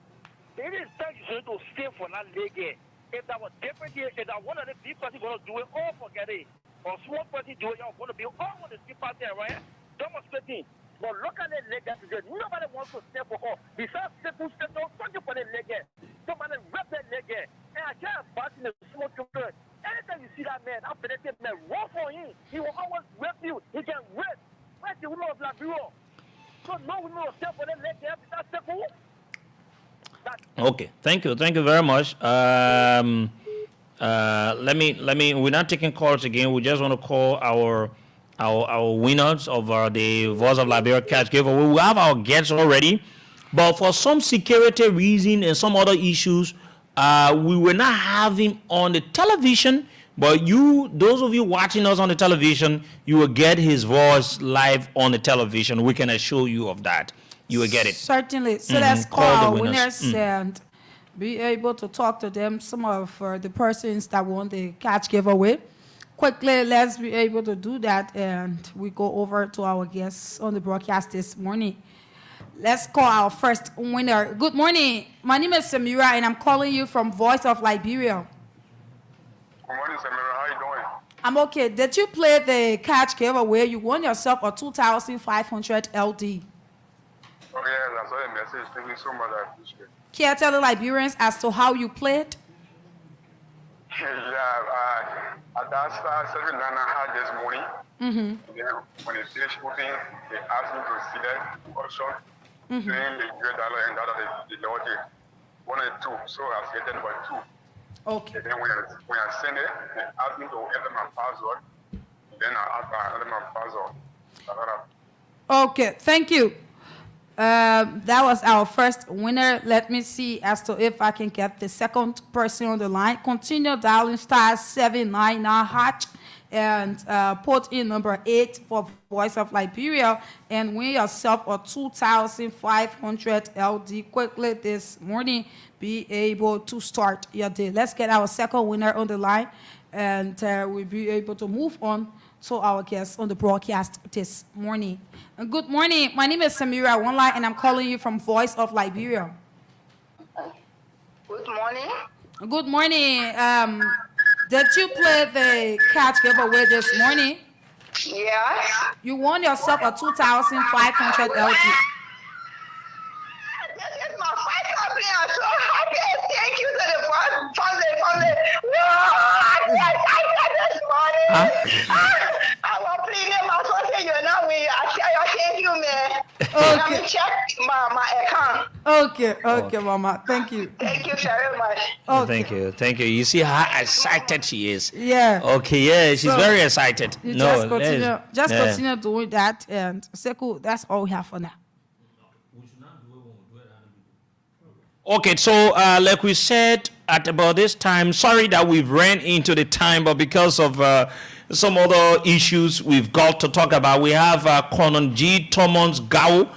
It is time you to stay for that lady. If that was different here, if that one of the big parties going to do it, all forget it. Or small party do it, you're going to be all on the big party, right? Don't expect it. But look at the leg that today. Nobody wants to step for all. Besides, step don't thank you for the leg. Somebody rip that leg in. And I can't bust in the smoke good. Anytime you see that man, I'm predicting man, run for him. He will always rip you. He can rip. Where's the woman of Liberia? So no woman will step for that leg there. That's the fool. Okay, thank you very much. Let me. We're not taking calls again. We just want to call our winners of the Voice of Liberia cash giveaway. We have our guests already, but for some security reason and some other issues, we were not having on the television. But you, those of you watching us on the television, you will get his voice live on the television. We can assure you of that. You will get it. Certainly. So let's call our winners and be able to talk to them. Some of the persons that won the catch giveaway. Quickly, let's be able to do that, and we go over to our guests on the broadcast this morning. Let's call our first winner. Good morning. My name is Samira, and I'm calling you from Voice of Liberia. Good morning, Samira. How you doing? I'm okay. Did you play the catch giveaway? You won yourself a 2,500 LD. Oh, yes, I saw the message. Thank you so much. I appreciate it. Can you tell the Liberians as to how you played? Yeah, at that start, 7 had this morning. Mm-hmm. Then when they finished putting, they asked me to see that option. Mm-hmm. Saying the $1 and that of the lottery. 1 and 2. So I selected for 2. Okay. And then when I send it, they asked me to enter my password. Then I enter my password. Okay, thank you. That was our first winner. Let me see as to if I can get the second person on the line. Continue dialing *799# and put in number 8 for Voice of Liberia and win yourself a 2,500 LD quickly this morning. Be able to start your day. Let's get our second winner on the line, and we'll be able to move on to our guests on the broadcast this morning. And good morning. My name is Samira One-Line, and I'm calling you from Voice of Liberia. Good morning. Good morning. Did you play the catch giveaway this morning? Yes. You won yourself a 2,500 LD. This is my first company. I'm so happy. Thank you to the from the I'm excited this morning. I was pleading my son say you're not me. I tell you, thank you, man. Okay. Let me check my account. Okay, Mama. Thank you. Thank you very much. Okay. Thank you. You see how excited she is. Yeah. Okay, yeah, she's So, very excited. You No, just continue doing that, and Sekou, that's all we have for now. Okay, so like we said at about this time, sorry that we've ran into the time, but because of some other issues we've got to talk about, we have Conan G. Thomas Gao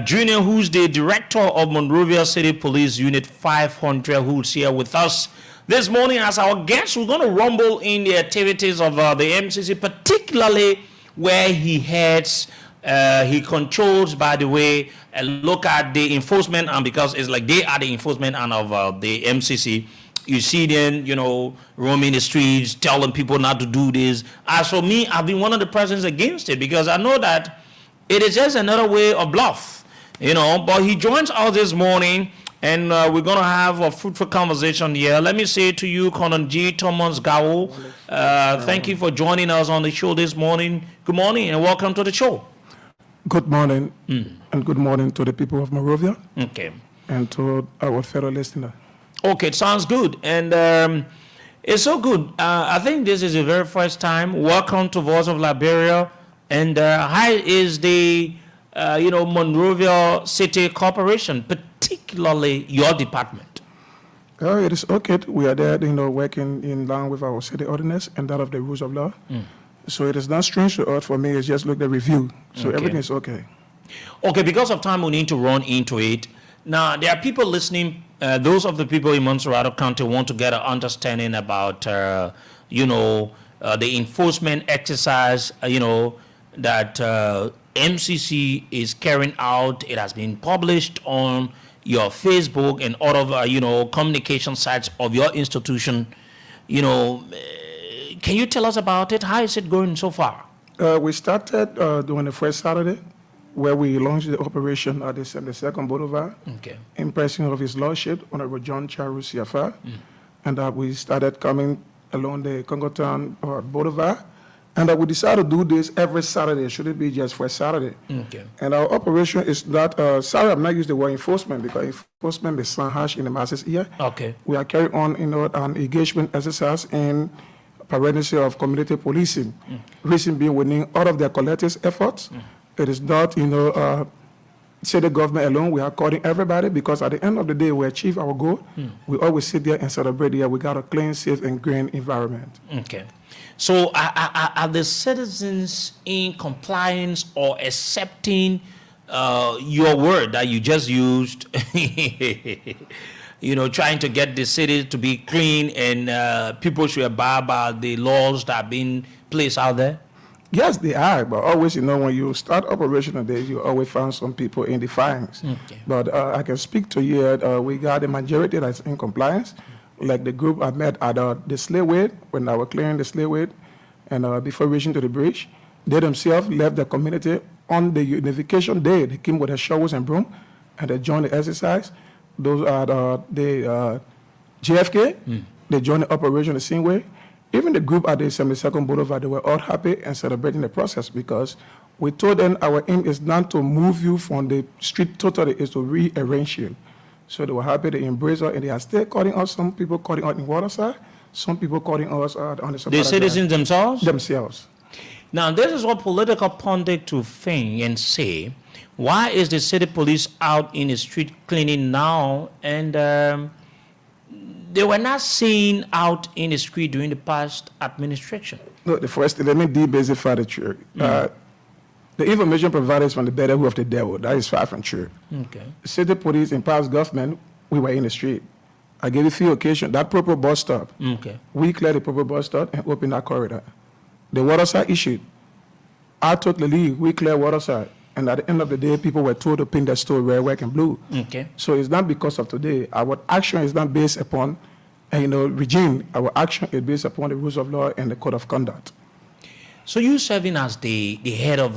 Jr., who's the director of Monrovia City Police Unit 500, who's here with us this morning as our guest. We're going to rumble in the activities of the MCC, particularly where he heads. He controls, by the way, look at the enforcement arm, because it's like they are the enforcement arm of the MCC. You see them, roaming the streets, telling people not to do this. As for me, I've been one of the persons against it, because I know that it is just another way of bluff, But he joins us this morning, and we're going to have a fruitful conversation here. Let me say to you, Conan G. Thomas Gao, thank you for joining us on the show this morning. Good morning, and welcome to the show. Good morning, and good morning to the people of Monrovia. Okay. And to our fellow listener. Okay, it sounds good. And it's so good. I think this is the very first time. Welcome to Voice of Liberia. And how is the, Monrovia City Corporation, particularly your department? It is okay. We are there, working in line with our city ordinance and that of the rules of law. So it is not strange to us. For me, it's just like the review. So everything is okay. Okay, because of time, we need to run into it. Now, there are people listening. Those of the people in Montserrat County want to get an understanding about, the enforcement exercise, that MCC is carrying out. It has been published on your Facebook and other, communication sites of your institution. Can you tell us about it? How is it going so far? We started during the first Saturday where we launched the operation at the 72nd Boulevard, Okay. in person of His Lordship, Honorable John Charu CFR, and we started coming along the Congotown Boulevard, and we decided to do this every Saturday. Should it be just for Saturday? Okay. And our operation is not, sorry, I'm not using the word enforcement because enforcement is sound harsh in the masses here. Okay. We are carrying on, an engagement exercise in parental of community policing. Reason being, we need all of their collective efforts. It is not, city government alone. We are calling everybody because at the end of the day, we achieve our goal. We always sit there and celebrate here. We got a clean, safe, and green environment. Okay. So are the citizens in compliance or accepting your word that you just used, trying to get the city to be clean and people should abide by the laws that are being placed out there? Yes, they are, but always, when you start operational days, you always find some people in defiance. Okay. But I can speak to you, we got a majority that's in compliance. Like the group I met at the Slayway, when I was clearing the Slayway, and before reaching to the bridge, they themselves left the community on the unification day. They came with their shovels and broom, and they joined the exercise. Those are the JFK, they joined the operation the same way. Even the group at the 72nd Boulevard, they were all happy and celebrating the process because we told them our aim is not to move you from the street totally, is to rearrange you. So they were happy to embrace us, and they are still calling us. Some people calling us in Waterside, some people calling us on the The citizens themselves? Themselves. Now, this is what political pundits to think and say. Why is the city police out in the street cleaning now and they were not seen out in the street during the past administration? No, the first, let me de-basify the church. The information provided is from the better of the devil. That is far from true. Okay. The city police in past government, we were in the street. I gave you a few occasions. That proper bus stop, Okay. we cleared the proper bus stop and opened that corridor. The Waterside issue, I took the lead. We cleared Waterside. And at the end of the day, people were told to paint their store red, white, and blue. Okay. So it's not because of today. Our action is not based upon, regime. Our action is based upon the rules of law and the code of conduct. So you serving as the head of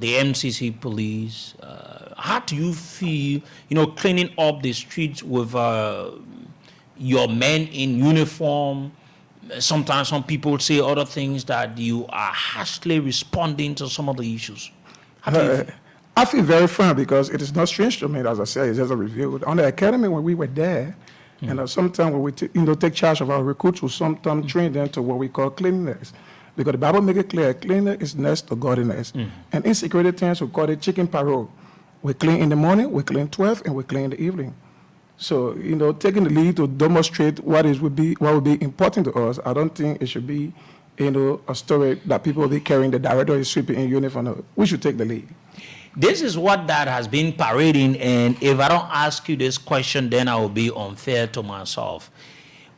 the MCC police, how do you feel, cleaning up the streets with your men in uniform? Sometimes some people say other things that you are harshly responding to some of the issues. How do you feel? I feel very firm because it is not strange to me, as I say, it's just a review. On the academy, when we were there, and sometimes when we take charge of our recruits, we sometimes train them to what we call cleanliness. Because the Bible makes it clear, cleanliness is next to godliness. And in security terms, we call it chicken parole. We clean in the morning, we clean 12, and we clean in the evening. So, taking the lead to demonstrate what would be important to us, I don't think it should be, a story that people will be carrying the director is sweeping in uniform. No, we should take the lead. This is what that has been parading, and if I don't ask you this question, then I will be unfair to myself.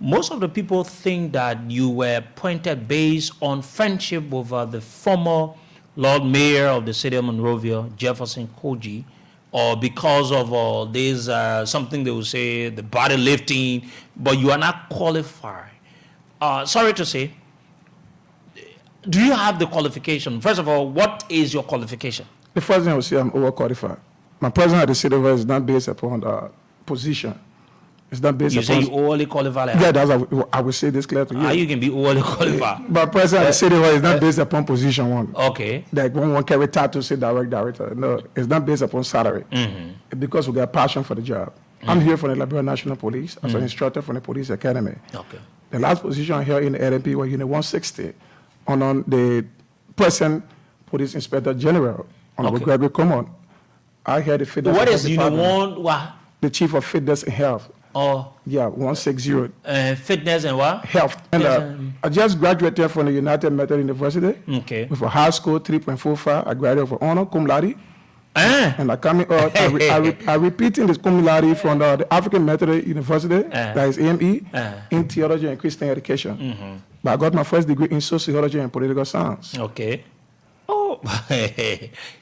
Most of the people think that you were appointed based on friendship with the former Lord Mayor of the city of Monrovia, Jefferson Koji, or because of this, something they will say, the body lifting, but you are not qualified. Sorry to say, do you have the qualification? First of all, what is your qualification? The first thing I would say, I'm overqualified. My president of the city is not based upon position. It's not based You upon... say you overly qualified? Yeah, that's I will say this clear to you. How you can be overly qualified? But president of the city is not based upon position one. Okay. Like one carry title, say director. No, it's not based upon salary. It's because we got passion for the job. I'm here for the Liberia National Police as an instructor from the Police Academy. Okay. The last position here in the LMP was Unit 160 on the present Police Inspector General on Okay. Gregory Common. I had the fitness. What and is health Unit department. 1? What? The Chief of Fitness and Health. Oh. Yeah, 160. Fitness and what? Health. And I just graduated from the United Methodist University. Okay. With a high score 3.45. I graduated with honor, cum laude. And I come I repeating this cum laude from the African Methodist University, that is AME, in theology and Christian education. But I got my first degree in sociology and political science. Okay. Oh,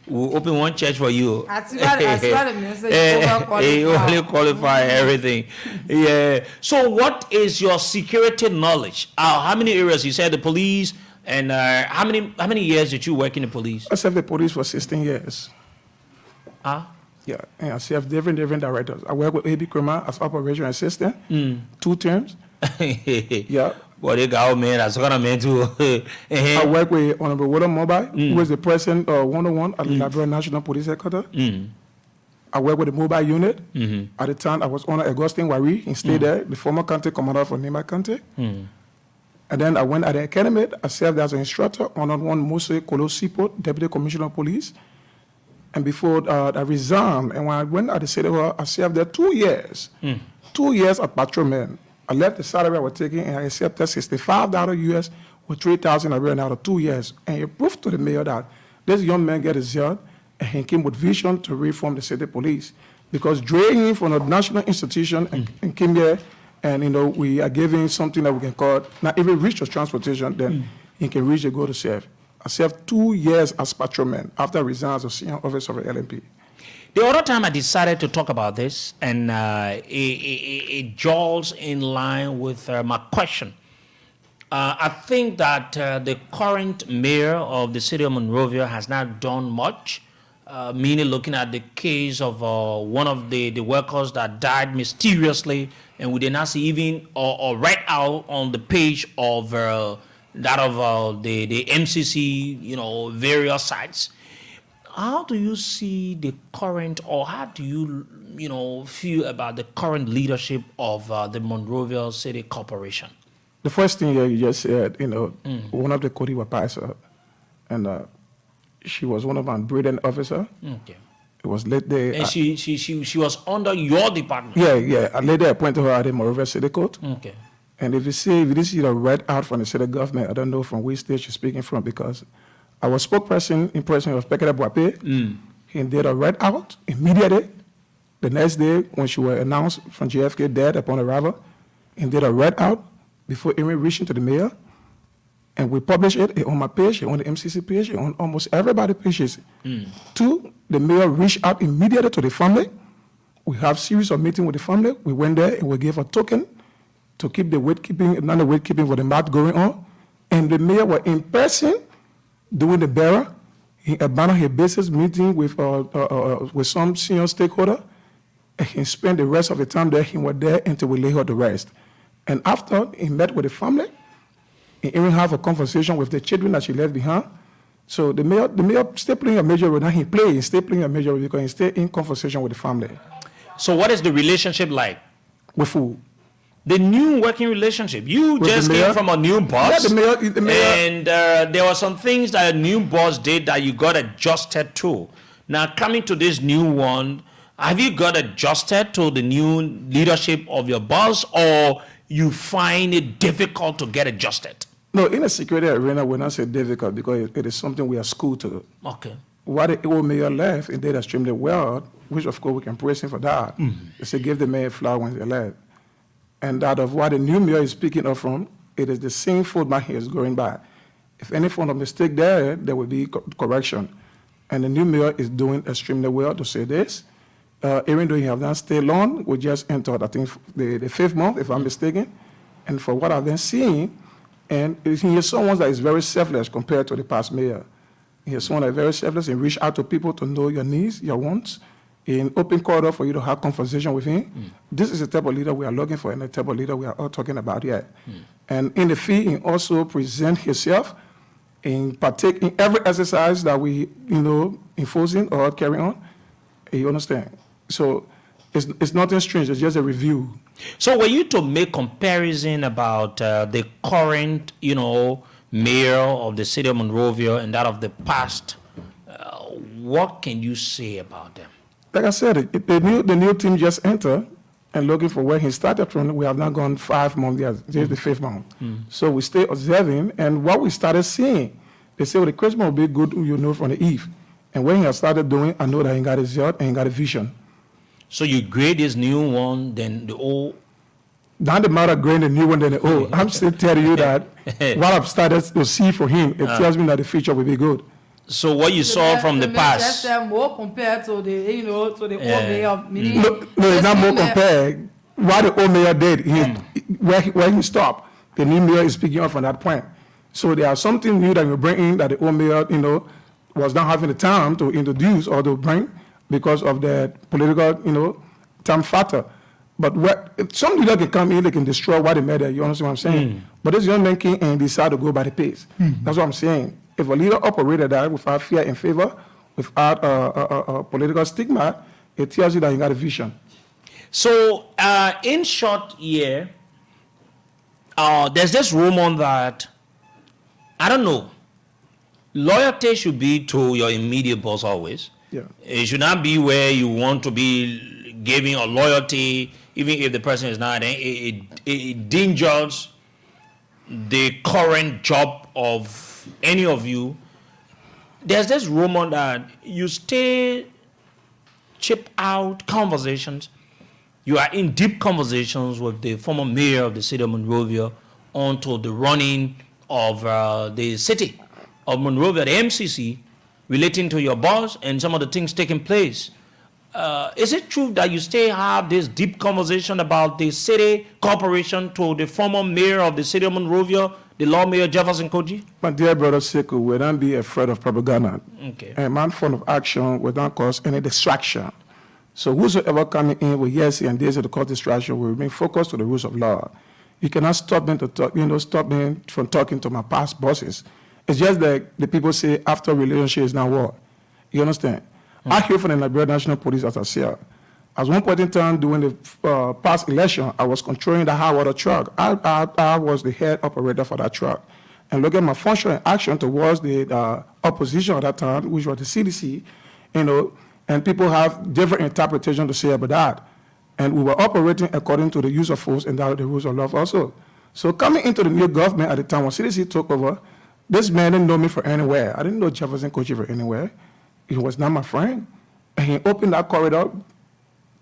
we'll open one church for you. I see what it means. You only qualify everything. Yeah. So, what is your security knowledge? How many areas? You said the police, and how many years did you work in the police? I served the police for 16 years. Yeah, and I serve different directors. I work with A.B. Kramer as operation assistant, 2 terms. Yeah. Well, they got man, that's gonna man too. I work with Honorable William Mobile, who is the president of 101 at the Liberia National Police Headquarters. I work with the mobile unit. At the time, I was under Augustine Wari. He stayed there, the former county commander for Nima County. And then I went at the academy. I served as an instructor on one Mose Kolosipo, Deputy Commissioner of Police. And before I resigned, and when I went at the city hall, I served there 2 years. 2 years at patrolman. I left the salary I was taking, and I accepted $65 US with 3,000 Liberian out of 2 years. And he proved to the mayor that this young man get his job, and he came with vision to reform the city police. Because draining from a national institution and came here, and we are giving something that we can call, not even reach of transportation, then he can reach the goal to serve. I served 2 years as patrolman after I resigned as a senior officer of the LMP. The other time I decided to talk about this, and it jolts in line with my question. I think that the current mayor of the city of Monrovia has not done much, meaning looking at the case of one of the workers that died mysteriously, and we did not see even or write out on the page of that of the MCC, various sites. How do you see the current, or how do you, feel about the current leadership of the Monrovia City Corporation? The first thing you just said, one of the Cody was passed up, and she was one of my breeding officer. Okay. It was late there. And she was under your department. Yeah. I later appointed her at the Monrovia City Court. Okay. And if you didn't see the red out from the city government, I don't know from which state she's speaking from, because I was spokesperson in person of Pekere Boape. He did a red out immediately. The next day, when she was announced from JFK dead upon arrival, he did a red out before even reaching to the mayor. And we published it on my page, on the MCC page, on almost everybody's pages. 2, the mayor reached out immediately to the family. We have series of meetings with the family. We went there and we gave a token to keep the weight keeping, not the weight keeping for the math going on. And the mayor was in person doing the burial. He abandoned his business meeting with some senior stakeholder. And he spent the rest of the time there. He was there until we lay her to rest. And after, he met with the family. He even have a conversation with the children that she left behind. So the mayor still playing a major role. Now he still playing a major role because he stay in conversation with the family. So what is the relationship like? With who? The new working relationship. You With just came from a new boss. Yeah, the mayor. And there were some things that a new boss did that you got adjusted to. Now coming to this new one, have you got adjusted to the new leadership of your boss, or you find it difficult to get adjusted? No, in the security arena, we're not say difficult because it is something we are schooled to. Okay. What the old mayor left, and did extremely well, which of course we can praise him for that. They say give the mayor flower when they left. And that of what the new mayor is speaking of from, it is the same format he is going by. If any form of mistake there will be correction. And the new mayor is doing extremely well to say this. Even though he have not stayed long, we just entered, I think, the 5th month, if I'm mistaken. And for what I've been seeing, and he is someone that is very selfless compared to the past mayor. He is someone that is very selfless and reach out to people to know your needs, your wants, in open corridor for you to have conversation with him. This is the type of leader we are looking for, and the type of leader we are all talking about here. And in the field, he also present himself and partake in every exercise that we, enforcing or carry on. You understand? So it's nothing strange. It's just a review. So were you to make comparison about the current, mayor of the city of Monrovia and that of the past, what can you say about them? Like I said, the new team just entered and looking for where he started from. We have now gone 5 months, yes, this is the 5th month. So we stay observing, and what we started seeing, they say, well, the Christmas will be good, from the eve. And when he has started doing, I know that he got his job and he got a vision. So you grade this new one, then the old? Not the matter of grading the new one than the old. I'm still telling you that what I've started to see for him, it tells me that the future will be good. So what you saw from the past? More compared to the, to the old mayor. No, it's not more compared. What the old mayor did, where he stopped, the new mayor is speaking up from that point. So there are something new that you bring in that the old mayor, was not having the time to introduce or to bring. because of the political, time factor. But if some leader can come in, they can destroy what they made there. You understand what I'm saying? But this young man came and decided to go by the pace. That's what I'm saying. If a leader operated that without fear and favor, without a political stigma, it tells you that you got a vision. So, in short, there's this rumor that, I don't know, loyalty should be to your immediate boss always. Yeah. It should not be where you want to be giving a loyalty, even if the person is not. It endangers the current job of any of you. There's this rumor that you stay chip out conversations. You are in deep conversations with the former mayor of the city of Monrovia onto the running of the city of Monrovia, the MCC, relating to your boss and some of the things taking place. Is it true that you still have this deep conversation about the city corporation to the former mayor of the city of Monrovia, the Lord Mayor Jefferson Koji? My dear brother Sekou, we don't be afraid of propaganda. Okay. And man form of action will not cause any distraction. So whosoever coming in with yes and this to cause distraction will remain focused to the rules of law. You cannot stop me to talk, stop me from talking to my past bosses. It's just that the people say after relationship is not war. You understand? I hear from the Liberia National Police, as I said. At one point in time during the past election, I was controlling the high water truck. I was the head operator for that truck. And look at my function and action towards the opposition at that time, which was the CDC, and people have different interpretations to say about that. And we were operating according to the use of force and the rules of law also. So coming into the new government at the time when CDC took over, this man didn't know me from anywhere. I didn't know Jefferson Koji from anywhere. He was not my friend. And he opened that corridor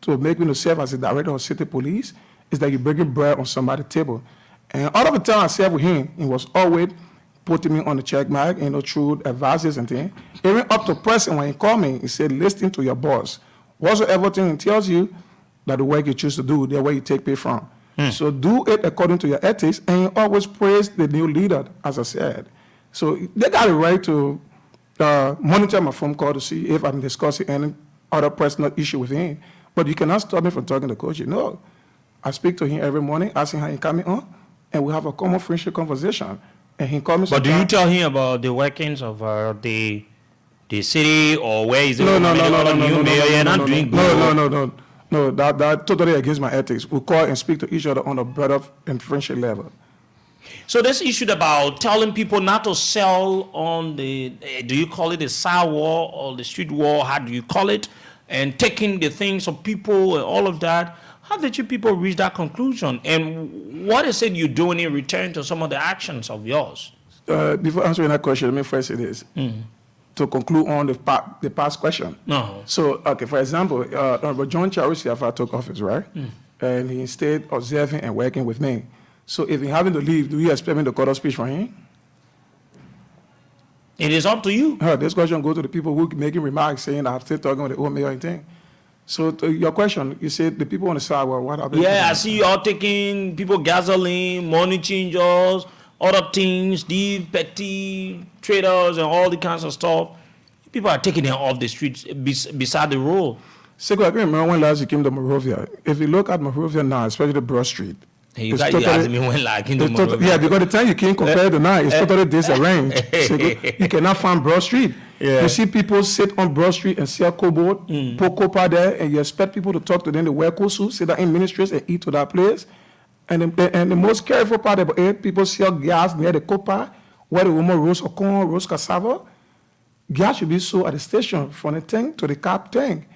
to make me serve as the director of city police. Is that you bringing bread on somebody's table. And all of the time I served with him, he was always putting me on the check mark, through advices and things. Even up to present, when he called me, he said, listen to your boss. Whatsoever thing he tells you, that the work you choose to do, the way you take pay from. So do it according to your ethics, and you always praise the new leader, as I said. So they got a right to monitor my phone call to see if I'm discussing any other personal issue with him. But you cannot stop me from talking to Coach. No. I speak to him every morning, asking how he's coming on, and we have a common friendship conversation. And he calls me. But do you tell him about the workings of the city, or where is it? No, that totally against my ethics. We call and speak to each other on a brother and friendship level. So this issue about telling people not to sell on the, do you call it the sidewalk or the street wall? How do you call it? And taking the things of people and all of that. How did you people reach that conclusion? And what is it you're doing in return to some of the actions of yours? Before answering that question, let me first say this. To conclude on the past question. No. So, okay, for example, Honorable John Charles took office, right? And he stayed observing and working with me. So if he having to leave, do you expect me to cut a speech for him? It is up to you. This question goes to the people who making remarks saying that I'm still talking with the old mayor and thing. So to your question, you said the people on the sidewalk, what happened? Yeah, I see you all taking people gasoline, money changers, other things, these petty traders and all the kinds of stuff. People are taking them off the streets beside the road. Sekou, I can remember when last you came to Monrovia. If you look at Monrovia now, especially the Broad Street. Hey, you guys asking me when I came to Monrovia. Yeah, because the time you came compared to now, it's totally disarranged. Sekou, you cannot find Broad Street. Yeah. You see people sit on Broad Street and sell cobalt, pour copper there, and you expect people to talk to them, they wear kosu, sit down in ministries and eat to that place. And the most careful part about it, people sell gas near the copper, where the woman roast or corn, roast cassava. Gas should be sold at the station from the tank to the cap tank.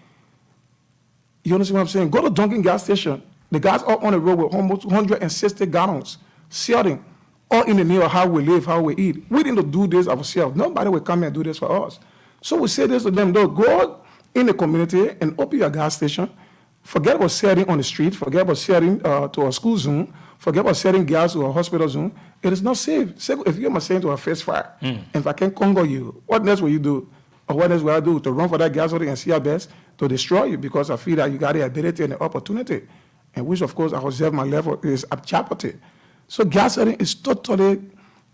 You understand what I'm saying? Go to Dunkin' gas station. The guys are on the road with almost 160 gallons, selling, all in the name of how we live, how we eat. We didn't do this ourselves. Nobody will come and do this for us. So we say this to them, though, go in the community and open your gas station. Forget about selling on the street. Forget about selling to a school zone. Forget about selling gas to a hospital zone. It is not safe. If you are saying to a face fire, if I can conquer you, what next will you do? Or what else will I do? To run for that gas and see our best to destroy you because I feel that you got the ability and the opportunity. And which, of course, I observe my level is apchapati. So gas selling is totally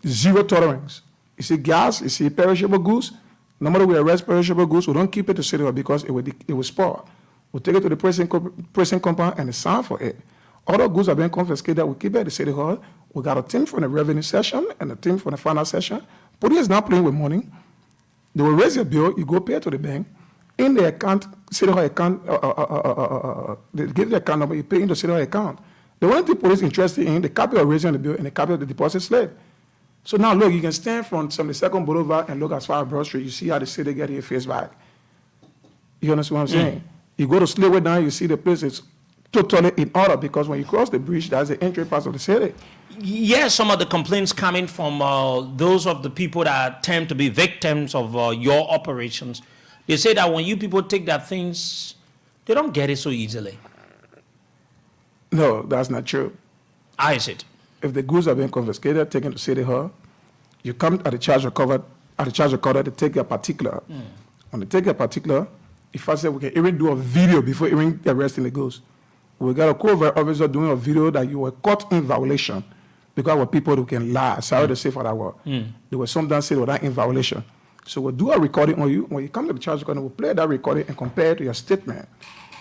zero tolerance. You see gas, you see perishable goods, No matter we arrest perishable goods, we don't keep it to City Hall because it will spoil. We take it to the prison compound and it's signed for it. Other goods are being confiscated, we keep it at the City Hall. We got a team from the revenue session and a team from the finance session. Police is not playing with money. They will raise your bill, you go pay it to the bank. In the account, City Hall account, they give the account number, you pay in the City Hall account. The only thing police interested in, the copy of raising the bill and the copy of the deposit slip. So now look, you can stand from 72nd Boulevard and look as far as Broad Street, you see how the city get here face back. You understand what I'm saying? You go to Slipway down, you see the place is totally in order because when you cross the bridge, that's the entry pass of the city. Yes, some of the complaints coming from those of the people that tend to be victims of your operations. They say that when you people take their things, they don't get it so easily. No, that's not true. How is it? If the goods are being confiscated, taken to City Hall, you come at the charge recorder, to take your particular. When they take your particular, if I say we can even do a video before even arresting the goods, we got a covert officer doing a video that you were caught in violation because we're people who can lie. Sorry to say for that word. They were sometimes say without in violation. So we'll do a recording on you. When you come to the charge recorder, we'll play that recording and compare it to your statement.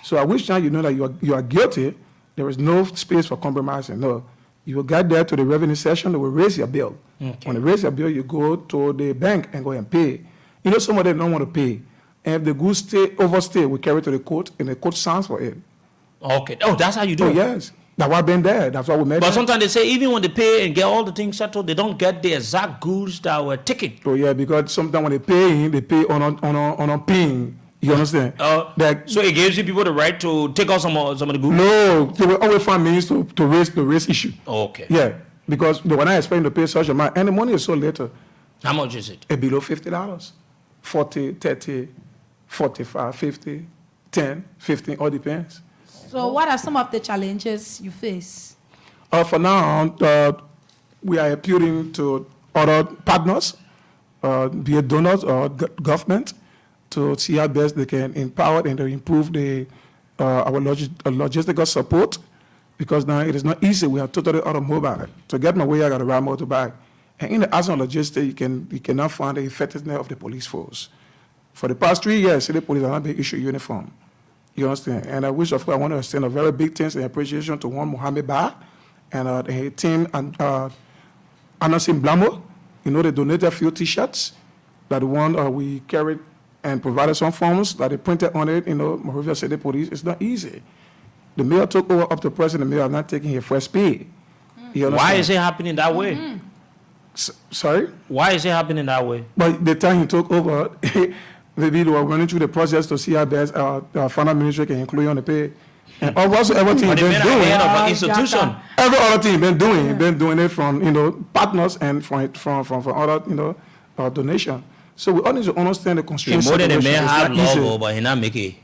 So at which time you know that you are guilty, there is no space for compromising. No. You will get there to the revenue session, they will raise your bill. Okay. When they raise your bill, you go to the bank and go and pay. You know, some of them don't want to pay. And if the goods overstay, we carry it to the court, and the court signs for it. Okay. Oh, that's how you do it? Yes. That's why I've been there. That's why we made it. But sometimes they say even when they pay and get all the things settled, they don't get the exact goods that were taken. Oh, yeah, because sometimes when they pay on paying. You understand? So it gives you people the right to take out some of the goods? No, they will always find means to raise the race issue. Okay. Yeah, because they were not expecting to pay such amount, and the money is so little. How much is it? Below $50. 40, 30, 45, 50, 10, 15, all depends. So what are some of the challenges you face? For now, we are appealing to other partners, be it donors or government, to see how best they can empower and improve our logistical support, because now it is not easy. We are totally automobile. To get my way, I got to ride motorbike. And in the absence of logistics, you cannot find the effectiveness of the police force. For the past 3 years, city police have not been issued uniform. You understand? And I wish, of course, I want to extend a very big thanks and appreciation to one Mohammed Ba and the team and Anasim Blamo. You know, they donated a few T-shirts that we carried and provided some forms that they printed on it. You know, Monrovia City Police. It's not easy. The mayor took over up to present. The mayor is not taking his first pay. Why is it happening that way? Sorry? Why is it happening that way? But the time he took over, maybe they were running through the process to see how best our finance ministry can include you on the pay. And also everything been doing. Institution. Every other thing been doing it from partners and from other donation. So we all need to understand the constraints. More than the mayor have love, but he not make it.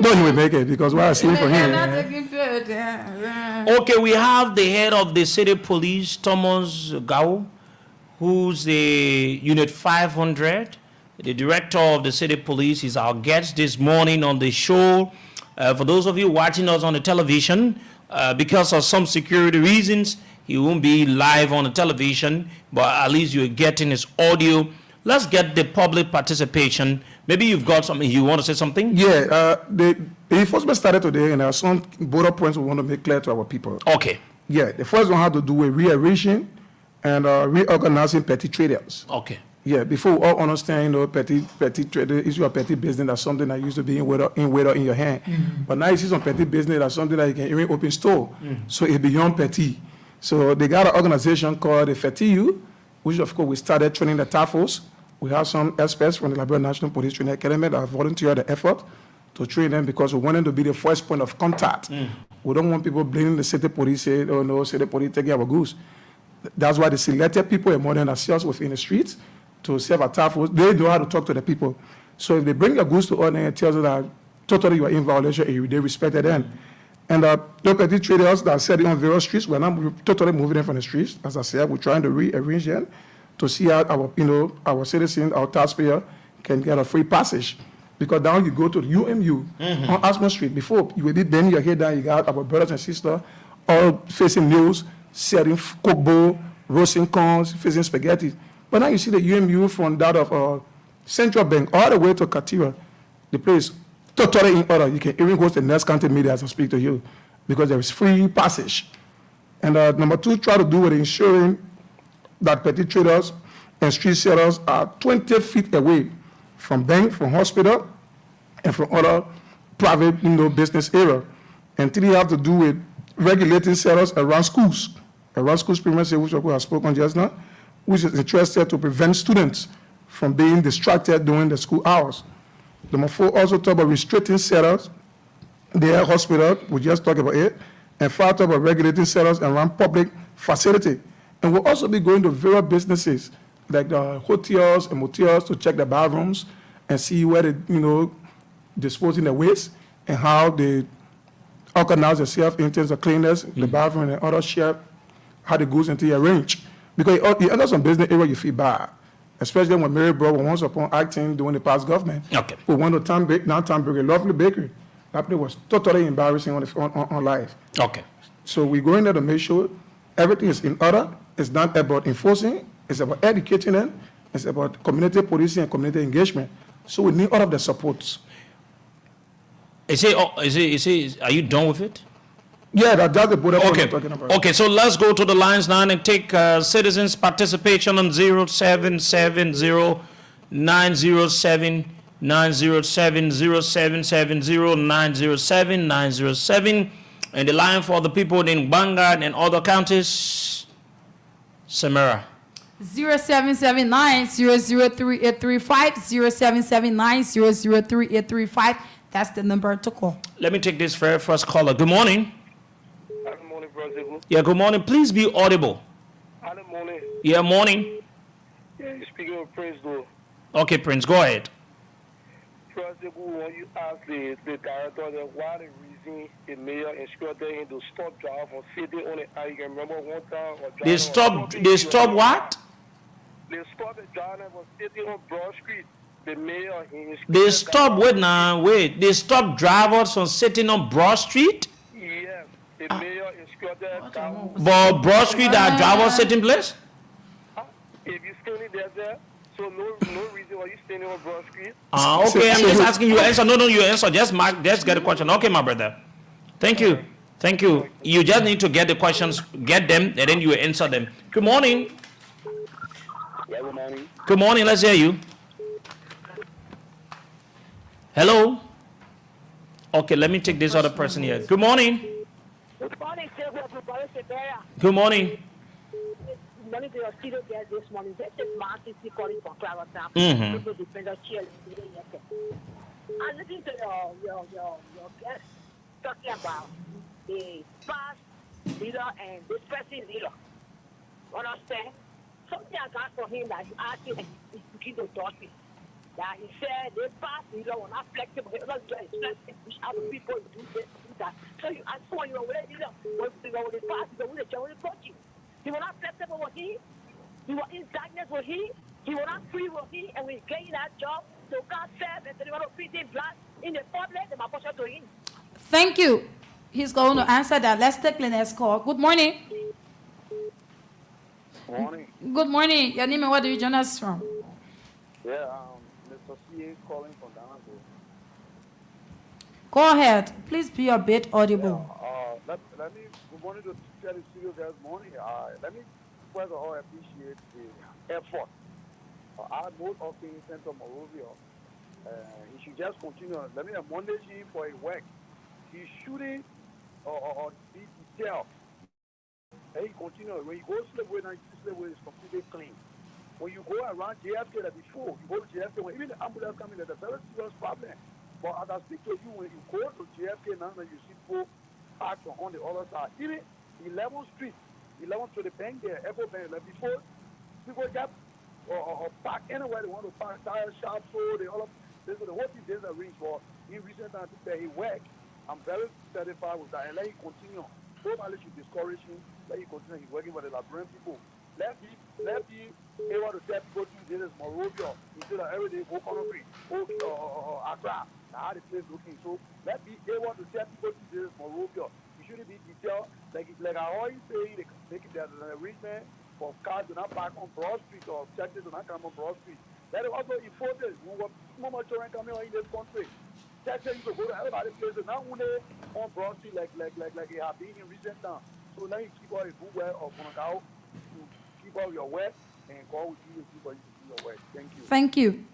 No, he will make it because what I see for him. Okay, we have the head of the city police, Thomas Gao, who's the Unit 500. The director of the city police is our guest this morning on the show. For those of you watching us on the television, because of some security reasons, he won't be live on the television, but at least you're getting his audio. Let's get the public participation. Maybe you've got something, you want to say something? Yeah, the enforcement started today, and there are some border points we want to make clear to our people. Okay. Yeah, the first one had to do with rearranging and reorganizing petty traders. Okay. Yeah, before we all understand, petty trader, issue of petty business, that's something that used to be in your hand. Mm-hmm. But now you see some petty business, that's something that you can even open store. Mm-hmm. So it's beyond petty. So they got an organization called the FETIU, which of course we started training the task force. We have some experts from the Liberia National Police Training Academy that have volunteered the effort to train them because we want them to be the first point of contact. Mm. We don't want people blaming the city police, say, oh no, city police taking our goods. That's why they selected people more than ourselves within the streets to serve a task force. They know how to talk to the people. So if they bring your goods to us and it tells you that totally you are in violation, they respect it then. And the petty traders that are selling on various streets, we're not totally moving them from the streets. As I said, we're trying to rearrange them to see how our citizens, our taxpayer can get a free passage. Because now you go to the UMU on Aspen Street. Before, you would be bending your head down, you got our brothers and sisters all facing meals, selling coke bowl, roasting corns, facing spaghetti. But now you see the UMU from that of Central Bank, all the way to Katira. The place totally in order. You can even go to the next county media as I speak to you because there is free passage. And number two, try to do with ensuring that petty traders and street sellers are 20 feet away from bank, from hospital, and from other private, business area. And three, have to do with regulating sellers around schools premises, which I have spoken just now, which is interested to prevent students from being distracted during the school hours. Number four, also talk about restricting sellers, their hospital, we just talked about it, and five, talk about regulating sellers around public facility. And we'll also be going to various businesses, like the hotels and motels, to check the bathrooms and see where they, disposing the waste and how they organize themselves in terms of cleanliness, the bathroom and other share, how the goods into your range. Because you enter some business area, you feel bad. Especially when Mary Brown was once upon acting during the past government. Okay. We went to Town Bakery, lovely bakery. That place was totally embarrassing on live. Okay. So we go in there to make sure everything is in order. It's not about enforcing, it's about educating them, it's about community policing and community engagement. So we need all of the supports. Are you done with it? Yeah, that's the border Okay. I'm talking about. Okay, so let's go to the lines now and take citizens' participation on 0770 907 907 0770 907 907. And the line for the people in Vanguard and other counties, Samara. 0779 003 0779 003 That's the number to call. Let me take this very first caller. Good morning. Good morning, Brother. Yeah, good morning. Please be audible. Good morning. Yeah, morning. Yeah, you're speaking with Prince Go. Okay, Prince, go ahead. Brother, when you ask the director that why the reason the mayor instructed him to stop driving from city on the I can remember one time. They stop what? They stopped the driving from city on Broad Street. The mayor, They stop, wait. They stop drivers from sitting on Broad Street? Yes, the mayor instructed that. But Broad Street are drivers sitting place? If you're standing there, so no reason why you're standing on Broad Street. Okay, I'm just asking you answer. No, you answer. Just get the question. Okay, my brother. Thank you. You just need to get the questions, get them, and then you answer them. Good morning. Yeah, good morning. Good morning, let's hear you. Hello? Okay, let me take this other person here. Good morning. Good morning, sir. Good morning. Good morning to your studio guest this morning. This is Martin calling from Clarendon. Mm-hmm. I'm listening to your guest talking about the past leader and this present leader. Understand? Something I got for him that he asked him, he's looking to talk to. That he said the past leader were not flexible. He was not flexible. Which other people do this, do that. So you ask for you already leader. When the past leader with the general coaching. He was not flexible with he was in darkness with he was not free with he, and we gained that job. So God said that they want to feed him blood in the public, they must to him. Thank you. He's going to answer that. Let's take the next call. Good morning. Morning. Good morning. Your name and where do you join us from? Yeah, Mr. C.A. calling from down there. Go ahead. Please be a bit audible. Let me, good morning to tell the studio this morning. Let me first of all appreciate the effort. I most often in Central Monrovia. He should just continue. Let me Monday for a work. He shouldn't or be detailed. And he continue. When you go Slave-Way, now Slave-Way is completely clean. When you go around JFK like before, you go to JFK, when even the ambulance coming, there's a very serious problem. But as I speak to you, when you go to JFK now, you see people parked on the other side. Even 11th Street, 11th to the bank there, Apple Bank, like before, people get or park anywhere they want to park, tire shop, so they all of this is the whole thing there's a reach for. In recent times, he work. I'm very satisfied with that, and let him continue. Nobody should discourage him. Let him continue. He's working for the Liberian people. Let me able to tell people to this is Monrovia instead of every day go country, go Accra. How the place looking. So let me able to tell people to this is Monrovia. You shouldn't be detailed like I always say. They make it there's an arrangement for cars to not park on Broad Street or churches to not come on Broad Street. That is also important. When more children coming in this country, that's you to go to everybody places. Not only on Broad Street like it have been in recent times. So let you keep all the good wear of Monagao to keep all your work and God will see you keep all you to do your work. Thank you. Thank you.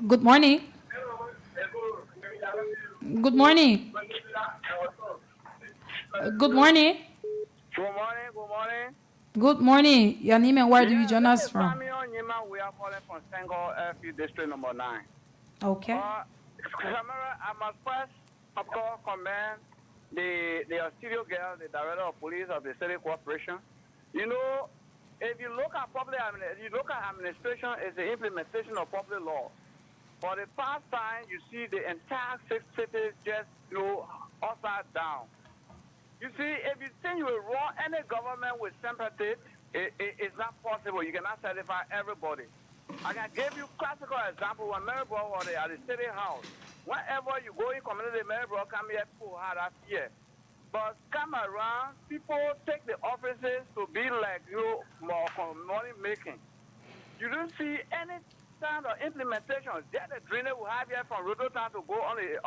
Good morning. Good morning. Good morning. Good morning, good morning. Good morning. Your name and where do you join us from? Samuel Nyima, we are calling from Senghor FE District number 9. Okay. Samara, I must first, of course, commend the studio girl, the director of police of the city corporation. You know, if you look at administration, it's the implementation of public law. For the past time, you see the entire city just upside down. You see, if you think you will run any government with sympathy, it's not possible. You cannot satisfy everybody. I can give you classical example when Maryborough was at the city house. Whenever you go in community, Maryborough come here, people had that fear. But come around, people take the offices to be like more money making. You don't see any kind of implementation. There's a drainage we have here from Rototown to go on the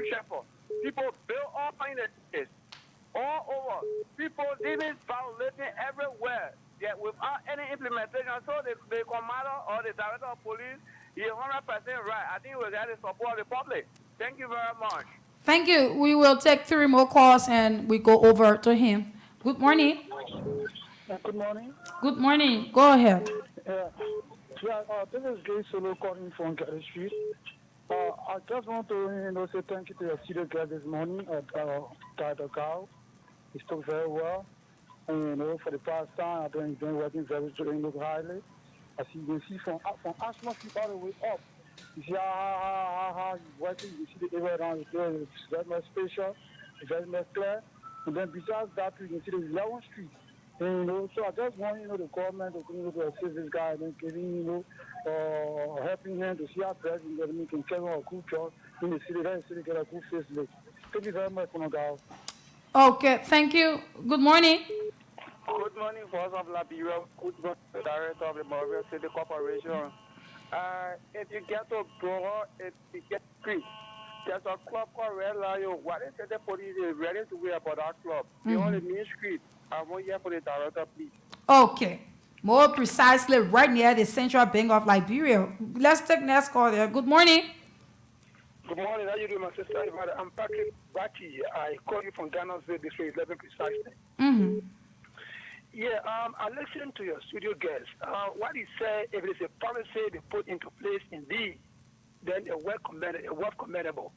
Shepherd. People build up in the case. All over. People living violating everywhere. Yet without any implementation. So the commander or the director of police is 100% right. I think we got to support the public. Thank you very much. Thank you. We will take 3 more calls and we go over to him. Good morning. Good morning. Good morning. Go ahead. This is Gay Solo calling from Gary Street. I just want to say thank you to your studio guest this morning at Dr. Gao. He spoke very well. And for the past time, I think he's been working very highly. As you can see from Ashland Street all the way up. You see how he's working. You see the area around there is very much spatial, very much clear. And then besides that, you can see the 11th Street. And, so I just want the government to assist this guy and giving helping him to see how best he can carry on a good job in the city, let the city get a good facility. Thank you very much, guys. Okay, thank you. Good morning. Good morning, boss of Liberia. Good morning, director of the Liberia City Corporation. If you get to Borough, if you get street, there's a club called Red Lion. What is the police is ready to wear about that club? The only main street. I want you for the director, please. Okay. More precisely, right near the Central Bank of Liberia. Let's take next call there. Good morning. Good morning. How you doing, my sister? I'm Patrick Bati. I call you from Ghana's District 11 precisely. Mm-hmm. Yeah, I listened to your studio guest. What he said, if it is a policy they put into place, indeed, then a work commendable.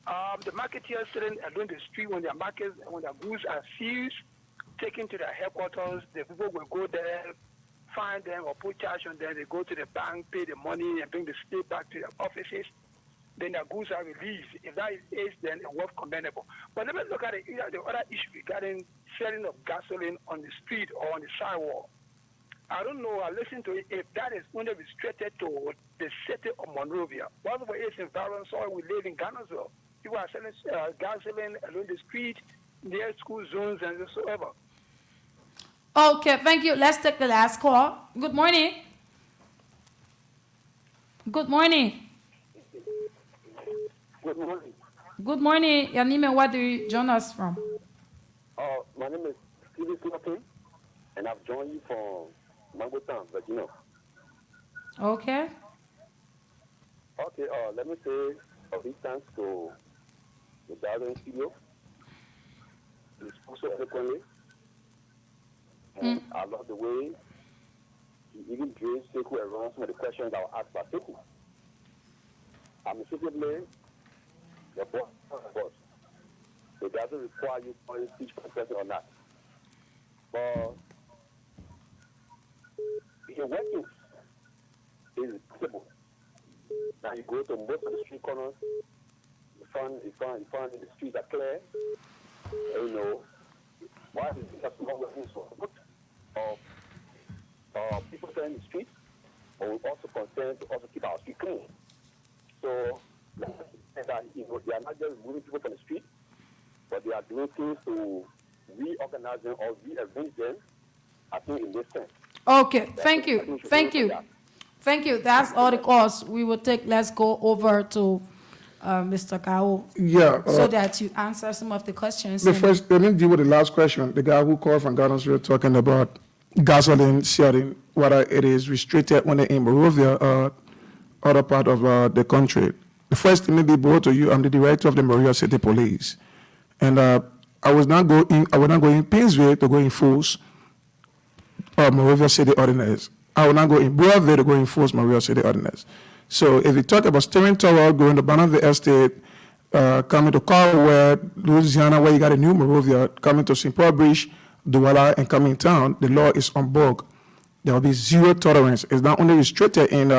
The marketeers sitting along the street when their markets, when their goods are seized, taken to their headquarters, the people will go there, find them or put charge on them. They go to the bank, pay the money, and bring the state back to their offices. Then their goods are released. If that is then a work commendable. But let me look at the other issue regarding selling of gasoline on the street or on the sidewalk. I don't know. I listened to it. If that is only restricted to the city of Monrovia, whatever is environment, so we live in Ghana's. People are selling gasoline along the street, near school zones, and whatsoever. Okay, thank you. Let's take the last call. Good morning. Good morning. Good morning. Good morning. Your name and where do you join us from? My name is Stevie Slotin, and I've joined you from Mangotown, Virginia. Okay. Okay, let me say a big thanks to the Darwin studio. He spoke so eloquently. And I love the way he even gave Sekou around some of the questions that were asked by Sekou. Administratively, the boss, it doesn't require you to speech for person or not. But your working is simple. Now you go to most of the street corners, you find the streets are clear, and you know why is it that not working so good? People stay in the street, but we're also concerned to also keep our street clean. So that they are not just moving people from the street, but they are doing things to reorganize them or rearrange them, I think, in this sense. Okay, thank you. Thank you. Thank you. That's all the calls we will take. Let's go over to Mr. Kao. Yeah. So that you answer some of the questions. The first, let me deal with the last question. The guy who called from Ghana talking about gasoline sharing, whether it is restricted when they're in Monrovia or other part of the country. The first thing, maybe both to you, I'm the director of the Monrovia City Police. And I was not going in Painesville to go enforce Monrovia City Ordinance. I will not go in Broadway to go enforce Monrovia City Ordinance. So if you talk about steering toward going to Bonaville Estate, coming to Carwell, Louisiana, where you got a new Monrovia, coming to St. Paul Bridge, Douala, and coming town, the law is on board. There will be zero tolerance. It's not only restricted in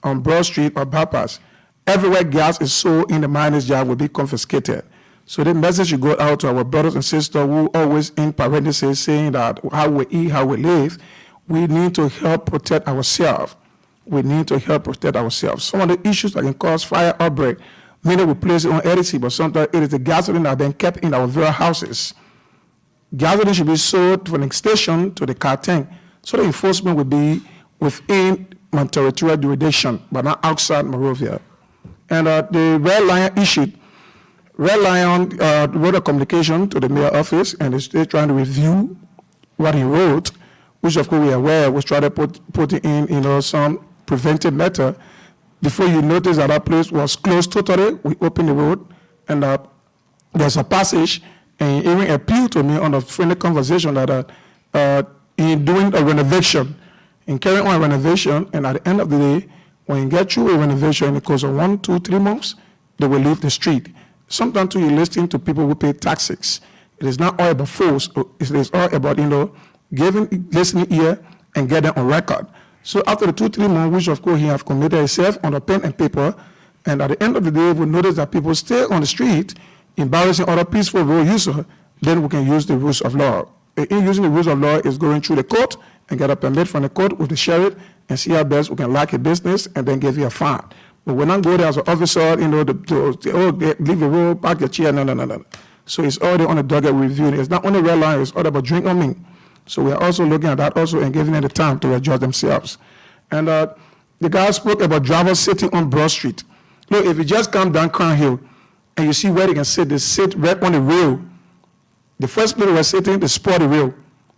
on Broad Street or bypass. Everywhere gas is sold in the miner's yard will be confiscated. So the message should go out to our brothers and sisters who always in parentheses saying that how we eat, how we live, we need to help protect ourselves. We need to help protect ourselves. Some of the issues that can cause fire outbreak, many we place it on editing, but sometimes it is the gasoline that has been kept in our very houses. Gasoline should be sold from the station to the car tank. So the enforcement will be within my territorial jurisdiction, but not outside Monrovia. And the Red Lion issued, Red Lion wrote a communication to the mayor office, and they're still trying to review what he wrote, which of course we are aware was trying to put in, some preventive method. Before you notice that place was closed totally, we opened the road, and there's a passage, and he even appealed to me on a friendly conversation that in doing a renovation, in carrying on a renovation, and at the end of the day, when you get through a renovation, it goes 1, 2, 3 months, they will leave the street. Sometimes too, you're listening to people who pay taxes. It is not all about force. It is all about, giving, listening ear and getting on record. So after the 2, 3 months, which of course he have committed himself on a pen and paper, and at the end of the day, we notice that people stay on the street, embarrassing other peaceful road users, then we can use the rules of law. In using the rules of law is going through the court and get a permit from the court with the sheriff and see how best we can lock your business and then give you a fine. But we're not going there as an officer, leave the road, park your chair, no. So it's already on the docket review. It's not only Red Line, it's all about drink on me. So we're also looking at that also and giving them the time to adjust themselves. And the guy spoke about drivers sitting on Broad Street. Look, if you just come down Crown Hill and you see where they can sit, they sit right on the rail. The first place they were sitting, they spoiled the rail.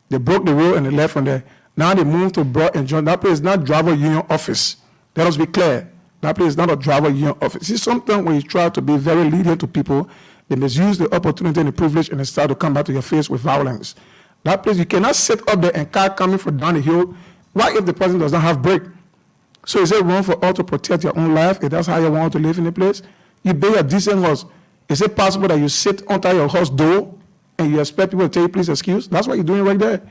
They broke the rail and they left from there. Now they moved to Broad and John. That place is not driver union office. Let us be clear. That place is not a driver union office. See, sometimes when you try to be very lenient to people, they misuse the opportunity and the privilege and they start to come back to your face with violence. That place, you cannot sit up there and car coming from down the hill. What if the person does not have brake? So is it wrong for all to protect your own life if that's how you want to live in the place? You build a decent house. Is it possible that you sit under your house door and you expect people to tell you, please excuse? That's what you're doing right there.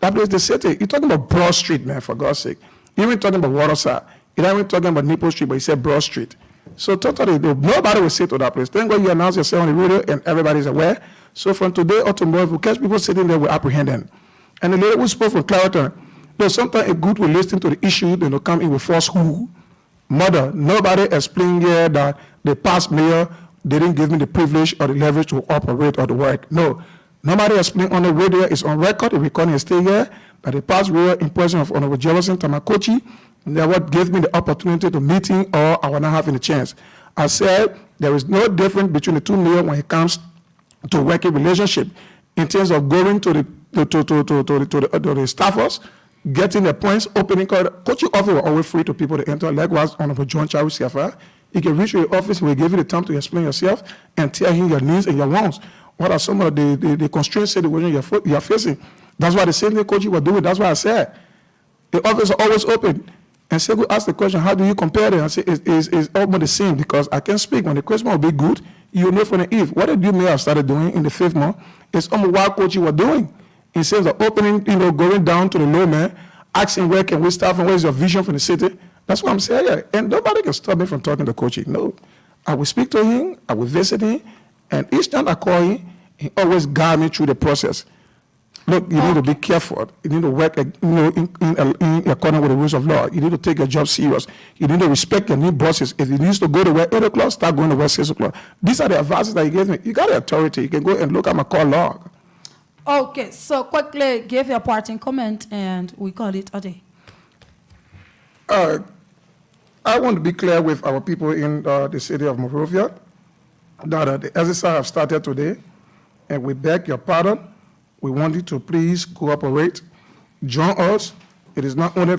That place, the city. You're talking about Broad Street, man, for God's sake. You're even talking about Waterside. You're not even talking about Nipple Street, but you said Broad Street. So totally, nobody will sit to that place. Thank God you announce yourself on the radio and everybody's aware. So from today or tomorrow, if we catch people sitting there, we apprehend them. And the lady who spoke from Clariton, sometimes a good will listen to the issue, then they'll come in with falsehood. Mother, nobody explained here that the past mayor didn't give me the privilege or the leverage to operate or to work. No, nobody explained on the radio. It's on record. The recording is still here. That the past mayor in person of Honorable Jefferson Tamakochi, never gave me the opportunity to meet him or I will not having a chance. I said there is no difference between the two mayors when it comes to working relationship in terms of going to the staffers, getting the points, opening coaching office were always free to people to enter. Likewise, Honorable John Charles CFR, you can reach your office, we will give you the time to explain yourself and tell him your needs and your wants. What are some of the constraints situations you are facing? That's why the same thing coaching were doing. That's why I said the office is always open. And so we ask the question, how do you compare them? I say it's almost the same because I can speak. When the question will be good, you know from the eve. What did you may have started doing in the 5th month is almost what coach you were doing. In sense of opening, going down to the low man, asking where can we start from, where is your vision for the city? That's what I'm saying. Yeah. And nobody can stop me from talking to coaching. No. I will speak to him, I will visit him, and each time I call him, he always guide me through the process. Look, you need to be careful. You need to work in accordance with the rules of law. You need to take your job serious. You need to respect your new bosses. If you need to go to work 8 o'clock, start going to work 6 o'clock. These are the advices that he gave me. You got the authority. You can go and look at my call log. Okay, so quickly give your parting comment and we call it a day. I want to be clear with our people in the city of Monrovia that the exercise have started today, and we beg your pardon. We want you to please cooperate, join us. It is not only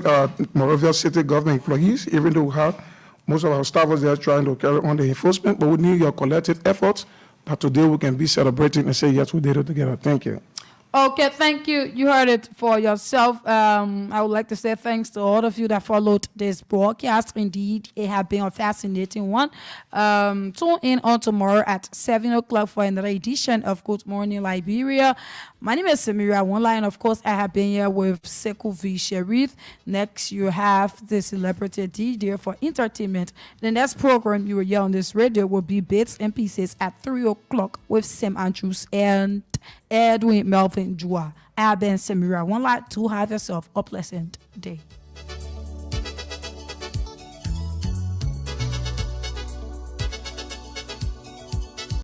Monrovia city government employees, even though we have most of our staffers there trying to carry on the enforcement, but we need your collective efforts that today we can be celebrating and say, yes, we did it together. Thank you. Okay, thank you. You heard it for yourself. I would like to say thanks to all of you that followed this broadcast. Indeed, it has been a fascinating one. Tune in on tomorrow at 7 o'clock for another edition of Good Morning Liberia. My name is Samira One. Of course, I have been here with Sekou V. Sharif. Next, you have the celebrity DJ for entertainment. The next program you will hear on this radio will be Bits and Pieces at 3 o'clock with Sam Andrews and Edwin Melvin Jua. I have been Samira One. To have yourself a pleasant day.